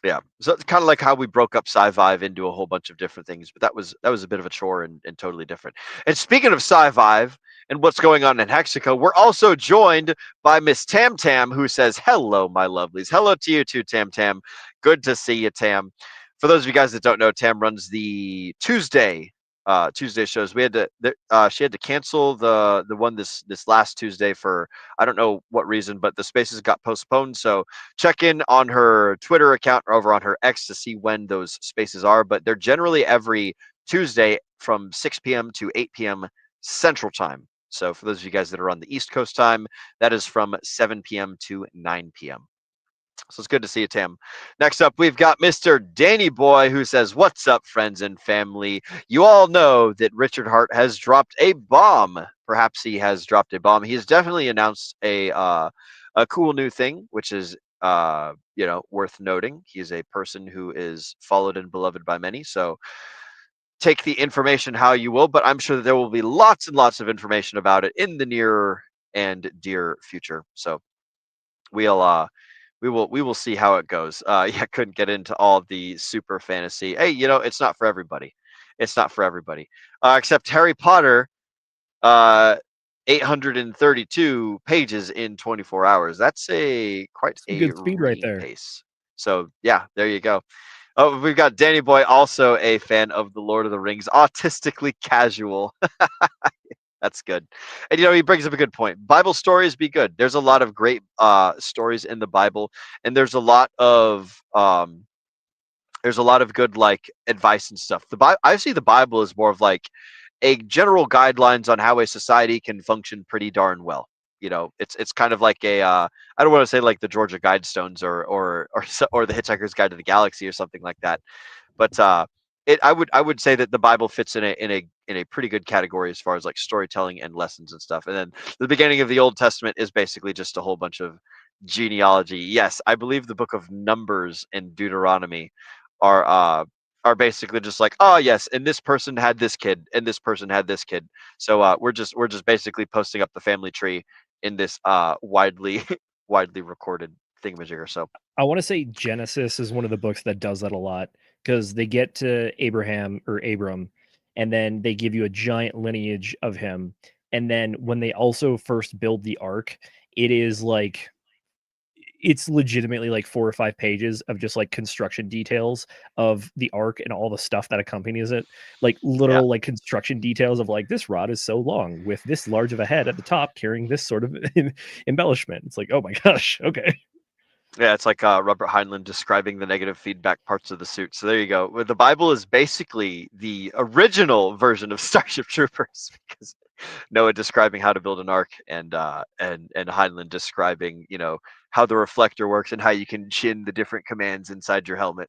Yeah, so it's kind of like how we broke up Sci-Fi into a whole bunch of different things, but that was a bit of a chore and totally different. And speaking of Sci-Fi and what's going on in Hexico, we're also joined by Miss Tam Tam, who says, "Hello, my lovelies." Hello to you too, Tam Tam. Good to see you, Tam. For those of you guys that don't know, Tam runs the Tuesday shows. She had to cancel the one this last Tuesday for I don't know what reason, but the spaces got postponed. So check in on her Twitter account or over on her X to see when those spaces are. But they're generally every Tuesday from 6 p.m. to 8 p.m. Central Time. So for those of you guys that are on the East Coast time, that is from 7 p.m. to 9 p.m. So it's good to see you, Tim. Next up, we've got Mr. Danny Boy, who says, "What's up, friends and family? You all know that Richard Hart has dropped a bomb. Perhaps he has dropped a bomb. He has definitely announced a cool new thing, which is worth noting. He is a person who is followed and beloved by many. So take the information how you will, but I'm sure that there will be lots and lots of information about it in the near and dear future. So we will see how it goes. Yeah, couldn't get into all the super fantasy. Hey, it's not for everybody. It's not for everybody. Except Harry Potter 832 pages in 24 hours. That's quite Some a good speed right reading there. pace. So yeah, there you go. Oh, we've got Danny Boy, also a fan of the Lord of the Rings, autistically casual. That's good. And he brings up a good point. Bible stories be good. There's a lot of great stories in the Bible, and there's a lot of good like advice and stuff. I see the Bible as more of like a general guidelines on how a society can function pretty darn well. It's kind of like a I don't want to say like the Georgia Guidestones or the Hitchhiker's Guide to the Galaxy or something like that, but I would say that the Bible fits in a pretty good category as far as like storytelling and lessons and stuff. And then the beginning of the Old Testament is basically just a whole bunch of genealogy. Yes, I believe the book of Numbers and Deuteronomy are basically just like, oh yes, and this person had this kid, and this person had this kid. So we're just basically posting up the family tree in this widely widely recorded thingamajigger. So I want to say Genesis is one of the books that does that a lot, because they get to Abraham or Abram, and then they give you a giant lineage of him. And then when they also first build the ark, it is like, it's legitimately like 4 or 5 pages of just like construction details of the ark and all the stuff that accompanies it. Like literal like construction details of like, this rod is so long with this large of a head at the top carrying this sort of embellishment. It's like, oh my gosh, okay. Yeah, it's like Robert Heinlein describing the negative feedback parts of the suit. So there you go. Well, the Bible is basically the original version of Starship Troopers, because Noah describing how to build an ark, and Heinlein describing how the reflector works and how you can chin the different commands inside your helmet,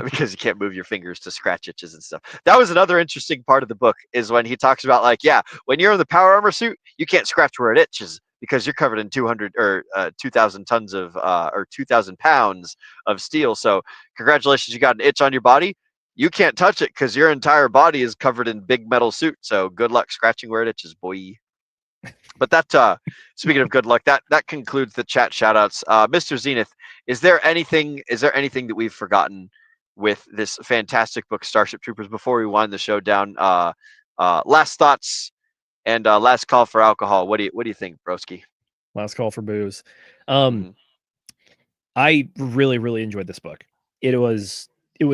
because you can't move your fingers to scratch itches and stuff. That was another interesting part of the book, is when he talks about like, yeah, when you're in the power armor suit, you can't scratch where it itches because you're covered in 200 or 2,000 tons of or 2,000 pounds of steel. So congratulations, you got an itch on your body. You can't touch it because your entire body is covered in big metal suit. So good luck scratching where it itches, boy. But that speaking of good luck, that concludes the chat shoutouts. Mr. Zenith, is there anything that we've forgotten with this fantastic book, Starship Troopers, before we wind the show down? Last thoughts and last call for alcohol. What do you think, broski? Last call for booze. Mhm. I really, really enjoyed this book. It was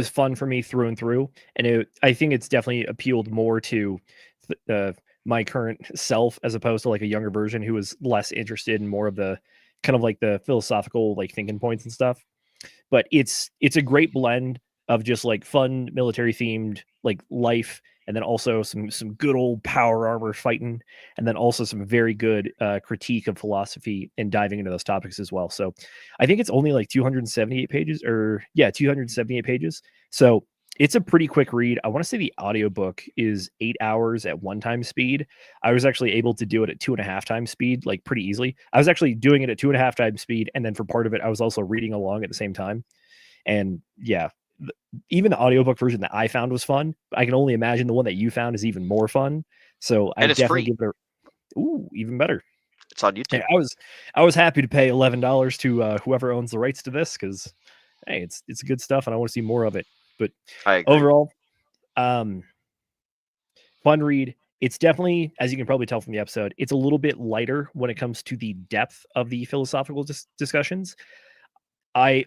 fun for me through and through, and I think it's definitely appealed more to my current self, as opposed to like a younger version who was less interested in more of the kind of like the philosophical like thinking points and stuff. But it's a great blend of just like fun military themed like life, and then also some good old power armor fighting, and then also some very good critique of philosophy and diving into those topics as well. So I think it's only like 278 pages, or yeah, 278 pages. So it's a pretty quick read. I want to say the audiobook is 8 hours at 1 time speed. I was actually able to do it at 2.5 times speed, like pretty easily. I was actually doing it at 2.5 times speed, and then for part of it, I was also reading along at the same time. And yeah, even the audiobook version that I found was fun. I can only imagine the one that you found is even more fun. So I definitely give it even better. It's on YouTube. Yeah, I was happy to pay $11 to whoever owns the rights to this, because hey, it's good stuff and I want to see more of it. But overall, fun read. It's definitely, as you can probably tell from the episode, it's a little bit lighter when it comes to the depth of the philosophical discussions. I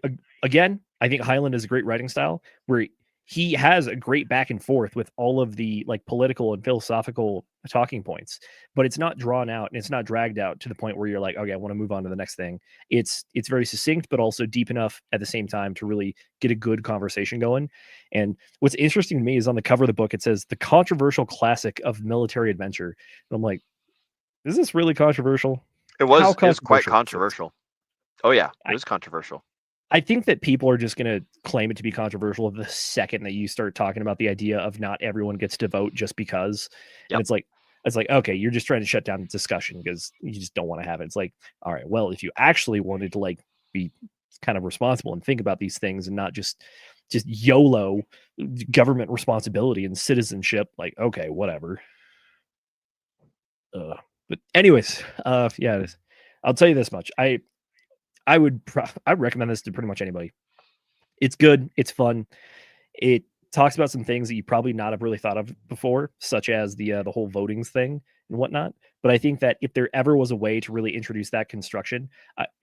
think Highland is a great writing style, where he has a great back and forth with all of the like political and philosophical talking points, but it's not drawn out and it's not dragged out to the point where you're like, okay, I want to move on to the next thing. It's very succinct, but also deep enough at the same time to really get a good conversation going. And what's interesting to me is on the cover of the book, it says the controversial classic of military adventure. And I'm like, is this really controversial? It was quite controversial. Oh yeah, it was controversial. I think that people are just going to claim it to be controversial the second that you start talking about the idea of not everyone gets to vote just because. Yep. And it's like, okay, you're just trying to shut down the discussion because you just don't want to have it. It's like, all right, well, if you actually wanted to like be kind of responsible and think about these things and not just YOLO government responsibility and citizenship, like, okay, whatever. But anyways, yeah, I'll tell you this much. I recommend this to pretty much anybody. It's good. It's fun. It talks about some things that you probably not have really thought of before, such as the whole votings thing and whatnot. But I think that if there ever was a way to really introduce that construction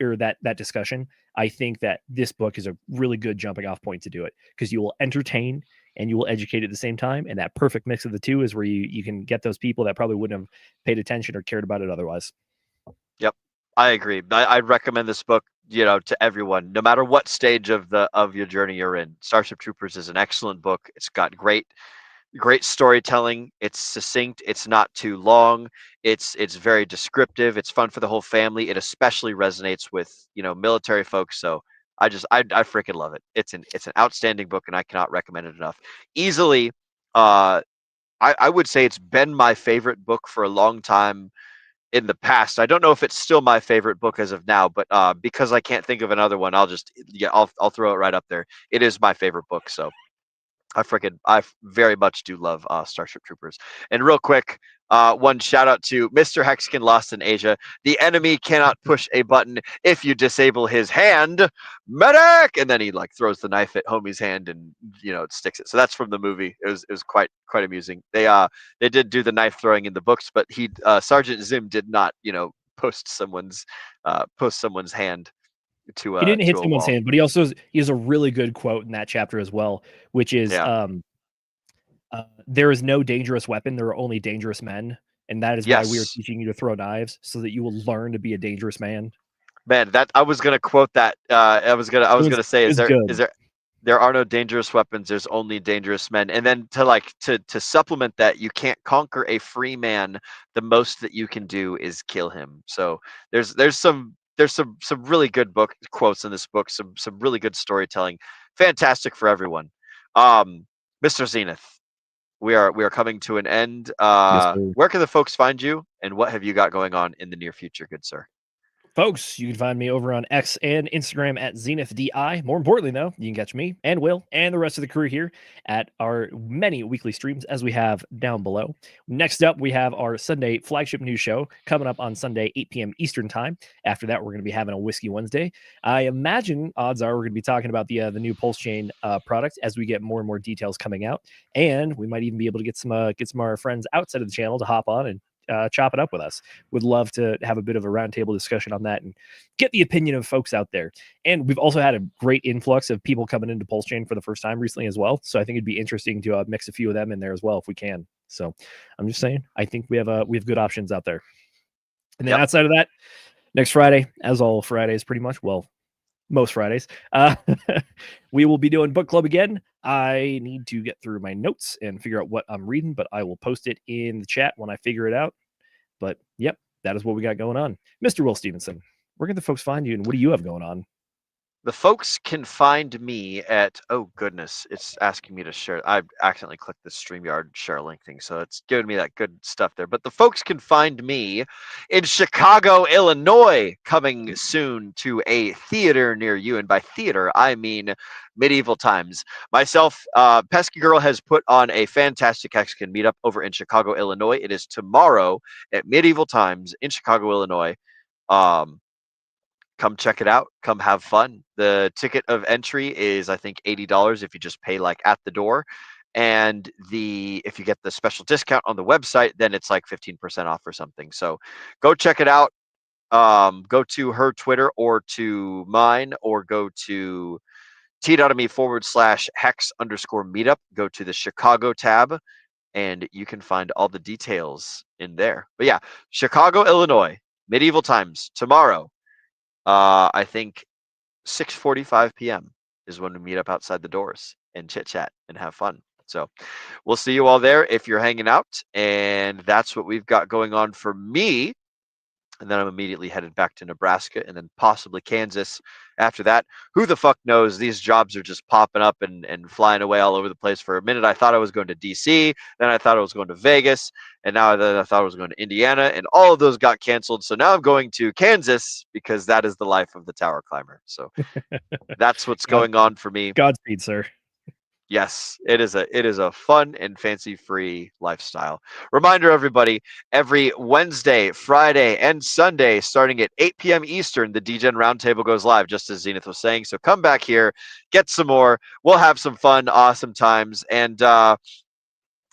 or that discussion, I think that this book is a really good jumping off point to do it, because you will entertain and you will educate at the same time. And that perfect mix of the two is where you can get those people that probably wouldn't have paid attention or cared about it otherwise. Yep, I agree. I'd recommend this book, to everyone, no matter what stage of your journey you're in. Starship Troopers is an excellent book. It's got great storytelling. It's succinct. It's not too long. It's very descriptive. It's fun for the whole family. It especially resonates with military folks. So I freaking love it. It's an outstanding book, and I cannot recommend it enough. Easily, I would say it's been my favorite book for a long time in the past. I don't know if it's still my favorite book as of now, but because I can't think of another one, I'll throw it right up there. It is my favorite book. So I very much do love Starship Troopers. And real quick, one shout out to Mr. Hexkin Lost in Asia. The enemy cannot push a button if you disable his hand. Medic! And then he throws the knife at homie's hand and it sticks it. So that's from the movie. It was quite amusing. They did do the knife throwing in the books, but Sergeant Zim did not post someone's hand to he didn't hit to a someone's wall. hand, but he has a really good quote in that chapter as well, which is there is no dangerous weapon, there are only dangerous men, and that is why we are teaching you to throw knives, so that you will learn to be a dangerous man. Man, that I was gonna quote that. I was gonna say, there are no dangerous weapons, there's only dangerous men. And then to supplement that, you can't conquer a free man. The most that you can do is kill him. So there's some really good book quotes in this book, some really good storytelling. Fantastic for everyone. Mr. Zenith, we are coming to an end. Where can the folks find you, and what have you got going on in the near future, good sir? Folks, you can find me over on X and Instagram at ZenithDI. More importantly, though, you can catch me and Will and the rest of the crew here at our many weekly streams, as we have down below. Next up, we have our Sunday flagship news show coming up on Sunday, 8 p.m. Eastern time. After that, we're going to be having a Whiskey Wednesday. I imagine odds are we're going to be talking about the new Pulse Chain product as we get more and more details coming out. And we might even be able to get some of our friends outside of the channel to hop on and chop it up with us. Would love to have a bit of a roundtable discussion on that and get the opinion of folks out there. And we've also had a great influx of people coming into Pulse Chain for the first time recently as well. So I think it'd be interesting to mix a few of them in there as well if we can. So I'm just saying, I think we have good options out there. And then outside of that, next Friday, as all Fridays pretty much, well, most Fridays, we will be doing book club again. I need to get through my notes and figure out what I'm reading, but I will post it in the chat when I figure it out. But yep, that is what we got going on. Mr. Will Stevenson, where can the folks find you, and what do you have going on? The folks can find me at, oh goodness, it's asking me to share. I accidentally clicked the StreamYard share link thing, so it's giving me that good stuff there. But the folks can find me in Chicago, Illinois, coming soon to a theater near you. And by theater, I mean Medieval Times. Myself, Pesky Girl has put on a fantastic Hexagon meetup over in Chicago, Illinois. It is tomorrow at Medieval Times in Chicago, Illinois. Come check it out. Come have fun. The ticket of entry is, I think, $80 if you just pay at the door. And if you get the special discount on the website, then it's 15% off or something. So go check it out. Go to her Twitter or to mine, or go to t.me/hex_meetup. Go to the Chicago tab, and you can find all the details in there. But yeah, Chicago, Illinois, Medieval Times tomorrow. I think 6:45 p.m. is when we meet up outside the doors and chit chat and have fun. So we'll see you all there if you're hanging out. And that's what we've got going on for me. And then I'm immediately headed back to Nebraska and then possibly Kansas after that. Who the fuck knows? These jobs are just popping up and flying away all over the place. For a minute, I thought I was going to DC. Then I thought I was going to Vegas. And now I thought I was going to Indiana. And all of those got canceled. So now I'm going to Kansas, because that is the life of the tower climber. So that's what's going on for me. Godspeed, sir. Yes, it is a fun and fancy-free lifestyle. Reminder, everybody, every Wednesday, Friday, and Sunday, starting at 8 p.m. Eastern, the Degen Roundtable goes live, just as Zenith was saying. So come back here, get some more. We'll have some fun, awesome times. And I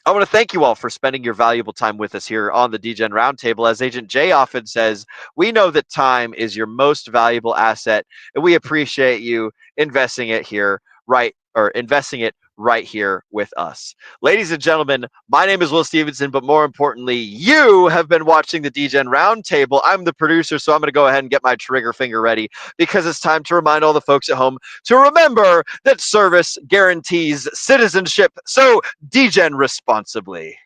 want to thank you all for spending your valuable time with us here on the Degen Roundtable. As Agent Jay often says, we know that time is your most valuable asset, and we appreciate you investing it right here with us. Ladies and gentlemen, my name is Will Stevenson, but more importantly, you have been watching the Degen Roundtable. I'm the producer, so I'm going to go ahead and get my trigger finger ready because it's time to remind all the folks at home to remember that service guarantees citizenship. So, Degen responsibly.